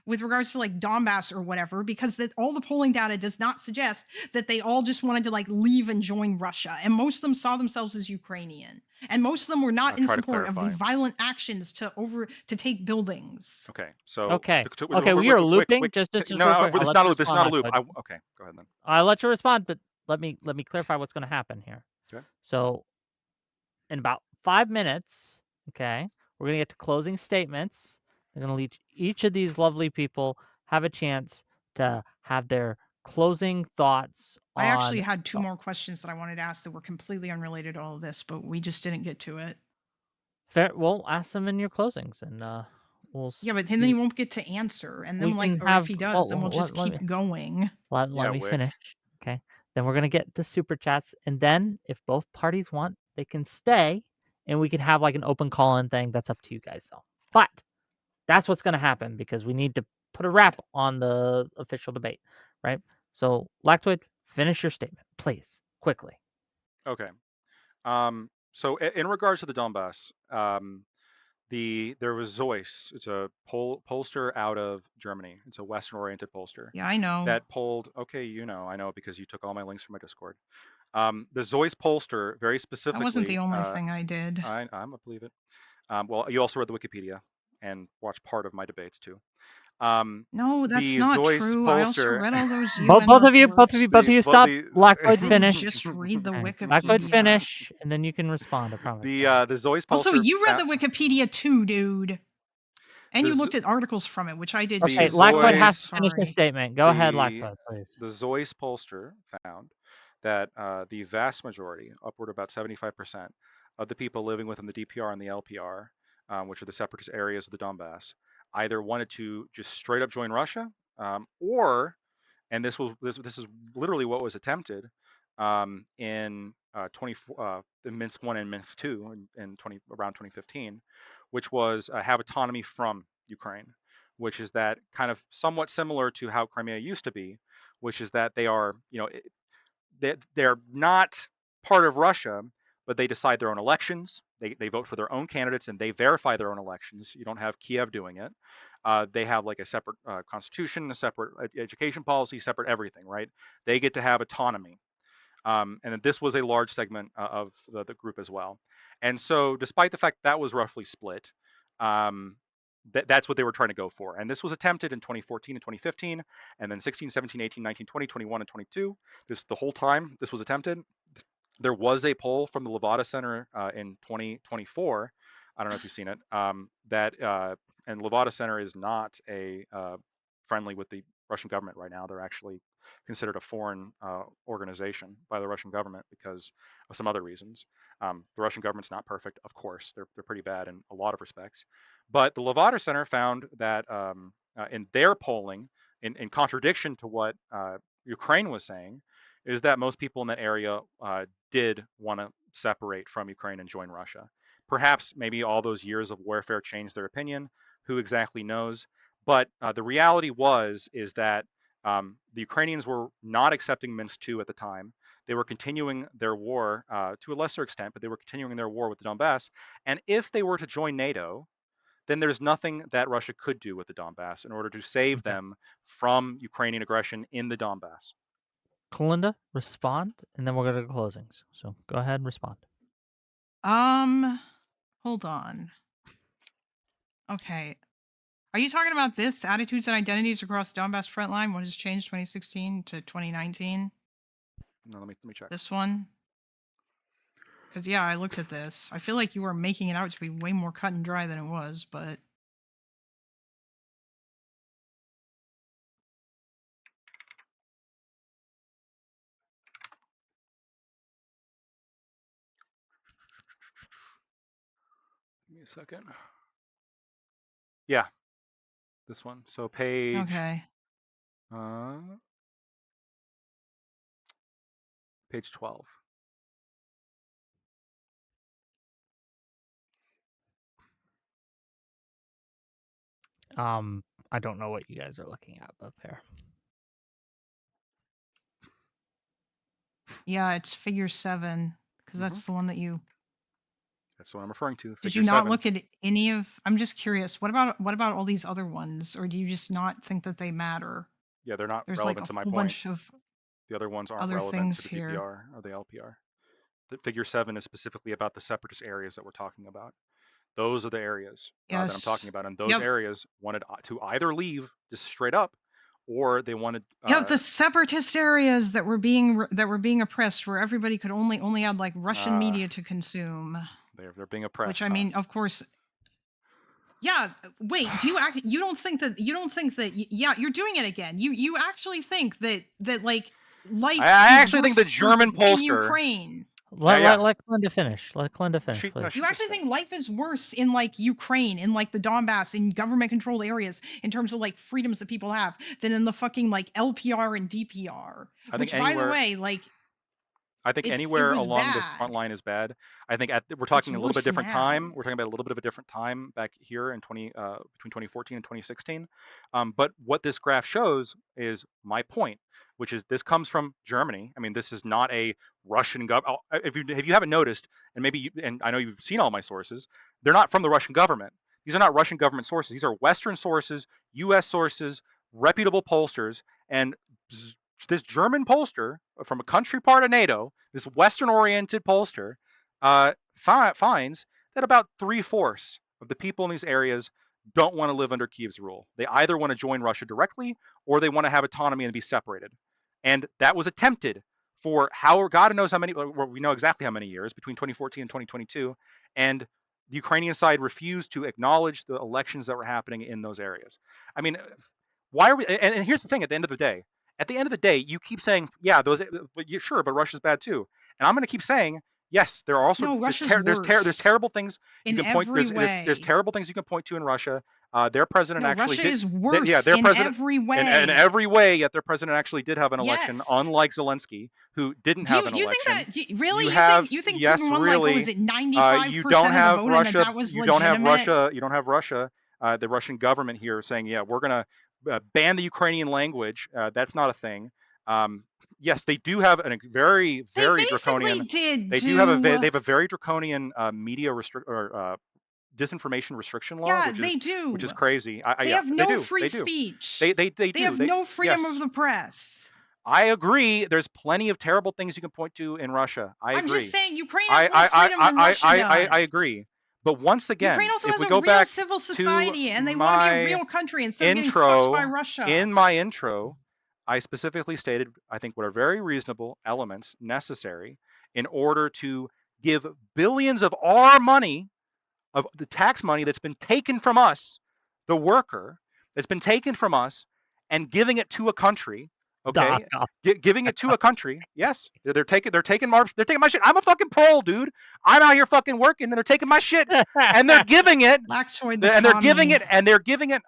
Donbass or whatever, because all the polling data does not suggest that they all just wanted to like leave and join Russia, and most of them saw themselves as Ukrainian, and most of them were not in support of the violent actions to take buildings. Okay, so we are looping. Just no, this is not a loop. Okay, go ahead then. I'll let you respond, but let me clarify what's going to happen here. Okay. So, in about 5 minutes, okay, we're going to get to closing statements. They're going to let each of these lovely people have a chance to have their closing thoughts. I actually had 2 more questions that I wanted to ask that were completely unrelated to all of this, but we just didn't get to it. Fair. Well, ask them in your closings, and we'll. Yeah, but then he won't get to answer, and then if he does, then we'll just keep going. Let me finish. Okay. Then we're gonna get the super chats, and then if both parties want, they can stay, and we can have like an open call-in thing. That's up to you guys, though. But that's what's gonna happen because we need to put a wrap on the official debate, right? So, Lactoid, finish your statement, please, quickly. Okay. So in regards to the Donbass, there was Zeus. It's a pollster out of Germany. It's a Western-oriented pollster. Yeah, I know. That polled. Okay, I know because you took all my links from my Discord. The Zeus pollster very specifically. That wasn't the only thing I did. I'm gonna believe it. Well, you also read the Wikipedia and watched part of my debates too. No, that's not true. I also read all those. Both of you, stop. Lactoid, finish. Just read the Wikipedia. Lactoid, finish, and then you can respond. I promise. The Zeus pollster. Also, you read the Wikipedia too, dude. And The you Z- looked at articles from it, which I did Okay, too. Lactoid has Zoys- to finish his Sorry. statement. Go ahead, the Lactoid, please. the Zoyce pollster found that the vast majority, upward about 75% of the people living within the DPR and the LPR, which are the separatist areas of the Donbass, either wanted to just straight up join Russia, or, and this is literally what was attempted in in Minsk 1 and Minsk 2 in around 2015, which was have autonomy from Ukraine, which is that kind of somewhat similar to how Crimea used to be, which is that they are, they're not part of Russia, but they decide their own elections. They vote for their own candidates and they verify their own elections. You don't have Kiev doing it. They have like a separate constitution, a separate education policy, separate everything, right? They get to have autonomy. And this was a large segment of the group as well. And so, despite the fact that was roughly split, that's what they were trying to go for. And this was attempted in 2014 and 2015, and then 16, 17, 18, 19, 20, 21, and 22. The whole time this was attempted. There was a poll from the Levada Center in 2024. I don't know if you've seen it. And Levada Center is not a friendly with the Russian government right now. They're actually considered a foreign organization by the Russian government because of some other reasons. The Russian government's not perfect, of course. They're pretty bad in a lot of respects. But the Levada Center found that in their polling, in contradiction to what Ukraine was saying, is that most people in that area did want to separate from Ukraine and join Russia. Perhaps maybe all those years of warfare changed their opinion. Who exactly knows? But the reality is that the Ukrainians were not accepting Minsk 2 at the time. They were continuing their war to a lesser extent, but they were continuing their war with the Donbass. And if they were to join NATO, then there's nothing that Russia could do with the Donbass in order to save them from Ukrainian aggression in the Donbass. Kalinda, respond, and then we'll go to the closings. So go ahead and respond. Hold on. Okay. Are you talking about this attitudes and identities across the Donbass front line? What has changed 2016 to 2019? No, let me check. This one? Because yeah, I looked at this. I feel like you were making it out to be way more cut and dry than it was, but Give me a second. Yeah, this one. So page. okay. Page 12. I don't know what you guys are looking at, but there. Yeah, it's figure 7 because that's the one that you. That's what I'm referring to. Did you not look at any of? I'm just curious. What about all these other ones, or do you just not think that they matter? Yeah, they're not There's relevant like a to my whole point. bunch of The other ones aren't other relevant to things the here. DPR or the LPR. The figure 7 is specifically about the separatist areas that we're talking about. Those are the areas that I'm talking about, and those areas wanted to either leave just straight up, or they wanted. The separatist areas that were being oppressed, where everybody could only had like Russian media to consume. They're being oppressed. Which I mean, of course. Yeah. Wait. Do you actually? You don't think that? Yeah, you're doing it again. You actually think that like life? I actually think the German pollster in Ukraine. Let Kalinda finish. Let Kalinda finish, please. You actually think life is worse in like Ukraine, in like the Donbass, in government-controlled areas, in terms of like freedoms that people have, than in the fucking like LPR and DPR? Which, by the way, like. I think anywhere along the front line is bad. I think we're talking a little bit different time. We're talking about a little bit of a different time back here in between 2014 and 2016. But what this graph shows is my point, which is this comes from Germany. I mean, this is not a Russian government. If you haven't noticed, and maybe and I know you've seen all my sources, they're not from the Russian government. These are not Russian government sources. These are Western sources, U.S. sources, reputable pollsters, and this German pollster from a country part of NATO, this Western-oriented pollster, finds that about 3/4 of the people in these areas don't want to live under Kiev's rule. They either want to join Russia directly or they want to have autonomy and be separated. And that was attempted for God knows how many, we know exactly how many years, between 2014 and 2022. And the Ukrainian side refused to acknowledge the elections that were happening in those areas. I mean, why are we? And here's the thing: at the end of the day, you keep saying, yeah, those, but sure, but Russia's bad too. And I'm going to keep saying, yes, there are also No, Russia's there's worse terrible things you in can point. every There's way. terrible things you can point to in Russia. Their president No, actually Russia did. is worse Their in president every in way. every way. Yet their president actually did have an election, Yes. unlike Zelensky, who didn't Do have you, an you think election. that really? You You have think yes, Putin won like what really. was it, You 95% don't of the have vote, and Russia. that was You don't have legitimate? Russia. You don't have Russia. The Russian government here saying, yeah, we're gonna ban the Ukrainian language. That's not a thing. Yes, they do have a very, They very basically draconian. did They do. do have a very draconian media disinformation restriction law, Yeah, which they is do. crazy. They Yeah, have no free speech. They They do. have no freedom yes. of the press. I agree. There's plenty of terrible things you can point to in Russia. I I'm agree. just saying Ukraine has more freedom than Russia does. I agree. But once Ukraine again, also if has we a go real back civil to society, and they want to be a my real country instead of getting fucked by Russia. in my intro, I specifically stated, I think, what are very reasonable elements necessary in order to give billions of our money, of the tax money that's been taken from us, the worker, that's been taken from us, and giving it to a country. Okay, giving it to a country. Yes, they're taking my shit. I'm a fucking Pole, dude. I'm out here fucking working, and they're taking my shit, and they're giving it, and they're giving it, and they're giving it,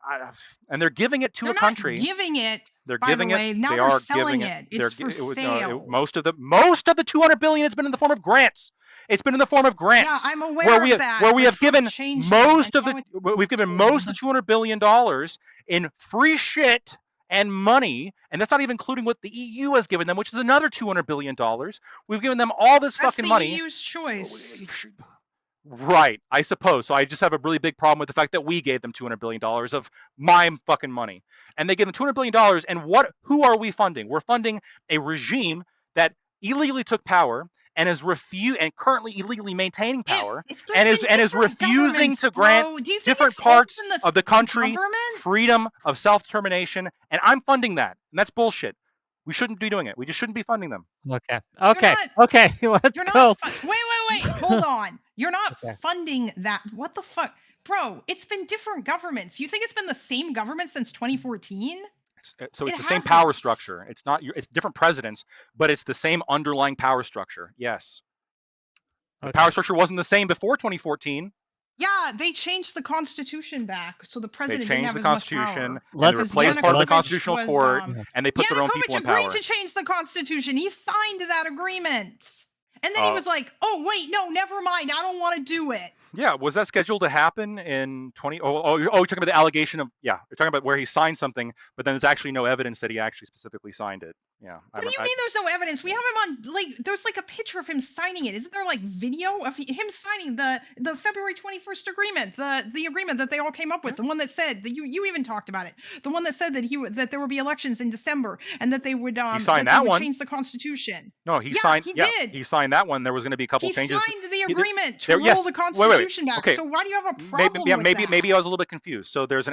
and they're giving it to a country. They're not giving it. They're by giving the way, it. now They they're are selling giving it. It's for sale. Most of the 200 billion has been in the form of grants. It's been in the form of grants. Yeah, I'm aware of that. Where we have given most of the $200 billion in free shit and money, and that's not even including what the EU has given them, which is another $200 billion. We've given them all this fucking money. That's the EU's choice. Right, I suppose. So I just have a really big problem with the fact that we gave them $200 billion of my fucking money. And they gave them $200 billion, and who are we funding? We're funding a regime that illegally took power and is currently illegally maintaining power, and is refusing to grant different parts of the country freedom of self-determination, and I'm funding that. And that's bullshit. We shouldn't be doing it. We just shouldn't be funding them. Okay. Let's go. Wait. Hold on. You're not funding that. What the fuck? Bro, it's been different governments. You think it's been the same government since 2014? So it's the same power structure. It's not. It's different presidents, but it's the same underlying power structure. Yes. The power structure wasn't the same before 2014. Yeah, they changed the Constitution back, so the president didn't have as much power. They changed the Constitution, and they replaced part of the Constitutional Court, and they put their own people in power. Yanukovych agreed to change the Constitution. He signed that agreement. And then he was like, oh, wait, no, never mind. I don't want to do it. Yeah, was that scheduled to happen in 20? You're talking about the allegation of, you're talking about where he signed something, but then there's actually no evidence that he actually specifically signed it. Yeah. What do you mean there's no evidence? We have him on, there's a picture of him signing it. Isn't there video of him signing the February 21st agreement, the agreement that they all came up with, the one that said that you even talked about it, the one that said that there would be elections in December and that they would he signed that one. Change the Constitution. No, he signed. He did. He signed that one. There was going to be a couple changes. He signed the agreement to roll the Constitution back. Okay. So why do you have a problem with that? Maybe I was a little bit confused. So there's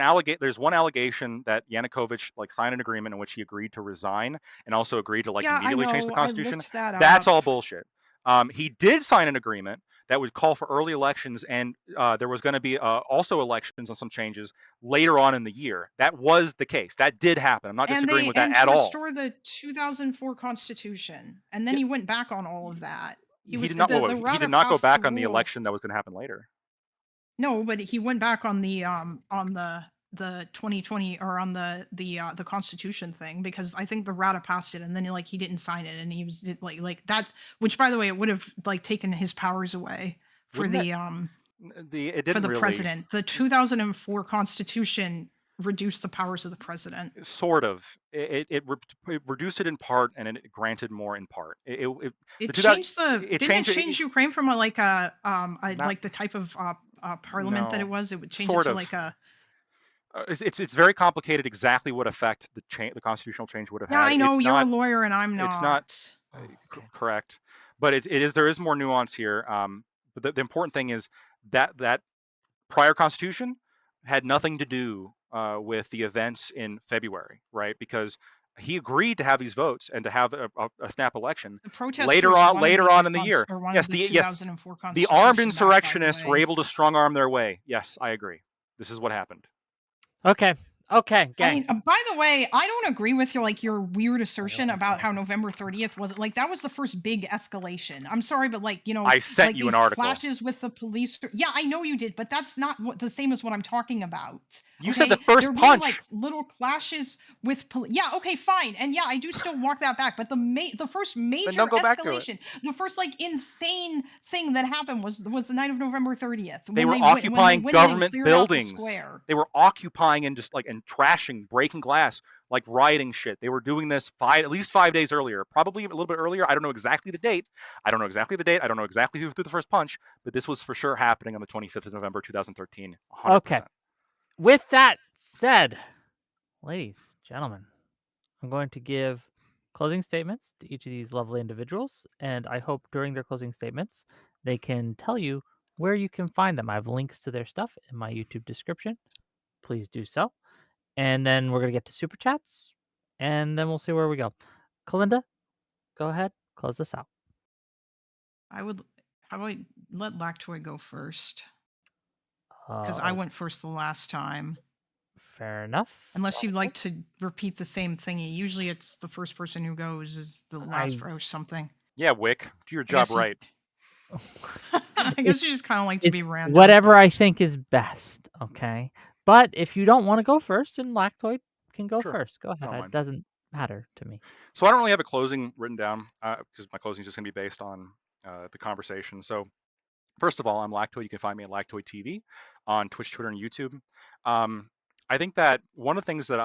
one allegation that Yanukovych signed an agreement in which he agreed to resign and also agreed to immediately change the Constitution. That's all bullshit. He did sign an agreement that would call for early elections, and there was going to be also elections on some changes later on in the year. That was the case. That did happen. I'm not disagreeing with that at all. And to restore the 2004 Constitution, and then he went back on all of that. He did not go back on the election that was going to happen later. No, but he went back on the 2020 or on the Constitution thing, because I think the Rada passed it, and then he didn't sign it, and he was like that. Which, by the way, it would have taken his powers away for the president. The 2004 Constitution reduced the powers of the president. Sort of. It reduced it in part, and it granted more in part. It changed Ukraine from the type of parliament that it was. It would change it to it's very complicated exactly what effect the constitutional change would have had. Yeah, I know you're a lawyer and I'm not. It's not correct, but there is more nuance here. But the important thing is that prior constitution had nothing to do with the events in February, right? Because he agreed to have these votes and to have a snap election The protesters wanted later the on other in the year. or wanted Yes, the the 2004 the armed Constitution back, by the insurrectionists were way. able to strong arm their way. Yes, I agree. This is what happened. Okay. Okay, I gang. mean, by the way, I don't agree with your weird assertion about how November 30th was like that was the first big escalation. I'm sorry, but I sent like you an these article. clashes with the police. Yeah, I know you did, but that's not the same as what I'm talking about. You said the Okay, first there were punch. like little clashes with yeah, okay, fine, and yeah, I do still walk that back. But the first major don't go back to it. escalation, the first like insane thing that happened was the night of November 30th They were when occupying they government cleared out the buildings. square. They were occupying and just and trashing, breaking glass, like rioting shit. They were doing this at least 5 days earlier, probably a little bit earlier. I don't know exactly the date. I don't know exactly who threw the first punch, but this was for sure happening on the 25th of November, 2013. 100%. Okay. With that said, ladies, gentlemen, I'm going to give closing statements to each of these lovely individuals, and I hope during their closing statements they can tell you where you can find them. I have links to their stuff in my YouTube description. Please do so. And then we're going to get to super chats, and then we'll see where we go. Kalinda, go ahead, close us out. How about I let Lactoid go first? Because I went first the last time. Fair enough. Unless you'd like to repeat the same thingy. Usually it's the first person who goes is the last or something. Yeah, Wick, do your job right. I guess you just kind of like to be random. Whatever I think is best, okay? But if you don't want to go first, then Lactoid can go first. Go ahead. It doesn't matter to me. So I don't really have a closing written down because my closing is just going to be based on the conversation. So first of all, I'm Lactoid. You can find me at Lactoid TV on Twitch, Twitter, and YouTube. I think that one of the things that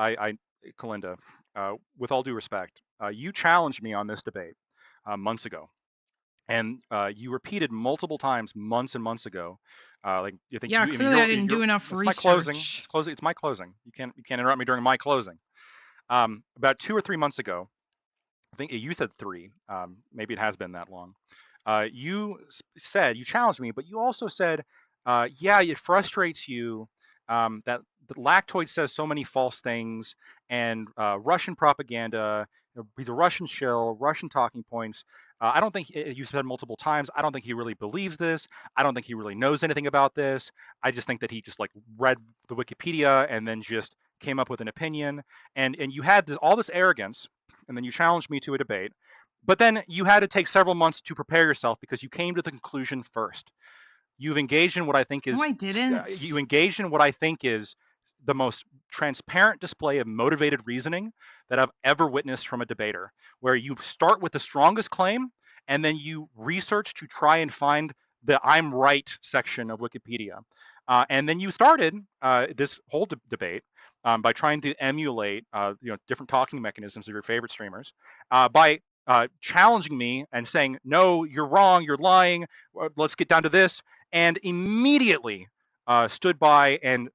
Kalinda, with all due respect, you challenged me on this debate months ago. And you repeated multiple times, months and months ago, like you think. Yeah, clearly I didn't do enough research. My closing. It's closing. It's my closing. You can't interrupt me during my closing. About 2 or 3 months ago, I think you said 3. Maybe it has been that long. You challenged me, but you also said, yeah, it frustrates you that the Lactoid says so many false things and Russian propaganda, the Russian shill, Russian talking points. I don't think you said multiple times. I don't think he really believes this. I don't think he really knows anything about this. I just think that he just like read the Wikipedia and then just came up with an opinion. And you had all this arrogance, and then you challenged me to a debate. But then you had to take several months to prepare yourself because you came to the conclusion first. You've engaged in what I think is. No, I didn't. You engaged in what I think is the most transparent display of motivated reasoning that I've ever witnessed from a debater, where you start with the strongest claim and then you research to try and find the "I'm right" section of Wikipedia. And then you started this whole debate by trying to emulate different talking mechanisms of your favorite streamers by challenging me and saying, no, you're wrong, you're lying, let's get down to this, and immediately stood by and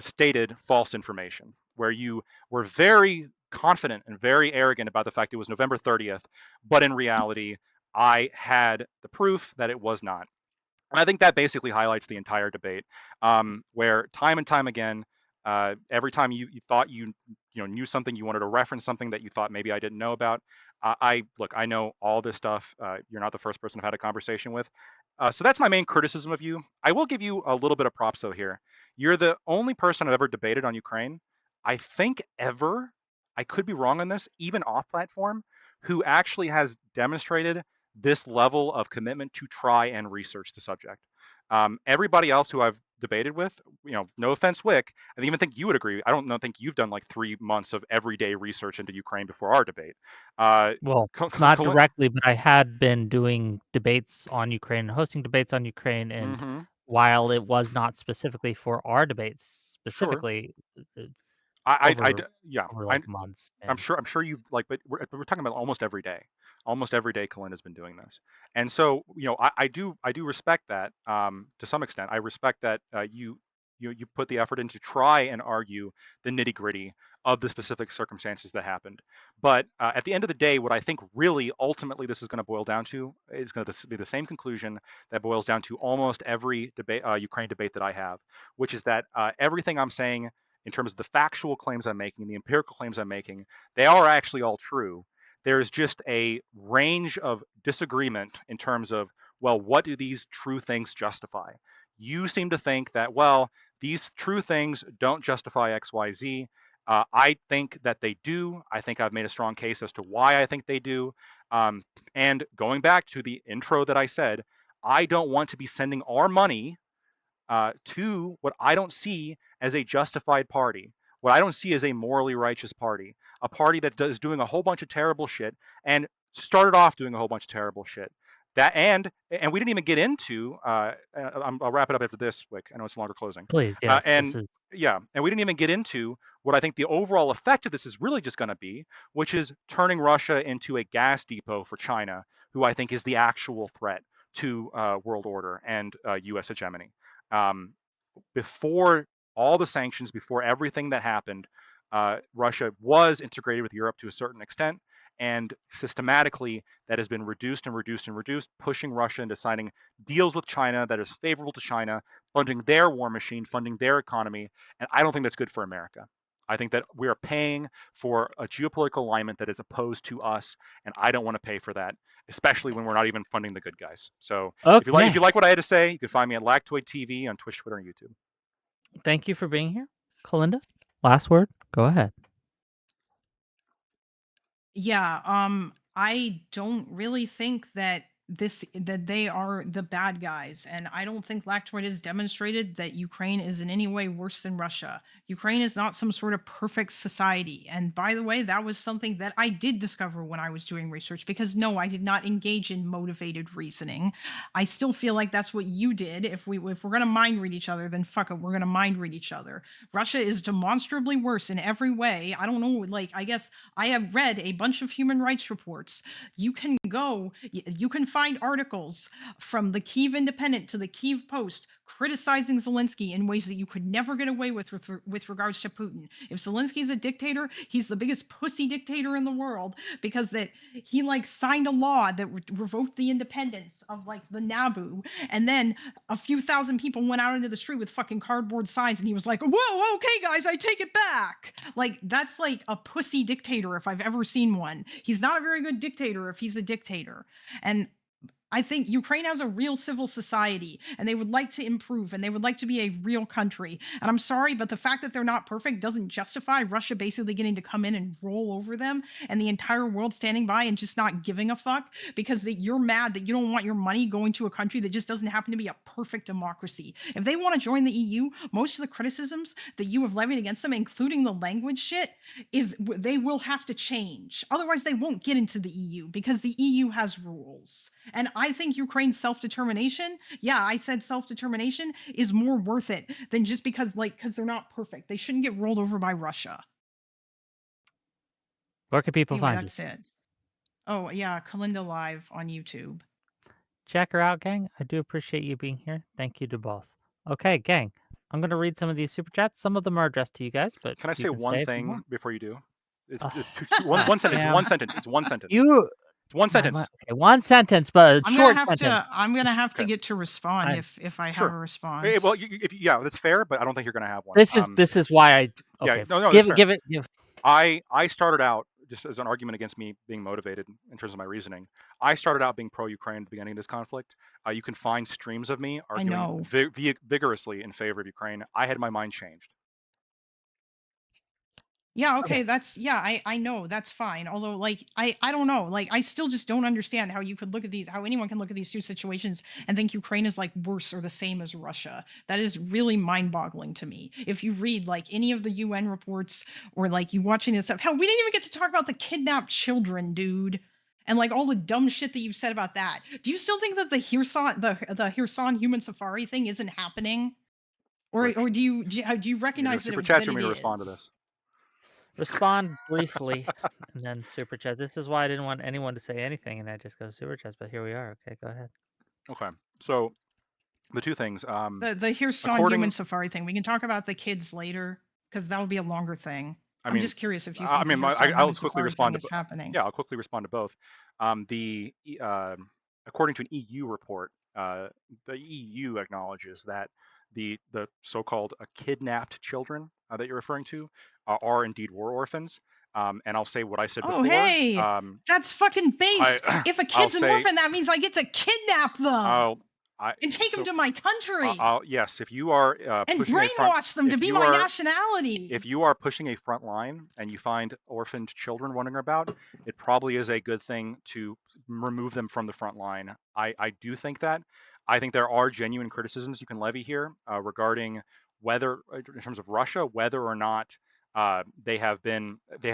stated false information, where you were very confident and very arrogant about the fact it was November 30th, but in reality, I had the proof that it was not. And I think that basically highlights the entire debate, where time and time again, every time you thought you knew something, you wanted to reference something that you thought maybe I didn't know about. I know all this stuff. You're not the first person I've had a conversation with. So that's my main criticism of you. I will give you a little bit of props though here. You're the only person I've ever debated on Ukraine, I think ever, I could be wrong on this, even off platform, who actually has demonstrated this level of commitment to try and research the subject. Everybody else who I've debated with, no offense, Wick, I even think you would agree. I don't think you've done like 3 months of everyday research into Ukraine before our debate. Well, not directly, but I had been doing debates on Ukraine, hosting debates on Ukraine, and while it was not specifically for our debates, specifically, over like months. I'm sure you've but we're talking about almost every day. Almost every day, Kalinda's been doing this, and so I do respect that to some extent. I respect that you put the effort in to try and argue the nitty gritty of the specific circumstances that happened. But at the end of the day, what I think really ultimately this is going to boil down to is going to be the same conclusion that boils down to almost every debate, Ukraine debate that I have, which is that everything I'm saying in terms of the factual claims I'm making, the empirical claims I'm making, they are actually all true. There's just a range of disagreement in terms of, well, what do these true things justify? You seem to think that, well, these true things don't justify X, Y, Z. I think that they do. I think I've made a strong case as to why I think they do. And going back to the intro that I said, I don't want to be sending our money to what I don't see as a justified party, what I don't see as a morally righteous party, a party that is doing a whole bunch of terrible shit and started off doing a whole bunch of terrible shit. That and we didn't even get into. I'll wrap it up after this, Wick. I know it's a longer closing. Please, yes. And This is yeah, and we didn't even get into what I think the overall effect of this is really just going to be, which is turning Russia into a gas depot for China, who I think is the actual threat to world order and U.S. hegemony. Um, Before all the sanctions, before everything that happened, Russia was integrated with Europe to a certain extent, and systematically that has been reduced and reduced and reduced, pushing Russia into signing deals with China that is favorable to China, funding their war machine, funding their economy, and I don't think that's good for America. I think that we are paying for a geopolitical alignment that is opposed to us, and I don't want to pay for that, especially when we're not even funding the good guys. So if you okay. like what I had to say, you can find me at Lactoid TV on Twitch, Twitter, and YouTube. Thank you for being here, Kalinda. Last word. Go ahead. Yeah, I don't really think that they are the bad guys, and I don't think Lactoid has demonstrated that Ukraine is in any way worse than Russia. Ukraine is not some sort of perfect society. And by the way, that was something that I did discover when I was doing research, because no, I did not engage in motivated reasoning. I still feel like that's what you did. If we're going to mind read each other, then fuck it, we're going to mind read each other. Russia is demonstrably worse in every way. I don't know, like, I guess I have read a bunch of human rights reports. You can you can find articles from the Kyiv Independent to the Kyiv Post criticizing Zelensky in ways that you could never get away with regards to Putin. If Zelensky's a dictator, he's the biggest pussy dictator in the world, because that he like signed a law that revoked the independence of like the Nabu, and then a few thousand people went out into the street with fucking cardboard signs, and he was like, "Whoa, okay, guys, I take it back." Like, that's like a pussy dictator if I've ever seen one. He's not a very good dictator if he's a dictator. And I think Ukraine has a real civil society, and they would like to improve, and they would like to be a real country. And I'm sorry, but the fact that they're not perfect doesn't justify Russia basically getting to come in and roll over them, and the entire world standing by and just not giving a fuck because you're mad that you don't want your money going to a country that just doesn't happen to be a perfect democracy. If they want to join the EU, most of the criticisms that you have levied against them, including the language shit, is they will have to change. Otherwise, they won't get into the EU, because the EU has rules. And I think Ukraine's self-determination, yeah, I said self-determination, is more worth it than just because they're not perfect. They shouldn't get rolled over by Russia. Where can people Anyway, find you? that's it. Oh, yeah, Kalinda Live on YouTube. Check her out, gang. I do appreciate you being here. Thank you to both. Okay, gang. I'm going to read some of these super chats. Some of them are addressed to you guys, but Can I you say can one stay if you thing want. before you do? It's Ugh, one sentence. damn. One sentence. It's one sentence. You. It's one my- sentence. okay, one sentence, but a I'm short gonna have sentence. to. I'm gonna have to Okay. get to respond I- if I have Sure. a response. Well, yeah, that's fair, but I don't think you're going to have one. This is why I. Yeah, Okay. no, give that's it. fair. Give. I started out just as an argument against me being motivated in terms of my reasoning. I started out being pro-Ukraine at the beginning of this conflict. You can find streams of me arguing know. vigorously in favor of Ukraine. I had my mind changed. Yeah, Okay. okay, that's I know, that's fine. Although like I don't know, like I still just don't understand how you could look at how anyone can look at these two situations and think Ukraine is like worse or the same as Russia. That is really mind-boggling to me. If you read like any of the UN reports, or like you watch any of the stuff, hell, we didn't even get to talk about the kidnapped children, dude. And like all the dumb shit that you've said about that. Do you still think that the Kherson human safari thing isn't happening? Or do you recognize Super that chat, it you want me to respond to is? this? Respond briefly, and then super chat. This is why I didn't want anyone to say anything, and I just go super chats. But here we are. Okay, go ahead. Okay, so the two things. The Kherson human safari thing. We can talk about the kids later, because that will be a longer thing. I'm just curious if you think the Kherson I'll human quickly safari respond thing to. is happening. Yeah, I'll quickly respond to both. According to an EU report, the EU acknowledges that the so-called kidnapped children that you're referring to are indeed war orphans. And I'll say what I said Oh, before. hey, that's fucking base. I If a I'll kid's an say orphan, that means I get to kidnap them I'll I and take them so to my country I'll yes, if you are and pushing a front, brainwash them to if be you my are nationality. if you are pushing a front line and you find orphaned children wandering about, it probably is a good thing to remove them from the front line. I do think that. I think there are genuine criticisms you can levy here regarding whether, in terms of Russia, whether or not they have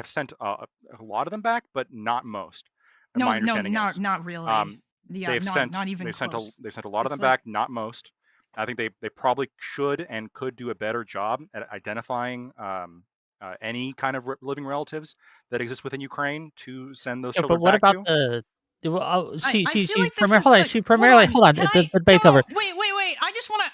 sent a lot of them back, but not most. No, My no, understanding is not really. um, Yeah, not even close. they've sent a lot of It's them like back, not most. I think they probably should and could do a better job at identifying any kind of living relatives that exist within Ukraine to send those Yeah, but children what back about to. the I feel like this primarily is like, she hold primarily on. hold on, Can the I? debate's No, over. wait.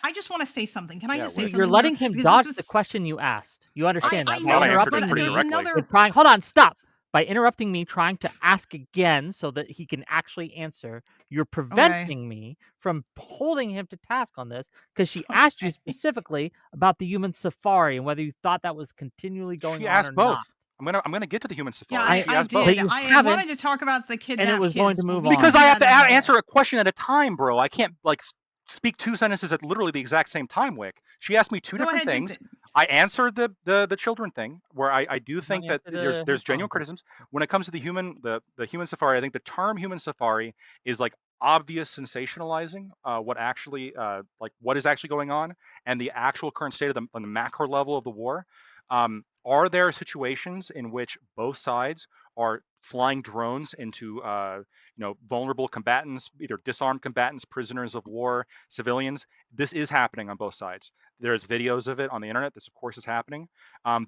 I just wanna say something. Can I Yeah, just say Wick. You're something here? letting him Because this dodge the is question you asked. You understand I that by Well, I know, answered it but interrupting pretty there's me directly. another. with trying hold on, stop. By interrupting me trying to ask again so that he can actually answer, you're Okay. preventing me from holding him to task on this because she asked you Okay. specifically about the human safari and whether you thought that was continually going She on or asked not. both. I'm gonna get to the human Yeah, safari. She I asked both. But did. you I had haven't, wanted to talk about the and it kidnapped was going to kids, but move we can Because on. do I have that to in a minute. answer a question at a time, bro. I can't like speak two sentences at literally the exact same time, Wick. She asked me two Go different ahead, things. I answered the children thing, where I do Now think that answer the there's Hassan genuine thing. criticisms when it comes to the human safari. I think the term human safari is like obvious sensationalizing what actually like what is actually going on and the actual current state of on the macro level of the war. Are there situations in which both sides are flying drones into vulnerable combatants, either disarmed combatants, prisoners of war, civilians? This is happening on both sides. There's videos of it on the internet. This, of course, is happening.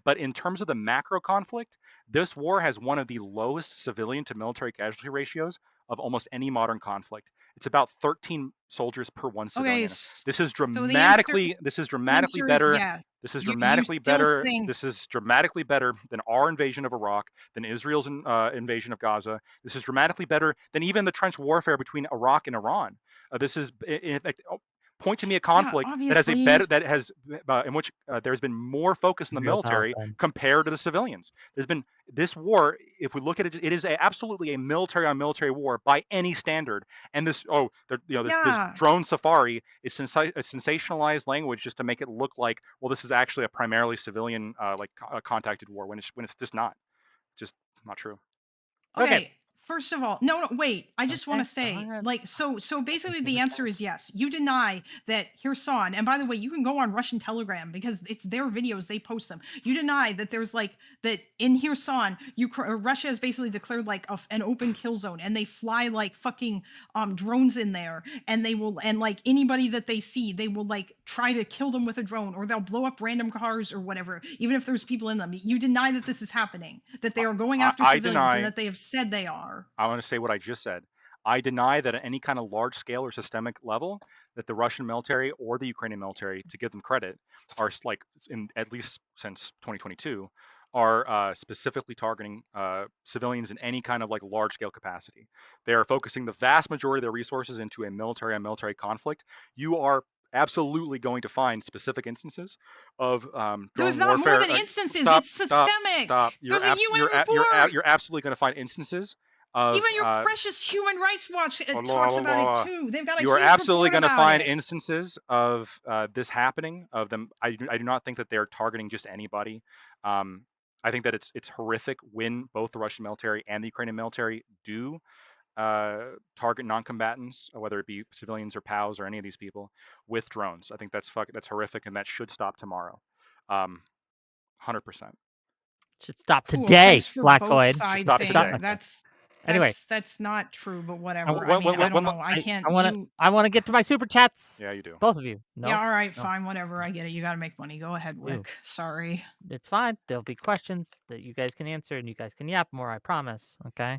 But in terms of the macro conflict, this war has one of the lowest civilian to military casualty ratios of almost any modern conflict. It's about 13 soldiers per one Okay, civilian. This is so dramatically the answer is better. yes. This is You dramatically still better. think This is dramatically better than our invasion of Iraq, than Israel's invasion of Gaza. This is dramatically better than even the trench warfare between Iraq and Iran. This is, in fact, point to me a yeah, conflict that has a obviously. better that has in which there's been more focus in the military Israel-Palestine. compared to the civilians. There's been this war. If we look at it, it is absolutely a military on military war by any standard. And this this Yeah. drone safari is sensationalized language just to make it look like, well, this is actually a primarily civilian contacted war when it's just not. It's just not true. Okay. Okay. First of all, no, wait. I just want Okay, to go say, ahead. like, so basically, Super the answer chat. is yes. You deny that Kherson, and by the way, you can go on Russian Telegram because it's their videos; they post them. You deny that there's like that in Kherson, Russia has basically declared like an open kill zone, and they fly like fucking drones in there, and they will, and like anybody that they see, they will like try to kill them with a drone, or they'll blow up random cars or whatever, even if there's people in them. You deny that this is happening, that they are going after I civilians, and deny. that they have said they are. I want to say what I just said. I deny that at any kind of large scale or systemic level that the Russian military or the Ukrainian military, to give them credit, are like in at least since 2022 are specifically targeting civilians in any kind of like large scale capacity. They are focusing the vast majority of their resources into a military on military conflict. You are absolutely going to find specific instances of There's drone not more warfare. than instances. Stop! It's Stop! systemic. Stop! There's a UN report. You're absolutely going to find instances of Even your precious Human Rights Watch talks about it you too. They've got a are huge absolutely report going to about find it. instances of this happening. Of them, I do not think that they're targeting just anybody. I think that it's horrific when both the Russian military and the Ukrainian military do target non-combatants, whether it be civilians or POWs or any of these people, with drones. I think that's horrific, and that should stop tomorrow. 100%. Should stop Cool. Thanks today, for both Blacktoid. Should sides stop saying today. Anyway, that's not true, but I whatever. w- I mean, I don't When know. I can't. I want to get to my super chats. yeah, you do. Both of you. No. Yeah. All right. No. Fine. Whatever. I get it. You got to make money. Go ahead, Ew. Wick. Sorry. It's fine. There'll be questions that you guys can answer and you guys can yap more, I promise. Okay.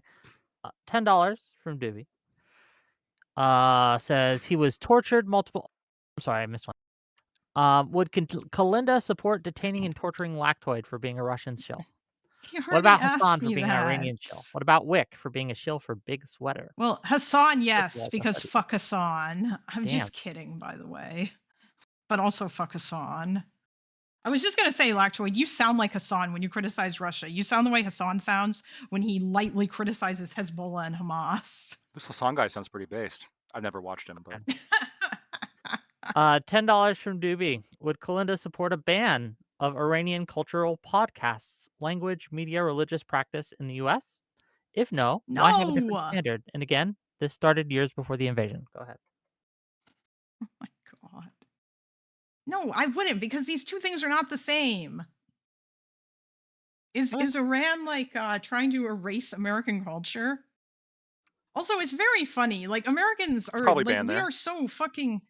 $10 from Doobie. Says he was tortured multiple. I'm sorry, I missed one. Would Kalinda support detaining and torturing Lactoid for being a Russian shill? You What already about Hassan asked for me being an that. Iranian shill? What about Wick for being a shill for Big Sweater? Well, Hassan, yes, all, because somebody- fuck Hassan. I'm Damn. just kidding, by the way. but also fuck Hassan. I was just going to say, Lactoid, you sound like Hassan when you criticize Russia. You sound the way Hassan sounds when he lightly criticizes Hezbollah and Hamas. This Hassan guy sounds pretty based. I've never watched him, but $10 from Doobie. Would Kalinda support a ban of Iranian cultural podcasts, language, media, religious practice in the U.S.? If no, why have a different No. standard? And again, this started years before the invasion. Go ahead. Oh my God. No, I wouldn't, because these two things are not the same. Is Okay. is Iran like trying to erase American culture? Also, it's very funny. Like Americans are probably like banned we there. are so fucking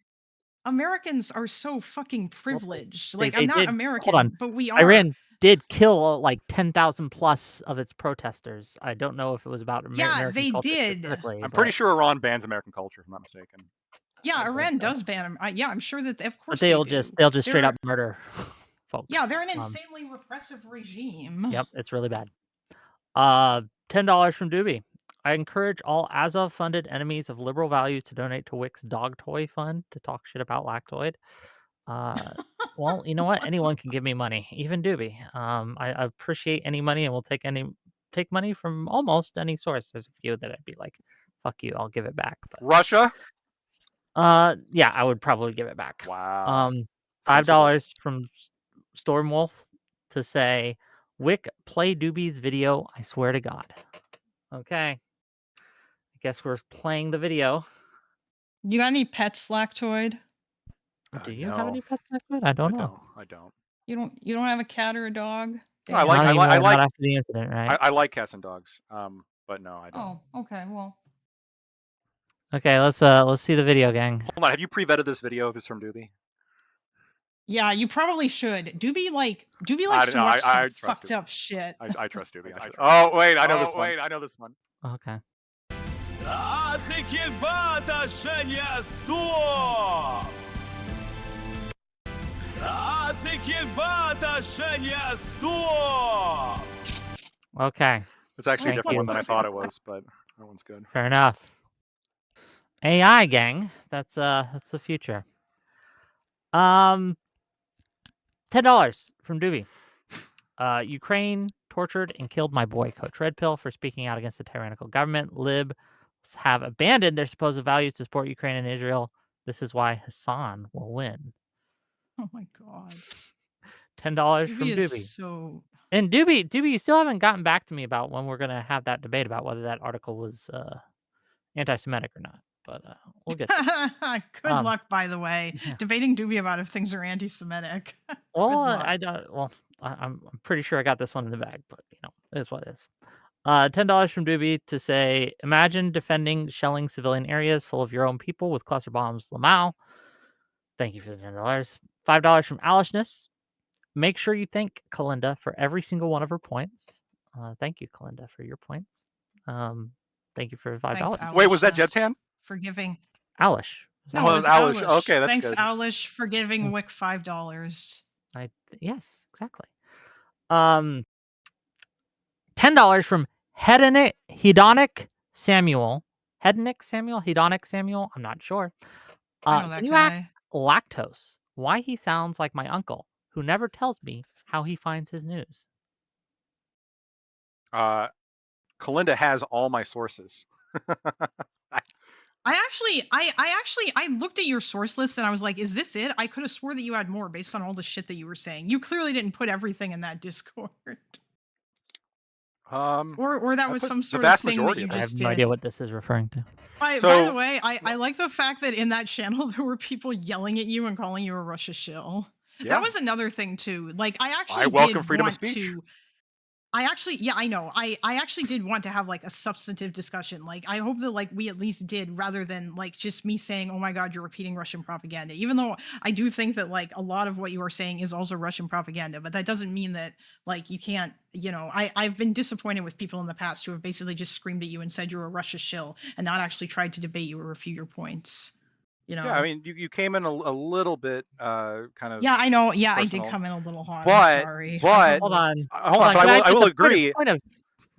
Americans are so fucking privileged. They Like I'm not did. American, Hold on. but we are. Iran did kill like 10,000 plus of its protesters. I don't know if it was about Yeah, American they culture did. specifically. I'm but- pretty sure Iran bans American culture, if I'm not mistaken. Yeah, I think Iran so. does ban them. Yeah, I'm sure that of course But they'll they just do. straight They're- up murder folks. Yeah, they're an insanely repressive regime. Yep, it's really bad. $10 from Doobie. I encourage all Azov-funded enemies of liberal values to donate to Wick's dog toy fund to talk shit about Lactoid. Well, you know what? Anyone can give me money, even Doobie. I appreciate any money, and we'll take money from almost any source. There's a few that I'd be like, "Fuck you, I'll give it back." But Russia? yeah, I would probably give it back. Wow. $5 from Stormwolf to say, Wick, play Doobie's video. I swear to God. Okay. I guess we're playing the video. You got any pets, Lactoid? Do you No, have any pets, Lactoid? I don't know. I don't. You don't have a cat or a dog? No, I Damn. like- Not I anymore, like- not after the incident, right? I like cats and dogs. But no, I don't. Oh, okay. Well, Okay, let's see the video, gang. Hold on, have you pre-vetted this video if it's from Doobie? yeah, you probably should. Doobie I likes don't to know, watch I some trust fucked it. up shit. I trust Doobie. Oh wait, I know this one. I know this one. Okay. Okay, It's actually a Thank different you. one than I thought it was, but that one's good. fair enough. AI gang, that's the future. $10 from Doobie. Ukraine tortured and killed my boy, Coach Red Pill, for speaking out against the tyrannical government. Libs have abandoned their supposed values to support Ukraine and Israel. This is why Hassan will win. Oh my God. $10 from Doobie is Doobie. so. And Doobie, you still haven't gotten back to me about when we're gonna have that debate about whether that article was anti-Semitic or not. But we'll get there. Good luck, by the way. yeah. Debating Doobie about if things are anti-Semitic. Well, luck. I don't. Well, I'm pretty sure I got this one in the bag, but you know, it is what it is. $10 from Doobie to say, imagine defending shelling civilian areas full of your own people with cluster bombs. Lamau. Thank you for the $10. $5 from Alishness. Make sure you thank Kalinda for every single one of her points. Thank you, Kalinda, for your points. Thank you for $5. Thanks, Wait, was that Alishness, Jetan? for giving? Alish. No, Oh, it was Alish. Alish. Okay, that's Thanks, good. Alish, for giving Wick $5. Yes, exactly. $10 from Hedonic Samuel. Hedonic Samuel. I'm not sure. I know that Can you guy. ask Lactose why he sounds like my uncle, who never tells me how he finds his news? Kalinda has all my sources. I looked at your source list and I was like, is this it? I could have swore that you had more based on all the shit that you were saying. You clearly didn't put everything in that Discord. Or that I was put some the sort of vast thing that majority you of I it. have just no did. idea what this is referring to. By So- the way, I like the fact that in that channel there were people yelling at you and calling you a Russia shill. Yeah. That was another thing too. Like I actually welcome did freedom of want speech. to. I know. I actually did want to have like a substantive discussion. Like I hope that like we at least did, rather than like just me saying, "Oh my God, you're repeating Russian propaganda." Even though I do think that like a lot of what you are saying is also Russian propaganda, but that doesn't mean that like you can't. You know, I've been disappointed with people in the past who have basically just screamed at you and said you're a Russia shill and not actually tried to debate you or refute your points. You know. Yeah, I mean, you came in a little bit kind of. Yeah, I know. Yeah, I personal. did come in a little hot. But- I'm sorry. but- Hold on. Hold on, but Can I just will a agree. Point of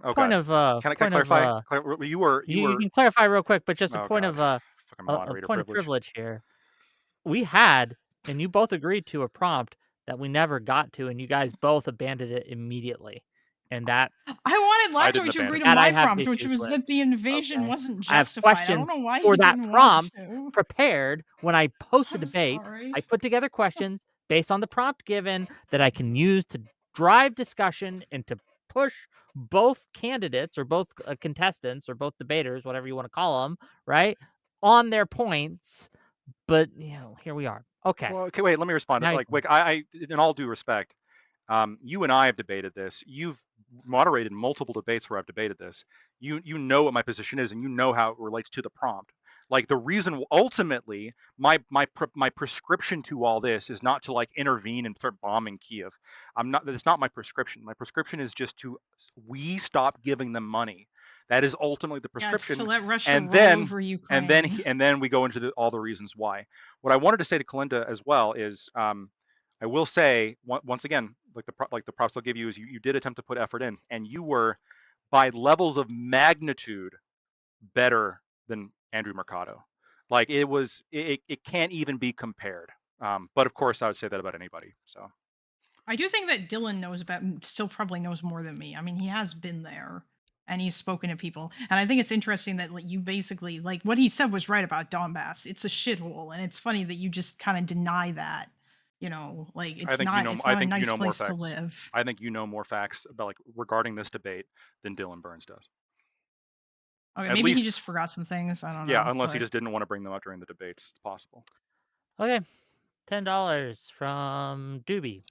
Oh, point God. of Can I point clarify? of You were. you can clarify real quick, but just a Oh, point God. of Fucking a moderator point of privilege. privilege here. We had and you both agreed to a prompt that we never got to, and you guys both abandoned it immediately. And that I wanted I didn't Lactoid to agree abandon to it. I my have prompt, which issues was with. that the invasion Okay. wasn't I have justified. I don't questions know why for he that didn't want prompt to. prepared when I post a I'm debate. sorry. I put together questions based on the prompt given that I can use to drive discussion and to push both candidates or both contestants or both debaters, whatever you want to call them, right, on their points. But here we are. Okay. Well, okay, wait. Let me respond. Now you Like, can. Wick, in all due respect, you and I have debated this. You've moderated multiple debates where I've debated this. You know what my position is, and you know how it relates to the prompt. Like the reason, ultimately, my prescription to all this is not to like intervene and start bombing Kiev. I'm not. That's not my prescription. My prescription is just to we stop giving them money. That is ultimately the Yeah, it's to prescription. let Russia And roll then over and then Ukraine. and then we go into all the reasons why. What I wanted to say to Kalinda as well is, I will say once again, like the props I'll give you is you did attempt to put effort in, and you were by levels of magnitude better than Andrew Mercado. Like it can't even be compared. But of course, I would say that about anybody. So I do think that Dylan still probably knows more than me. I mean, he has been there and he's spoken to people. And I think it's interesting that you basically, like, what he said was right about Donbass. It's a shithole. And it's funny that you just kind of deny that. Like I it's think you not know. it's I not a think you nice know more place to facts. live. I think you know more facts about like regarding this debate than Dylan Burns does. Okay, At maybe he least, just forgot some things. I don't yeah, know. unless he But just didn't want to bring them up during the debates. It's possible. Okay. $10 from Doobie.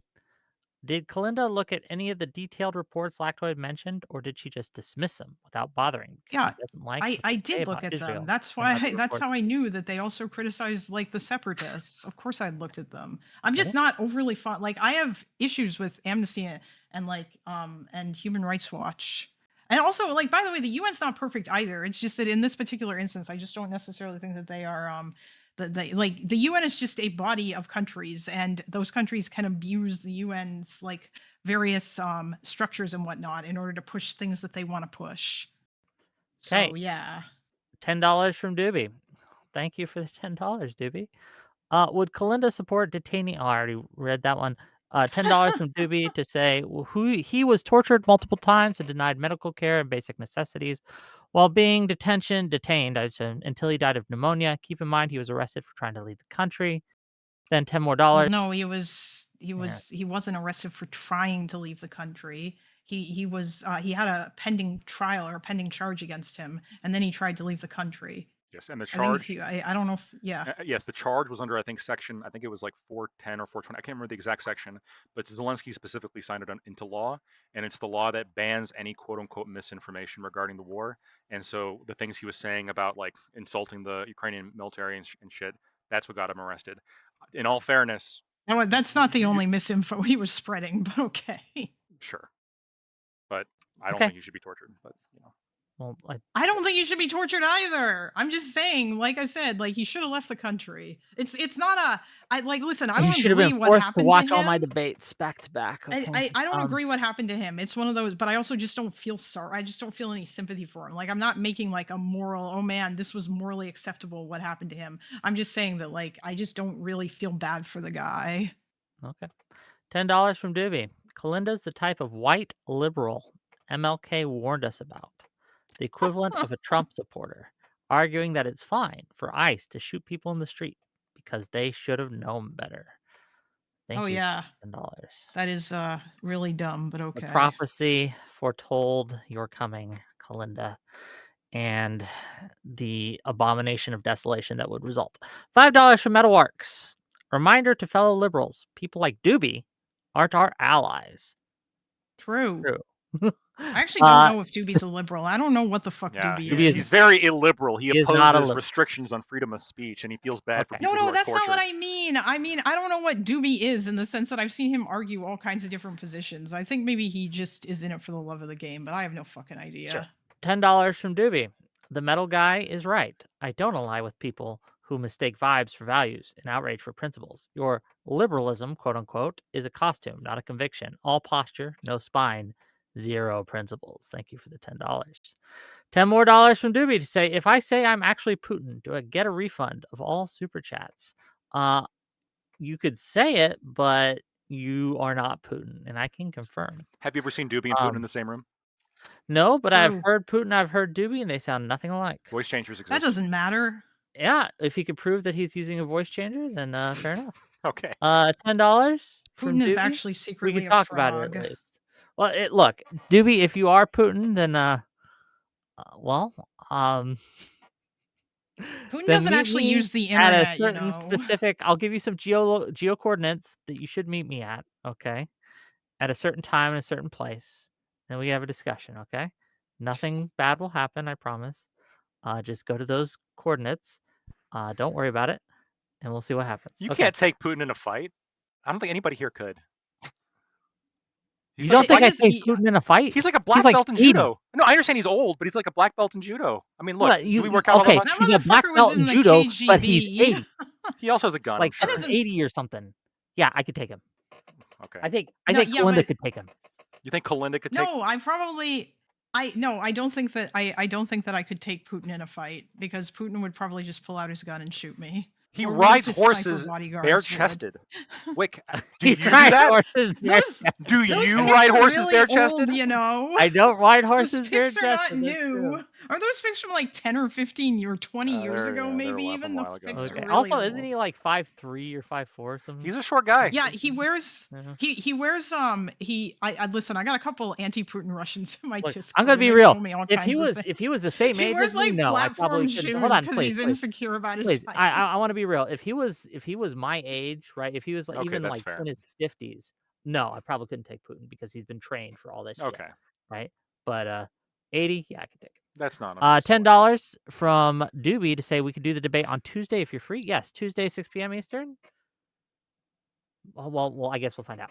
Did Kalinda look at any of the detailed reports Lactoid mentioned, or did she just dismiss them without bothering because yeah, she doesn't like I what I they say did look about at them. Israel That's and why other that's how reports? I knew that they also criticized like the separatists. Of course I looked at them. I'm Okay. just not overly fond. Like I have issues with Amnesty and like and Human Rights Watch. And also like by the way, the UN's not perfect either. It's just that in this particular instance, I just don't necessarily think that they are that they like the UN is just a body of countries and those countries can abuse the UN's like various structures and whatnot in order to push things that they want to push. Okay. So yeah. $10 from Doobie. Thank you for the $10, Doobie. Would Kalinda support detaining? Oh, I already read that one. $10 from Doobie to say who he was tortured multiple times and denied medical care and basic necessities while being detained until he died of pneumonia. Keep in mind he was arrested for trying to leave the country. Then 10 more Well, dollars. no, he Yeah. wasn't arrested for trying to leave the country. He had a pending trial or a pending charge against him, and then he tried to leave the country. Yes, and the I think charge. I don't know if yeah. Yes, the charge was under, I think, I think it was like 410 or 420. I can't remember the exact section, but Zelensky specifically signed it into law, and it's the law that bans any quote unquote misinformation regarding the war. And so the things he was saying about like insulting the Ukrainian military and shit, that's what got him arrested. In all fairness, That's not the only misinfo he was spreading, but okay. sure, but I don't Okay. think he should be tortured. But Well, I don't think he should be tortured either. I'm just saying, like I said, like he should have left the country. It's not a I like listen, I you don't should have been agree what forced to happened to watch all my him. debates back to back. Okay. I don't agree what happened to him. It's one of those, but I also just don't feel sorry. I just don't feel any sympathy for him. Like I'm not making like a moral, oh man, this was morally acceptable what happened to him. I'm just saying that like I just don't really feel bad for the guy. Okay. $10 from Doobie. Kalinda's the type of white liberal MLK warned us about. The equivalent of a Trump supporter, arguing that it's fine for ICE to shoot people in the street because they should have known better. Oh Thank you yeah, for $10. that is really dumb, but The okay. prophecy foretold your coming, Kalinda, and the abomination of desolation that would result. $5 from Metalworks. Reminder to fellow liberals, people like Doobie aren't our allies. True. True. I actually don't uh, know if Doobie's a liberal. I don't know what the fuck yeah, Doobie Doobie he's is. very illiberal. He he is not a opposes liberal. restrictions on freedom of speech, and he feels bad for Okay. No, people who no, are that's not what tortured. I mean. I mean, I don't know what Doobie is in the sense that I've seen him argue all kinds of different positions. I think maybe he just is in it for the love of the game, but I have no fucking idea. Sure. $10 from Doobie. The metal guy is right. I don't ally with people who mistake vibes for values and outrage for principles. Your liberalism, quote unquote, is a costume, not a conviction. All posture, no spine, zero principles. Thank you for the $10. 10 more dollars from Doobie to say, if I say I'm actually Putin, do I get a refund of all super chats? you could say it, but you are not Putin, and I can confirm. Have you ever seen Doobie and Putin in the same room? No, but I've True. heard Putin, I've heard Doobie, and they sound nothing alike. Voice changers That exist. doesn't matter. Yeah, if he could prove that he's using a voice changer, then fair enough. Okay. $10 from Putin is Doobie. actually We secretly could a talk about it frog. at least. Well, look, Doobie, if you are Putin, then Putin then doesn't meet actually me use the at a internet, you certain know. specific. I'll give you some geo coordinates that you should meet me at. Okay, at a certain time in a certain place. Then we can have a discussion. Okay, nothing bad will happen. I promise. Just go to those coordinates. Don't worry about it, and we'll see what happens. You Okay. can't take Putin in a fight. I don't think anybody here could. You don't think I take Yeah. Putin in a fight? He's like a black like belt in 80. judo. No, I understand he's old, but he's like a black belt in judo. I mean, look, But do we work out all okay? that much? That He's a black motherfucker was belt in in the judo, but he's KGB. 80, He also has a gun, like I'm sure. doesn't- 80 or something. Yeah, I could take him. Okay. I think No, yeah, Kalinda but- could take him. You think Kalinda could take? No, I don't think that I don't think that I could take Putin in a fight because Putin would probably just pull out his gun and shoot me. He Or one of rides his sniper horses bodyguards bare would. chested. Wick, do He you do rides that? horses bare Those- chested. Do Those you pics ride are horses really bare chested? old, you know. I don't ride Those horses bare pics are not chested. that's true. new. Are those pics from like 10 or 15 or 20 years ago? they're Maybe a while- even from a while those ago. pics Okay. are really Also, old. isn't he like 5'3" or 5'4" or something? He's a short guy. Yeah, he wears. Yeah. He wears. I listen. I got a couple anti-Putin Russians in my Look, Discord. I'm gonna be and they real. told me all If he kinds of was things. if he was the same He age wears as me, like no, I probably platform couldn't. shoes Hold on, because please, he's please. insecure about his Please, height. I want to be real. If he was my age, right? If he was like, Okay, even that's like fair. in his 50s, no, I probably couldn't take Putin because he's been trained for all this shit, Okay, right? But 80, yeah, I could take it. that's not. $10 from Doobie to say we could do the debate on Tuesday if you're free. Yes, Tuesday 6 p.m. Eastern. Well, I guess we'll find out.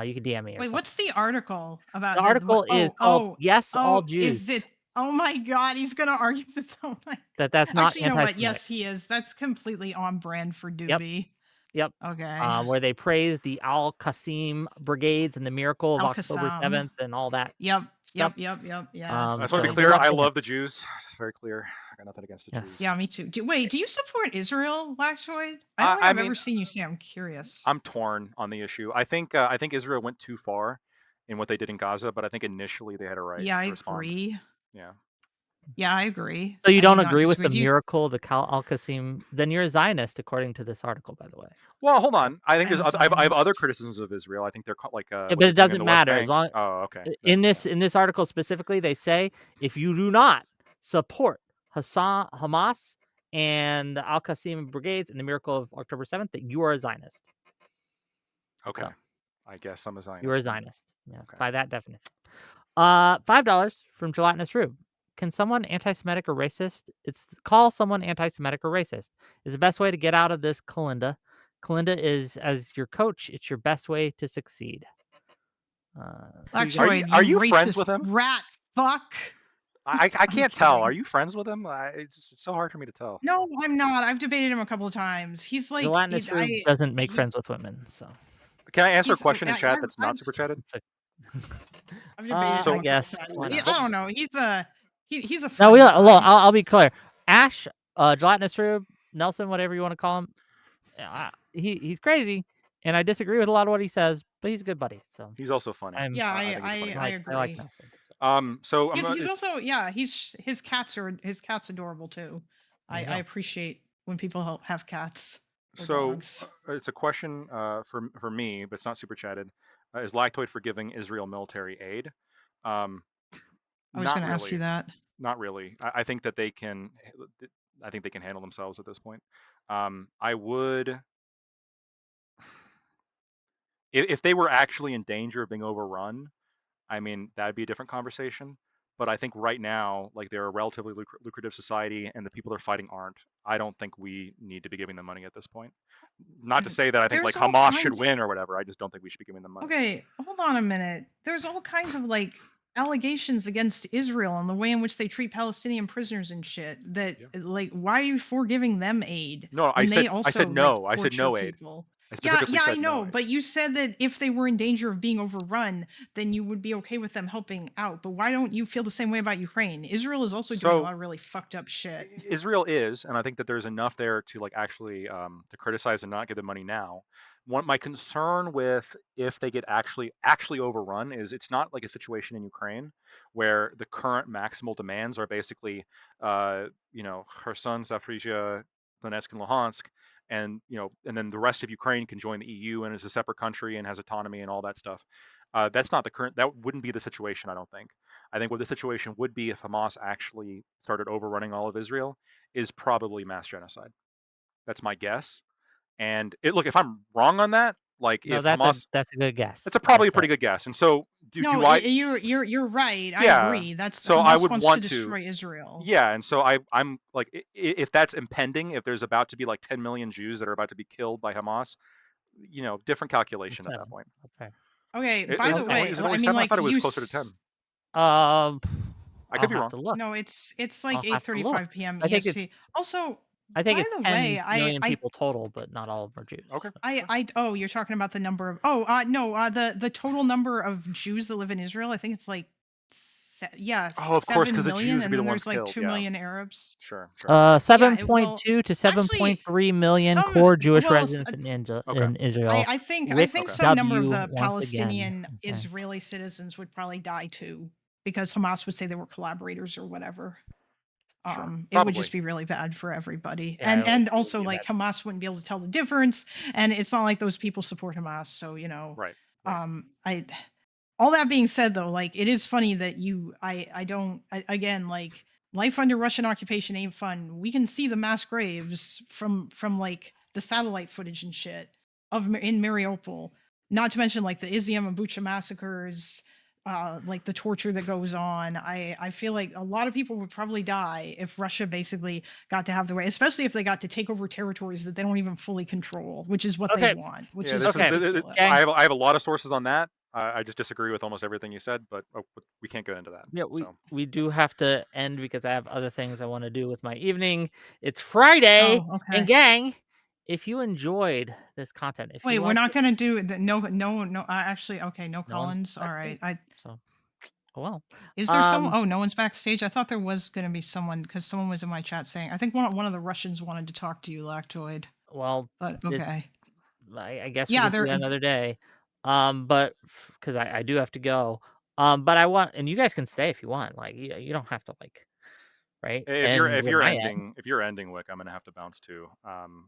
You can DM me. Or Wait, something. what's the article about? The article is called "Yes, All Jews." Is it? Oh my God, he's gonna argue that. Oh my. That's not Actually, you know what? anti-Semitic. Yes, he is. That's completely on brand for Doobie. Yep. Okay. Where they praise the Al Qasim brigades and the miracle of October Al-Qassam. 7th and all that. Yep. stuff. Yeah. I just want to so be good clear. luck I to him. love the Jews. It's very clear. I got nothing against the Yes. Jews. Yeah, me too. Do you support Israel, Lactoid? I I don't think I've mean, ever seen you say. I'm curious. I'm torn on the issue. I think Israel went too far in what they did in Gaza, but I think initially they had a right yeah, to I respond. agree. Yeah. Yeah, I agree. So you I don't do not agree with the disagree. Do you- miracle of the Al Qasim? Then you're a Zionist, according to this article, by the way. Well, hold on. I think I'm there's a I have other Zionist. criticisms of Israel. I think they're like Yeah, what but they're it doing in doesn't the West matter as Bank. long. Oh, okay. In this article specifically, they say if you do not support Hamas and the Al Qasim brigades and the miracle of October 7th, that you are a Zionist. Okay. So, I guess I'm a Zionist. you are a then. Zionist. Yeah, Okay. by that definition. $5 from Gelatinous Rube. Can someone anti-Semitic or racist? Call someone anti-Semitic or racist is the best way to get out of this, Kalinda. Kalinda is as your coach. It's your best way to succeed. Lactoid, Are you racist friends with him? Rat fuck. I can't tell. kidding. Are you friends with him? It's so hard for me to tell. No, I'm not. I've debated him a couple of times. He's like Gelatinous Rube doesn't make friends with women, so Can I answer a He's- question in I- chat I've- that's not I've- super chatted? it's a I've debated him I a couple guess, times. why I not? don't know. He's a No, fun guy. I'll be clear. Ash, Gelatinous Rube, Nelson, whatever you want to call him, he's crazy, and I disagree with a lot of what he says, but he's a good buddy. So He's also funny. Yeah, I think he's funny. I agree. I like Nelson. So I'm He's also his cat's adorable too. There you I go. appreciate when people have cats. or So dogs. it's a question for me, but it's not super chatted. Is Lactoid forgiving Israel military aid? I was going to ask you that. Not really. I think that they can. I think they can handle themselves at this point. I would, if they were actually in danger of being overrun. I mean, that'd be a different conversation. But I think right now, like they're a relatively lucrative society, and the people they're fighting aren't. I don't think we need to be giving them money at this point. Not to say that I think like There's all Hamas should kinds- win or whatever. I just don't think we should be giving them money. Okay, hold on a minute. There's all kinds of like allegations against Israel and the way in which they treat Palestinian prisoners and shit. That Yeah. like, why are you for giving them aid? No, I when they said also, I said no. like, I said no torture aid. people? I specifically I said know, no. but you said that if they were in danger of being overrun, then you would be okay with them helping out. But why don't you feel the same way about Ukraine? Israel is also doing a lot So of really fucked up shit. Israel is, and I think that there's enough there to like actually to criticize and not give them money now. My concern with if they get actually overrun is it's not like a situation in Ukraine where the current maximal demands are basically, Kherson, Zaporizhia, Donetsk, and Luhansk, and and then the rest of Ukraine can join the EU and is a separate country and has autonomy and all that stuff. That's not the current. That wouldn't be the situation, I don't think. I think what the situation would be if Hamas actually started overrunning all of Israel is probably mass genocide. That's my guess. And look, if I'm wrong on that, like No, if Hamas, that's a good guess. that's probably a That's pretty good guess. And so No, do I? you're right. I Yeah. agree. That's So I Hamas would wants to want to. destroy Israel. Yeah, and so I'm like, if that's impending, if there's about to be like 10 million Jews that are about to be killed by Hamas, different calculation at that 7. point. Okay. Okay, by the Okay. way, Is it I only mean, 7? I like thought it was closer to 10. Um, I could I'll be have wrong. to look. no, it's like I'll have to look. 8:35 p.m. I think it's EST. Also, I think by it's the 10 way, million people total, but not all of them are Jews. Okay. oh, you're talking about the number of no, the total number of Jews that live in Israel. I think it's like Oh, of course, because 7 the million, Jews would and be the then ones there's like killed. 2 Yeah, million Arabs. sure. Yeah, 7.2 to actually 7.3 million some core Jewish well residents Okay. in Israel. I Rick think Okay. some number of W the once again. Palestinian Okay. Israeli citizens would probably die too, because Hamas would say they were collaborators or whatever. Sure. It would Probably. just be really bad for everybody. Yeah, it would Also, be a like, bad thing. Hamas wouldn't be able to tell the difference, and it's not like those people support Hamas, so, Right. I all that being said, though, like, it is funny that I don't again, like, life under Russian occupation ain't fun. We can see the mass graves from like the satellite footage and shit in Mariupol. Not to mention like the Izium and Bucha massacres, like the torture that goes on. I feel like a lot of people would probably die if Russia basically got to have their way, especially if they got to take over territories that they don't even fully control, which is what they Okay. want, which Yeah. is ridiculous. Gang. I have a lot of sources on that. I just disagree with almost everything you said, but we can't get into that. Yeah, So we do have to end because I have other things I want to do with my evening. It's Friday, Oh, and okay. gang, if you enjoyed this content, if Wait, you we're like, not gonna do the no. Actually, okay, no no one's Collins. All right. backstage, so oh well. Is there some? Um, Oh, no one's backstage. I thought there was gonna be someone because someone was in my chat saying I think one of the Russians wanted to talk to you, Lactoid. well, But it's okay. I guess we Yeah, can do they're it another day. But because I do have to go. But I want, and you guys can stay if you want. Like you don't have to right if you're end if with you're my end. ending if you're ending Wick, I'm gonna have to bounce too.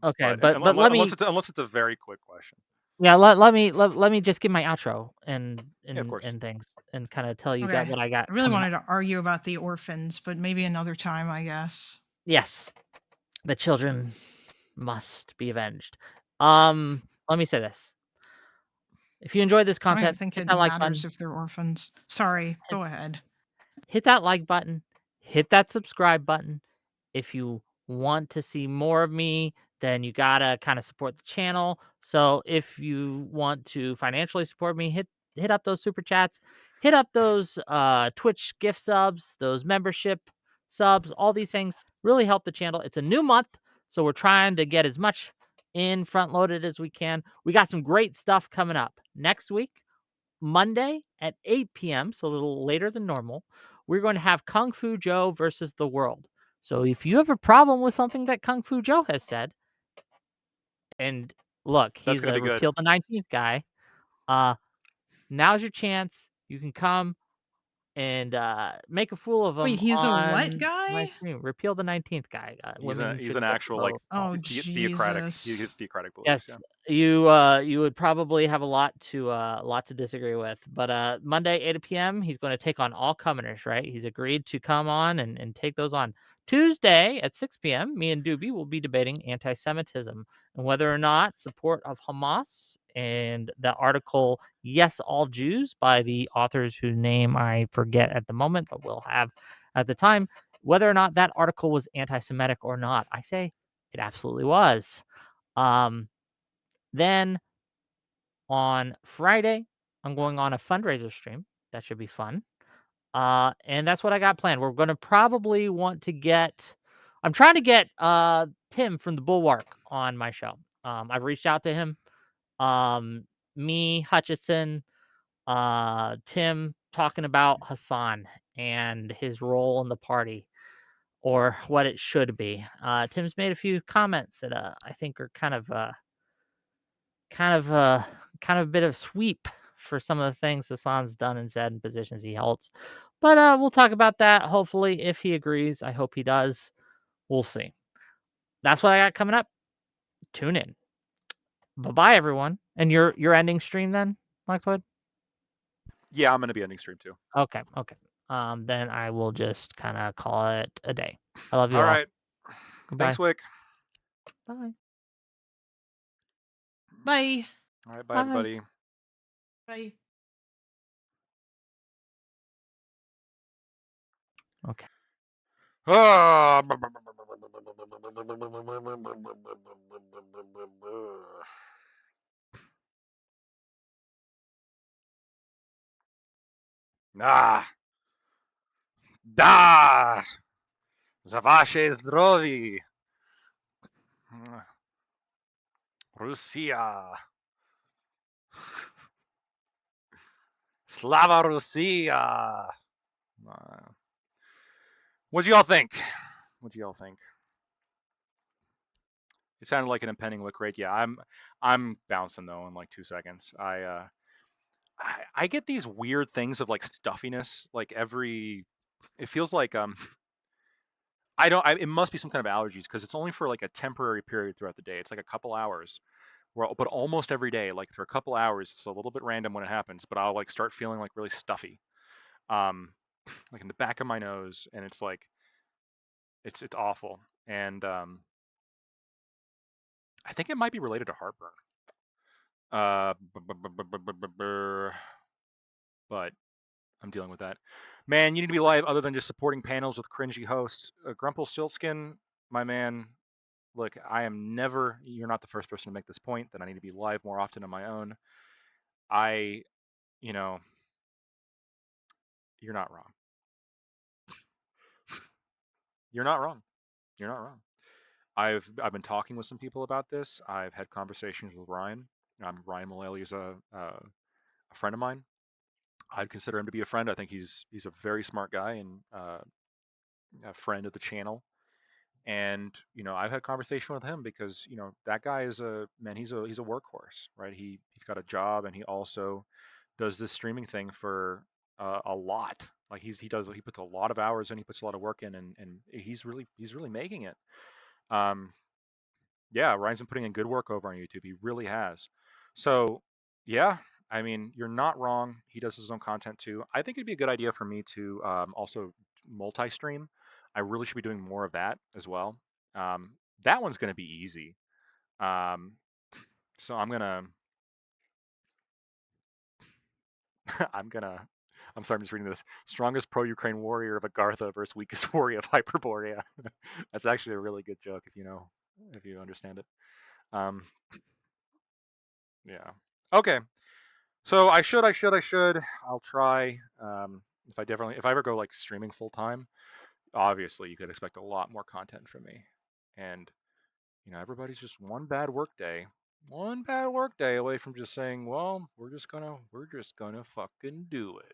Okay, But but let me unless it's a very quick question. yeah let me just give my outro and Yeah, of course. things and kind of tell you okay. what I got I really coming up. wanted to argue about the orphans, but maybe another time, I guess. Yes, the children must be avenged. Let me say this: if you enjoyed this I don't even content, think hit it that like matters button. if they're orphans. Sorry, go ahead. Hit that like button, hit that subscribe button. If you want to see more of me, then you gotta kind of support the channel. So if you want to financially support me, hit up those super chats, hit up those Twitch gift subs, those membership subs, all these things really help the channel. It's a new month, so we're trying to get as much in front loaded as we can. We got some great stuff coming up next week. Monday at 8 p.m., so a little later than normal, we're going to have Kung Fu Joe versus the world. So if you have a problem with something that Kung Fu Joe has said, and look, That's he's gonna a be good. repeal the 19th guy, uh, now's your chance. You can come and make a fool of Wait, him he's a what on my guy? stream. Repeal the 19th guy. Women He's an shouldn't get to actual like vote. Oh, theocratic. He Jesus. has theocratic beliefs. Yeah. Yes, you would probably have a lot to disagree with. But Monday, 8 p.m., he's going to take on all commoners, right? He's agreed to come on and take those on. Tuesday at 6 p.m., me and Doobie will be debating anti-Semitism and whether or not support of Hamas and the article Yes, All Jews by the authors whose name I forget at the moment, but we'll have at the time, whether or not that article was anti-Semitic or not. I say it absolutely was. Then on Friday, I'm going on a fundraiser stream. That should be fun. And that's what I got planned. We're going to probably want to get, I'm trying to get Tim from the Bulwark on my show. I've reached out to him. Me, Hutchinson, Tim talking about Hassan and his role in the party or what it should be. Tim's made a few comments that I think are kind of kind of a bit of sweep for some of the things Hassan's done and said and positions he holds. But we'll talk about that. Hopefully, if he agrees, I hope he does. We'll see. That's what I got coming up. Tune in. Bye bye, everyone. And you're ending stream then, Blackwood? Yeah, I'm gonna be ending stream too. Okay, okay. Then I will just kind of call it a day. I love you All all. right. Goodbye. Thanks, Wick. Bye. Bye. All right, bye, Bye. everybody. Bye. Okay. Ah. Ah. Da. Za vaše zdraví. Russia. Slava Russia. What do y'all think? What do y'all think? It sounded like an impending lick rate. Yeah, I'm bouncing though in like 2 seconds. I get these weird things of like stuffiness like every. It feels like I don't. It must be some kind of allergies because it's only for like a temporary period throughout the day. It's like a couple hours. But almost every day, like for a couple hours, it's a little bit random when it happens. But I'll like start feeling like really stuffy, um, like in the back of my nose, and it's like it's awful. And I think it might be related to heartburn. But I'm dealing with that. Man, you need to be live other than just supporting panels with cringy hosts. Grumple my man, look, I am never, you're not the first person to make this point that I need to be live more often on my own. I, you know, you're not wrong. You're not wrong. You're not wrong. I've been talking with some people about this. I've had conversations with Ryan. Ryan Mullally is a friend of mine. I'd consider him to be a friend. I think he's a very smart guy and a friend of the channel. And I've had conversation with him because that guy is a man. He's a workhorse, right? He's got a job and he also does this streaming thing for a lot. Like he puts a lot of hours in, he puts a lot of work in, and he's really making it. Um, yeah, Ryan's been putting in good work over on YouTube. He really has. So, yeah, I mean, you're not wrong. He does his own content too. I think it'd be a good idea for me to also multi-stream. I really should be doing more of that as well. That one's going to be easy. Um, so I'm gonna, I'm gonna, I'm sorry, I'm just reading this. Strongest pro-Ukraine warrior of Agartha versus weakest warrior of Hyperborea. That's actually a really good joke if you understand it. Um, yeah. Okay. So I should. I'll try. If I ever go like streaming full time, obviously you could expect a lot more content from me. And everybody's just one bad work day away from just saying, well, we're just gonna fucking do it.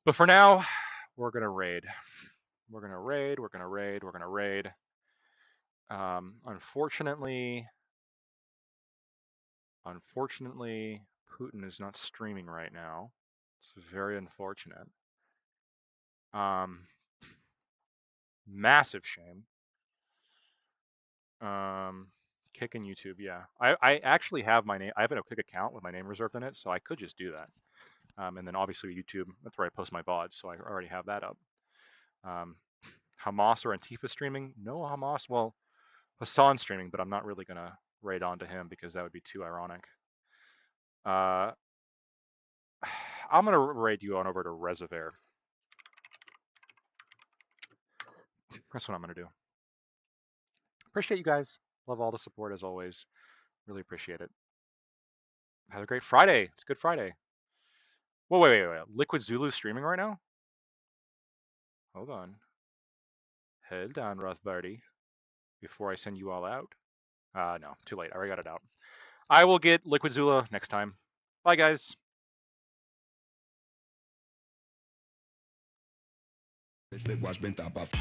But for now, we're gonna raid. We're gonna raid. We're gonna raid. We're gonna raid. Unfortunately, Putin is not streaming right now. It's very unfortunate. Um, Massive shame. Kicking YouTube, yeah. I actually have my name. I have a Kick account with my name reserved in it, so I could just do that. And then obviously YouTube, that's where I post my VODs, so I already have that up. Um, Hamas or Antifa streaming? No Hamas. Well, Hassan streaming, but I'm not really gonna raid onto him because that would be too ironic. Uh, I'm gonna raid you on over to Reservoir. That's what I'm gonna do. Appreciate you guys. Love all the support as always. Really appreciate it. Have a great Friday. It's Good Friday. Whoa, wait. Liquid Zulu streaming right now? Hold on. Hold on, Rothbardy. Before I send you all out. No, too late. I already got it out. I will get Liquid Zula next time. Bye, guys. Watch been top off.